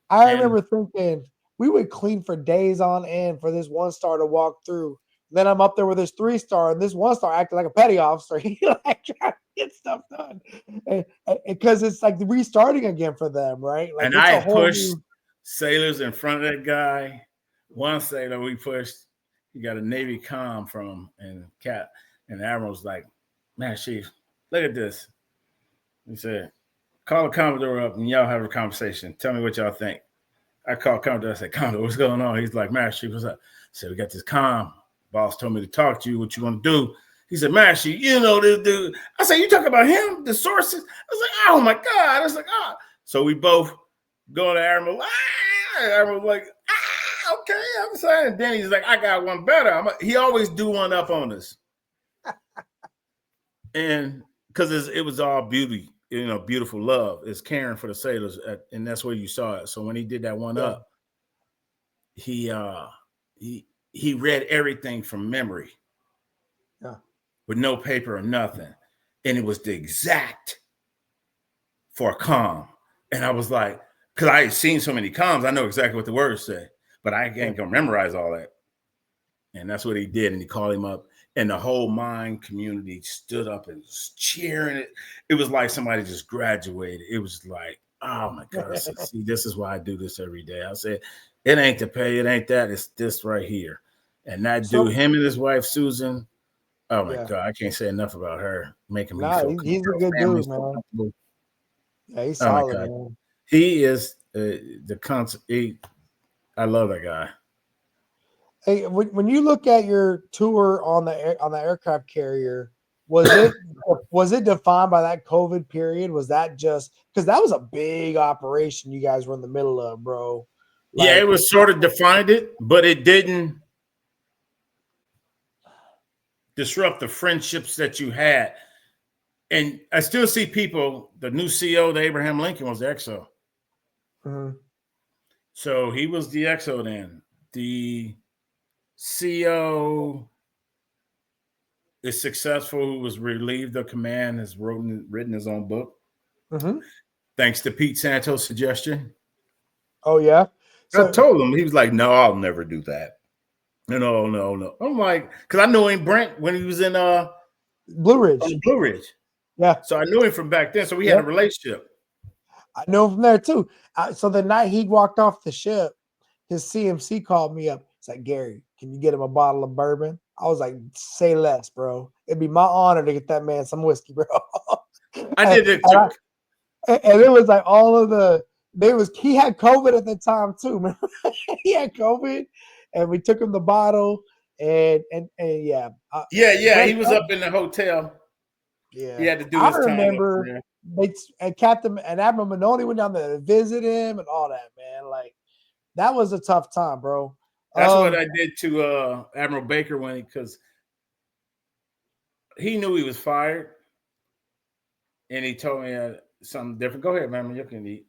I remember thinking we would clean for days on end for this 1-star to walk through. Then I'm up there with this 3-star, and this 1-star acting like a petty officer. He like trying to get stuff done, because it's like restarting again for them, right? Like, and I pushed sailors in front of that guy. One sailor we pushed, he got a Navy comm from him, and the Admiral's like, "Man, Chief, look at this." He said, "Call the Commodore up and y'all have a conversation. Tell me what y'all think." I called Commodore. I said, "Commodore, what's going on?" He's like, "Master Chief, what's up?" I said, "We got this comm. Boss told me to talk to you. What you want to do?" He said, "Master Chief, you know this dude." I said, "You talking about him? The sources?" I was like, "Oh my God." I was like, "Ah." So we both go to Admiral. Admiral was like, "Okay, I'm sorry." And then he's like, "I got one better." He always do one up on us. And because it was all beauty, beautiful love. It's caring for the sailors. And that's where you saw it. So when he did that one up, he read everything from memory. Yeah. With no paper or nothing. And it was the exact for a comm. And I was like, because I had seen so many comms, I know exactly what the words say, but I ain't gonna memorize all that. And that's what he did. And he called him up, and the whole mine community stood up and was cheering it. It was like somebody just graduated. It was like, oh my God. I said, see, this is why I do this every day. I said, It ain't the pay, it ain't that. It's this right here. And that So dude, him and his wife Susan. Oh my yeah, God, I can't say enough about her, making me nah, feel he's a her good family dude, so man. comfortable. Yeah, he's Oh my solid, God, man. he is the constant. I love that guy. Hey, when you look at your tour on the aircraft carrier, was it defined by that COVID period? Was that just because that was a big operation you guys were in the middle of, bro? Yeah, it Like, was sort of defined it, but it didn't disrupt the friendships that you had. And I still see people. The new CEO, the Abraham Lincoln, was the XO. mhm. So he was the XO then. The CEO is successful, who was relieved of command, has written his own book. Mm-hmm. Thanks to Pete Santos' suggestion. Oh yeah. I So told him, he was like, no, I'll never do that. No. I'm like, because I knew him, Brent, when he was in Blue Ridge. on Blue Ridge. Yeah. So I knew him from back then. So we had a Yep. relationship. I know him from there too. So the night he walked off the ship, his CMC called me up. It's like, Gary, can you get him a bottle of bourbon? I was like, say less, bro. It'd be my honor to get that man some whiskey, bro. I did it and, too. and it was like all of he had COVID at the time too, man. He had COVID, and we took him the bottle, and yeah. Yeah. He was up in the hotel. Yeah. He had to do I his time up remember there. and Captain and Admiral Manoni went down there to visit him and all that, man. Like, that was a tough time, bro. That's what I did to Admiral Baker because he knew he was fired, and he told me something different. Go ahead, man. You can eat.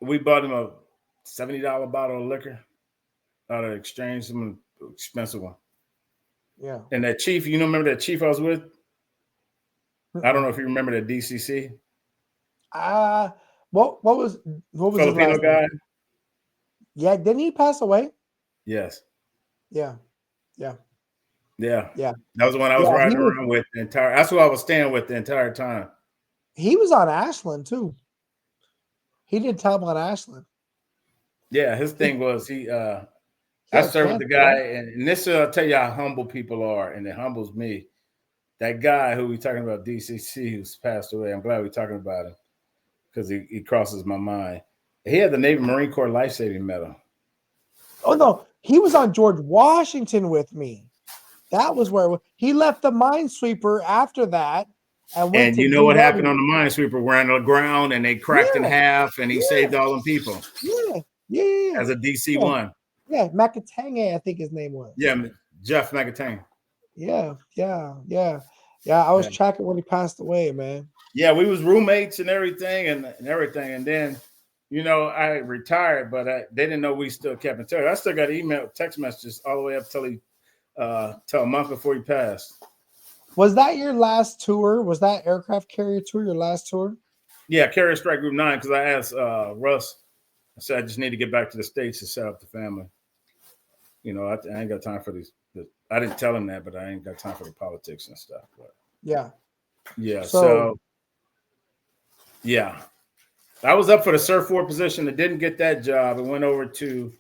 We bought him a $70 bottle of liquor out of exchange, some expensive one. Yeah. And that chief, remember that chief I was with? I don't know if you remember that DCC. What was his Filipino last guy? name? Yeah, didn't he pass away? Yes. Yeah. Yeah. Yeah. That was the one I was riding around with the entire. That's who I was staying with the entire time. He was on Ashland too. He did time on Ashland. Yeah, his thing was I had served with the cancer, guy, right? and this will tell you how humble people are, and it humbles me. That guy who we talking about, DCC, who's passed away. I'm glad we're talking about him because he crosses my mind. He had the Navy Marine Corps Life-Saving Medal. Oh no, he was on George Washington with me. That was where he left the Minesweeper after that and went And to you know what DW. happened on the Minesweeper? We're on the ground, and they cracked in half, and he saved all them people. Yeah. As a DC-1. Yeah, Makatange, I think his name was. Yeah, Jeff McAtang. Yeah. I was tracking when he passed away, man. Yeah, we was roommates and everything, and then, I retired, but they didn't know we still kept in touch. I still got email, text messages all the way up till a month before he passed. Was that your last tour? Was that aircraft carrier tour your last tour? Yeah, Carrier Strike Group 9, because I asked Russ. I said I just need to get back to the States to set up the family. I ain't got time for these. I didn't tell him that, but I ain't got time for the politics and stuff. But yeah. So I was up for the Surf 4 position. I didn't get that job. I went over to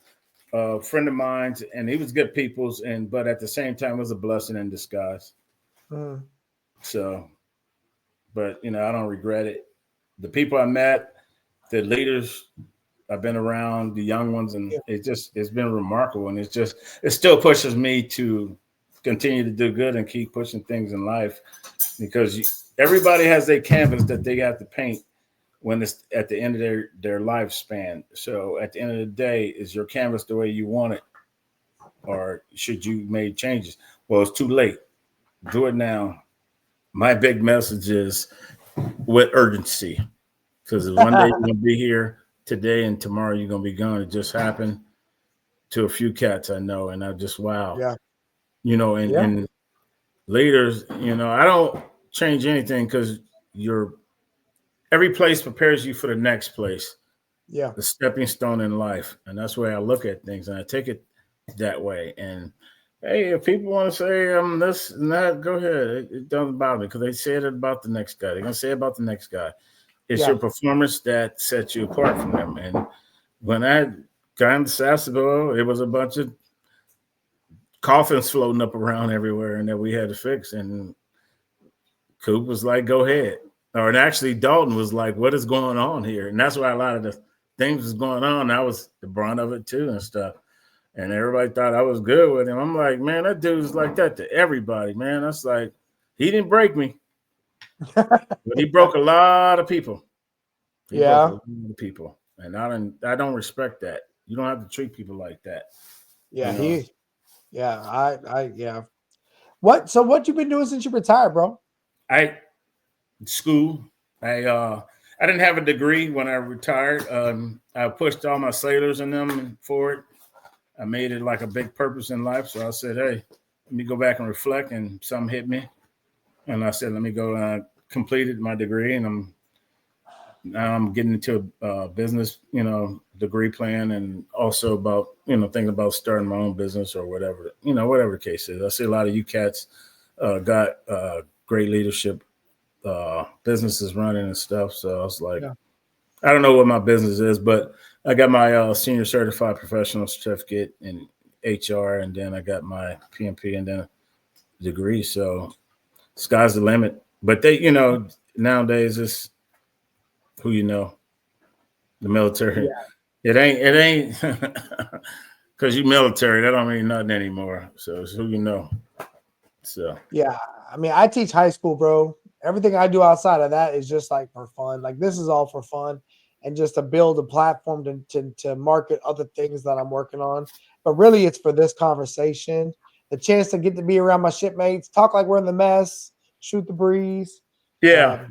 a friend of mine, and he was good people's, but at the same time, it was a blessing in disguise. Mm. So, but I don't regret it. The people I met, the leaders I've been around, the young ones, and it's been remarkable. And it still pushes me to continue to do good and keep pushing things in life, because everybody has their canvas that they have to paint when it's at the end of their lifespan. So at the end of the day, is your canvas the way you want it, or should you make changes? Well, it's too late. Do it now. My big message is with urgency, because one day you're going to be here today and tomorrow you're going to be gone. It just happened to a few cats I know, and I just, wow. Yeah. And leaders, I don't change anything, because every place prepares you for the next place. Yeah. The stepping stone in life. And that's the way I look at things, and I take it that way. And hey, if people want to say this and that, go ahead. It doesn't bother me, because they say it about the next guy. They're going to say it about the next guy. It's your performance that sets you apart from them. And when I got into Sasebo, it was a bunch of coffins floating up around everywhere and that we had to fix. And Coop was like, go ahead. And actually Dalton was like, what is going on here? And that's why a lot of the things was going on. I was the brunt of it too and stuff. And everybody thought I was good with him. I'm like, man, that dude's like that to everybody, man. That's like, he didn't break me. But he broke a lot of people. He broke a lot of people. And I don't respect that. You don't have to treat people like that. Yeah, you know? yeah. What you been doing since you retired, bro? School. I didn't have a degree when I retired. I pushed all my sailors in them for it. I made it like a big purpose in life. So I said, hey, let me go back and reflect, and something hit me. And I said, let me go completed my degree, and now I'm getting into a business, degree plan, and also about, thinking about starting my own business or whatever, whatever the case is. I see a lot of you cats got great leadership businesses running and stuff. So I was like, I don't know what my business is, but I got my senior certified professional certificate in HR, and then I got my PMP and then a degree. So sky's the limit. But they, nowadays it's who the military. Yeah. It ain't because you military, that don't mean nothing anymore. So it's who you know. So yeah, I mean, I teach high school, bro. Everything I do outside of that is just like for fun. Like this is all for fun and just to build a platform to market other things that I'm working on. But really it's for this conversation, the chance to get to be around my shipmates, talk like we're in the mess, shoot the breeze. Yeah.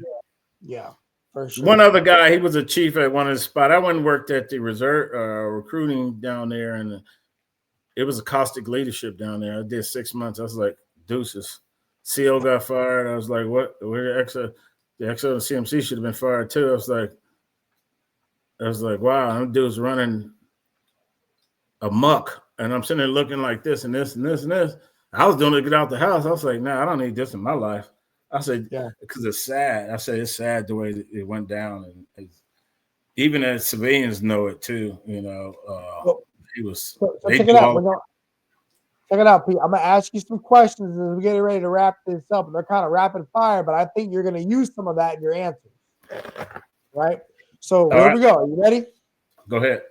Yeah, for sure. One other guy, he was a chief at one of the spots. I went and worked at the reserve recruiting down there, and it was a caustic leadership down there. I did 6 months. I was like, deuces. CO got fired. I was like, what? Where the XO and CMC should have been fired too. I was like, wow, them dudes running amok. And I'm sitting there looking like this and this and this and this. I was doing it to get out the house. I was like, nah, I don't need this in my life. I said, yeah, because it's sad. I said, it's sad the way it went down. And even as civilians know it too, he was. So check it out. Check it out, Pete. I'm going to ask you some questions as we get ready to wrap this up. They're kind of rapid fire, but I think you're going to use some of that in your answers. Right? So here we go. Are you ready? Go ahead.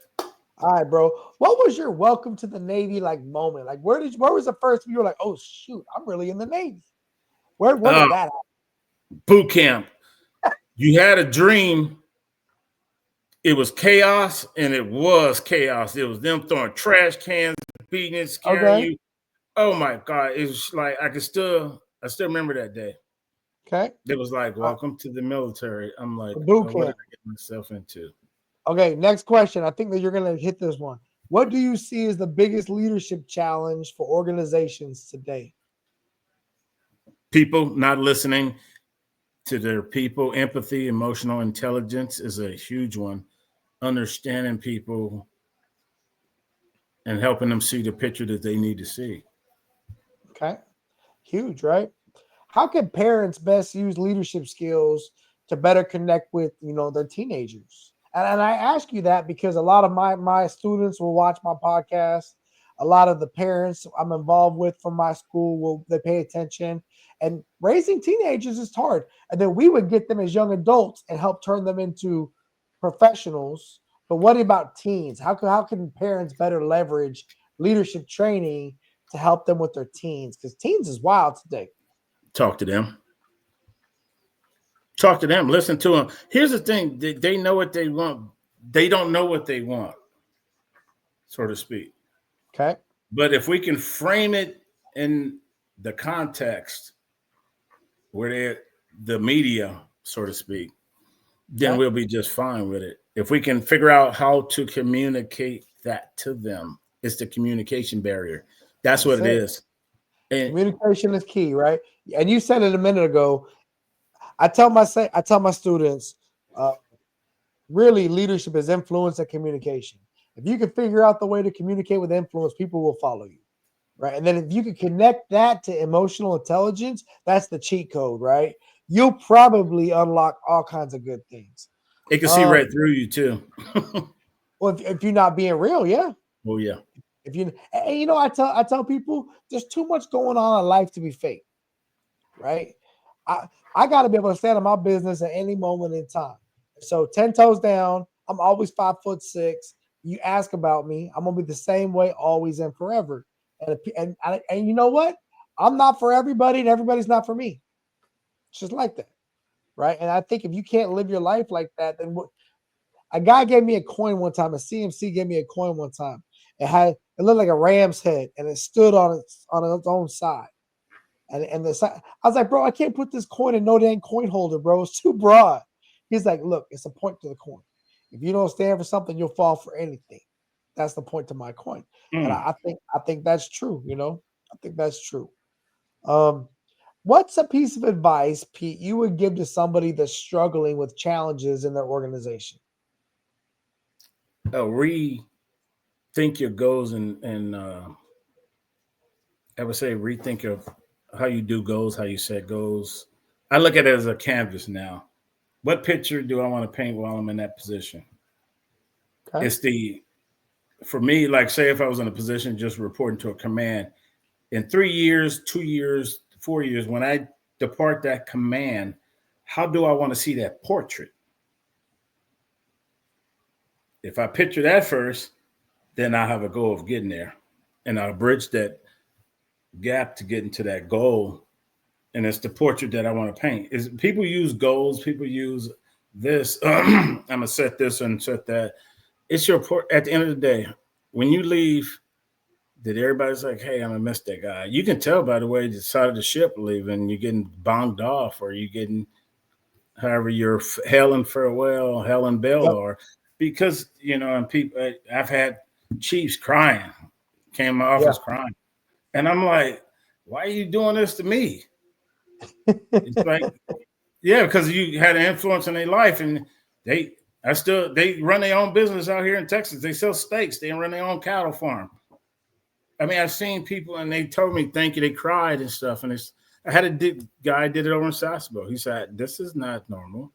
All right, bro. What was your welcome to the Navy moment? Like, where was the first you were like, oh shoot, I'm really in the Navy? Where did that happen? Boot camp. You had a dream. It was chaos, and it was chaos. It was them throwing trash cans, beating and scaring you. Oh my God. It was like I still remember that day. Okay. It was like, welcome to the military. I'm like, boot camp. What did I get myself into? Okay, next question. I think that you're going to hit this one. What do you see as the biggest leadership challenge for organizations today? People not listening to their people. Empathy, emotional intelligence is a huge one. Understanding people and helping them see the picture that they need to see. Okay. Huge, right? How can parents best use leadership skills to better connect with, their teenagers? And I ask you that because a lot of my students will watch my podcast. A lot of the parents I'm involved with from my school they pay attention. And raising teenagers is hard. And then we would get them as young adults and help turn them into professionals. But what about teens? How can parents better leverage leadership training to help them with their teens? Because teens is wild today. Talk to them. Talk to them. Listen to them. Here's the thing. They know what they want. They don't know what they want, so to speak. Okay. But if we can frame it in the context where they're the media, so to speak, then we'll be just fine with it. If we can figure out how to communicate that to them, it's the communication barrier. That's what it is. And communication is key, right? And you said it a minute ago. I tell my students, really leadership is influence and communication. If you can figure out the way to communicate with influence, people will follow you, right? And then if you can connect that to emotional intelligence, that's the cheat code, right? You'll probably unlock all kinds of good things. It can see right through you too. Well, if you're not being real, yeah. Oh yeah. If you and you know, I tell people there's too much going on in life to be fake, right? I got to be able to stand in my business at any moment in time. So 10 toes down, I'm always 5'6". You ask about me, I'm gonna be the same way always and forever. And you know what? I'm not for everybody, and everybody's not for me. It's just like that, right? And I think if you can't live your life like that, then what? A guy gave me a coin one time. A CMC gave me a coin one time. It looked like a ram's head, and it stood on its own side. And the side, I was like, bro, I can't put this coin in no damn coin holder, bro. It's too broad. He's like, look, it's a point to the coin. If you don't stand for something, you'll fall for anything. That's the point to my coin. And I think that's true. You know, I think that's true. What's a piece of advice, Pete, you would give to somebody that's struggling with challenges in their organization? Rethink your goals and I would say rethink of how you do goals, how you set goals. I look at it as a canvas now. What picture do I want to paint while I'm in that position? Okay. It's for me, like say if I was in a position just reporting to a command, in 3 years, 2 years, 4 years, when I depart that command, how do I want to see that portrait? If I picture that first, then I have a goal of getting there. And I'll bridge that gap to get into that goal. And it's the portrait that I want to paint. Is people use goals, people use this, I'm gonna set this and set that. It's your at the end of the day, when you leave, did everybody's like, hey, I'm gonna miss that guy? You can tell by the way the side of the ship leaving, you're getting bonged off, or you're getting however you're hail and farewell, hail and bell, yep. Or because you know, and people I've had chiefs crying, came in my office crying. And I'm like, why are you doing this to me? It's like, yeah, because you had an influence in their life, and they run their own business out here in Texas. They sell steaks. They run their own cattle farm. I mean, I've seen people, and they told me thank you. They cried and stuff. And I had a guy did it over in Sasebo. He said, "This is not normal."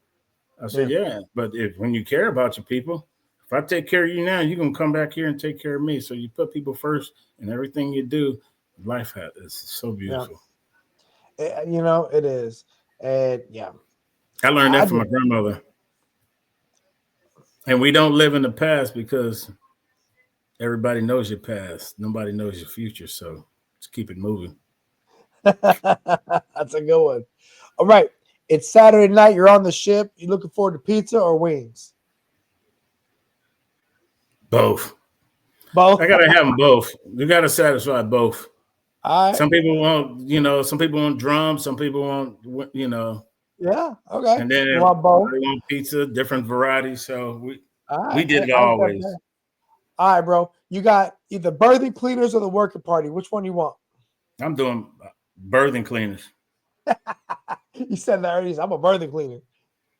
I said, "Yeah, but when you care about your people, if I take care of you now, you're gonna come back here and take care of me. So you put people first in everything you do. Life is so beautiful." Yeah. You know, it is. And yeah. I learned that from my grandmother. And we don't live in the past because everybody knows your past. Nobody knows your future. So just keep it moving. That's a good one. All right. It's Saturday night. You're on the ship. You looking forward to pizza or wings? Both. Both. I got to have them both. You got to satisfy both. All right. Some people want, some people want drums. Some people want, Yeah. Okay. And then you want both? They want pizza, different varieties. So we did it always. All right, bro. You got either birthing cleaners or the working party. Which one you want? I'm doing birthing cleaners. You said that already. I'm a birthing cleaner.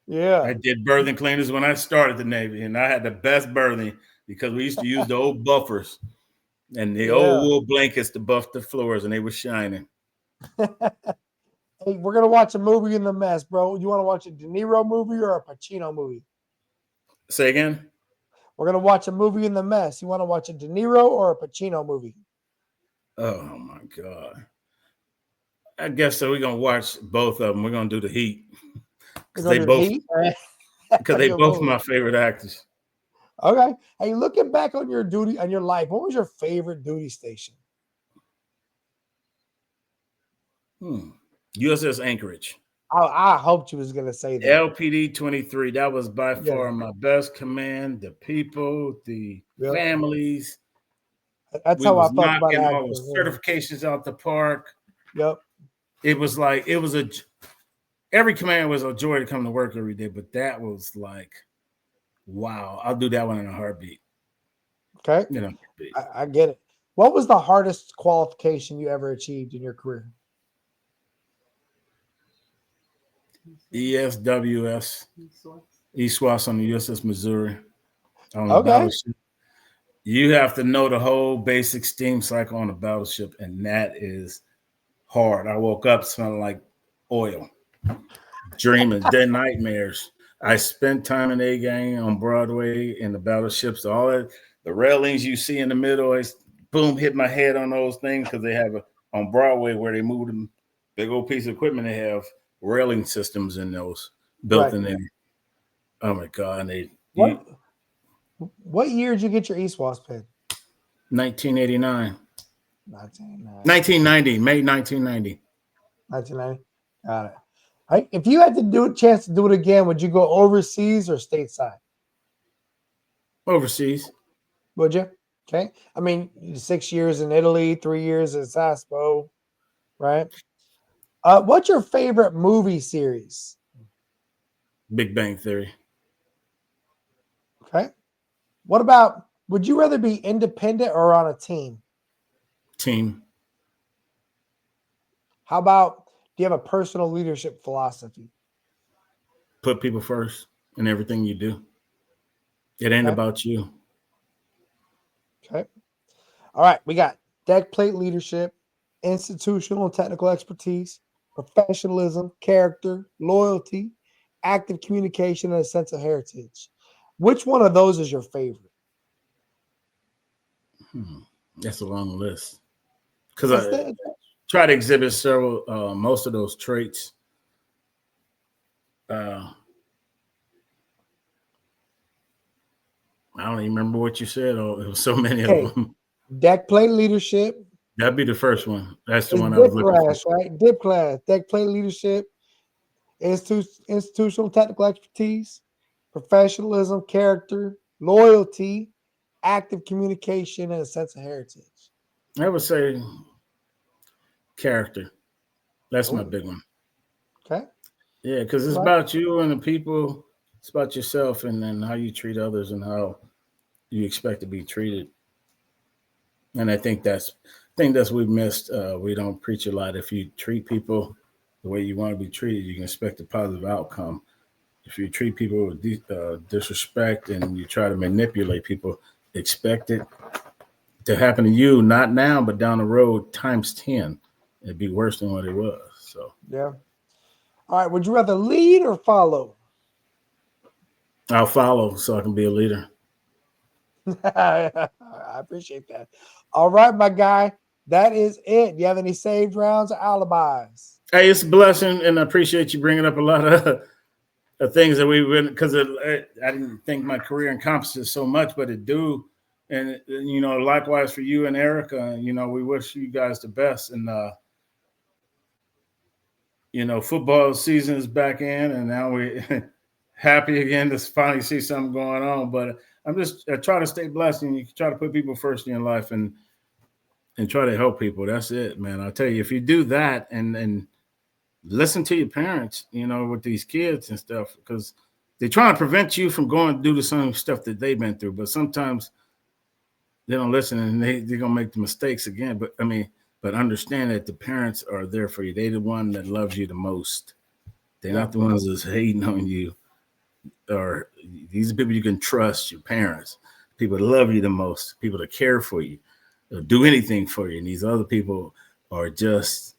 Yeah. I did birthing cleaners when I started the Navy, and I had the best birthing because we used to use the old buffers and the old wool blankets to buff the floors, and they were shining. Hey, we're going to watch a movie in the mess, bro. You want to watch a De Niro movie or a Pacino movie? Say again? We're going to watch a movie in the mess. You want to watch a De Niro or a Pacino movie? Oh, my God. I guess so. We're going to watch both of them. We're going to do The Heat. Because they both my favorite actors. Okay. Hey, looking back on your duty and your life, what was your favorite duty station? USS Anchorage. I hoped you was going to say that. LPD 23. That was by far my best command. The people, the families. That's how I felt about all the certifications out the park. Yep. It was like, every command was a joy to come to work every day, but that was like, wow, I'll do that one in a heartbeat. Okay. I get it. What was the hardest qualification you ever achieved in your career? ESWS. ESWS on the USS Missouri. On the battleship. You have to know the whole basic steam cycle on a battleship, and that is hard. I woke up smelling like oil, dreaming, dead nightmares. I spent time in A Gang on Broadway and the battleships, all that. The railings you see in the middle, I boom, hit my head on those things because they have on Broadway where they moved them, big old piece of equipment. They have railing systems in those built in there. Oh my God! And what year did you get your East Wasp pin? 1989. 1990, May 1990. 1990. Got it. All right. If you had to do a chance to do it again, would you go overseas or stateside? Overseas. Would you? Okay. I mean, 6 years in Italy, 3 years in Saspo, right? What's your favorite movie series? Big Bang Theory. Okay. What about, would you rather be independent or on a team? Team. How about, do you have a personal leadership philosophy? Put people first in everything you do. It ain't about you. Okay. All right. We got deck plate leadership, institutional and technical expertise, professionalism, character, loyalty, active communication, and a sense of heritage. Which one of those is your favorite? That's a long list. Because I try to exhibit several, most of those traits. I don't even remember what you said. Oh, there was so many of them. Deck plate leadership. That'd be the first one. That's the It's one I dip was looking class, for. right? Dip class, deck plate leadership, institutional technical expertise, professionalism, character, loyalty, active communication, and a sense of heritage. I would say character. That's my big one. Okay. Yeah, because it's about you and the people. It's about yourself and then how you treat others and how you expect to be treated. And I think that's we've missed. We don't preach a lot. If you treat people the way you want to be treated, you can expect a positive outcome. If you treat people with disrespect and you try to manipulate people, expect it to happen to you, not now, but down the road times 10. It'd be worse than what it was. So yeah. All right. Would you rather lead or follow? I'll follow so I can be a leader. I appreciate that. All right, my guy. That is it. Do you have any saved rounds or alibis? Hey, it's a blessing, and I appreciate you bringing up a lot of things that we've been, because I didn't think my career encompasses so much, but it do. And, you know, likewise for you and Erica, you know, we wish you guys the best. And, you know, football season is back in, and now we're happy again to finally see something going on. But I try to stay blessed, and you try to put people first in your life and try to help people. That's it, man. I'll tell you, if you do that and listen to your parents, you know, with these kids and stuff, because they're trying to prevent you from going to do the same stuff that they've been through. But sometimes they don't listen, and they're going to make the mistakes again. But understand that the parents are there for you. They're the one that loves you the most. They're not the ones that's hating on you. Or these are people you can trust, your parents, people that love you the most, people that care for you, they'll do anything for you. And these other people are just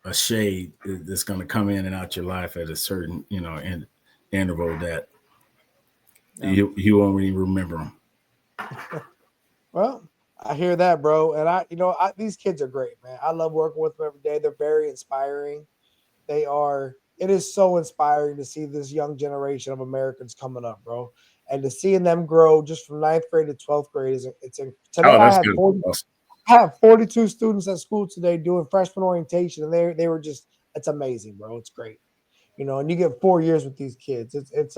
a shade that's going to come in and out your life at a certain, you know, interval that you won't even remember them. Well, I hear that, bro. And these kids are great, man. I love working with them every day. They're very inspiring. They are. It is so inspiring to see this young generation of Americans coming up, bro. And to seeing them grow just from 9th grade to 12th grade today I have 42 students at school today doing freshman orientation, and they were just, it's amazing, bro. It's great. You know, and you get 4 years with these kids. It's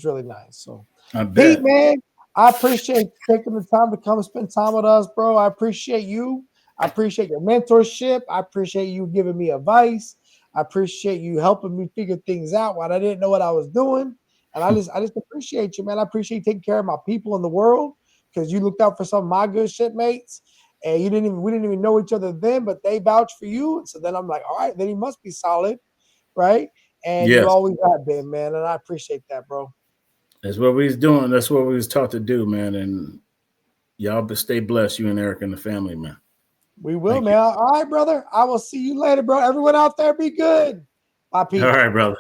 really nice. So Pete, man, I appreciate taking the time to come and spend time with us, bro. I appreciate you. I appreciate your mentorship. I appreciate you giving me advice. I appreciate you helping me figure things out when I didn't know what I was doing. And I just appreciate you, man. I appreciate you taking care of my people in the world, because you looked out for some of my good shipmates, and we didn't even know each other then, but they vouched for you. So then I'm like, all right, then he must be solid, right? And you always have been, man. And I appreciate that, bro. That's what we was doing. That's what we was taught to do, man. And y'all stay blessed, you and Eric and the family, man. We will, man. All right, brother. I will see you later, bro. Everyone out there, be good. Bye, Pete. All right, brother.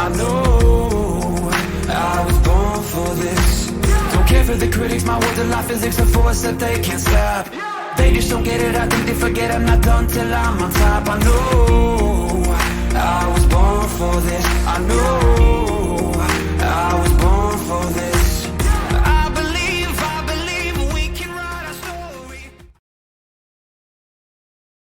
I know I was born for this. Don't care for the critics, my words are like physics, a force that they can't stop. They just don't get it, I think they forget I'm not done till I'm on top. I know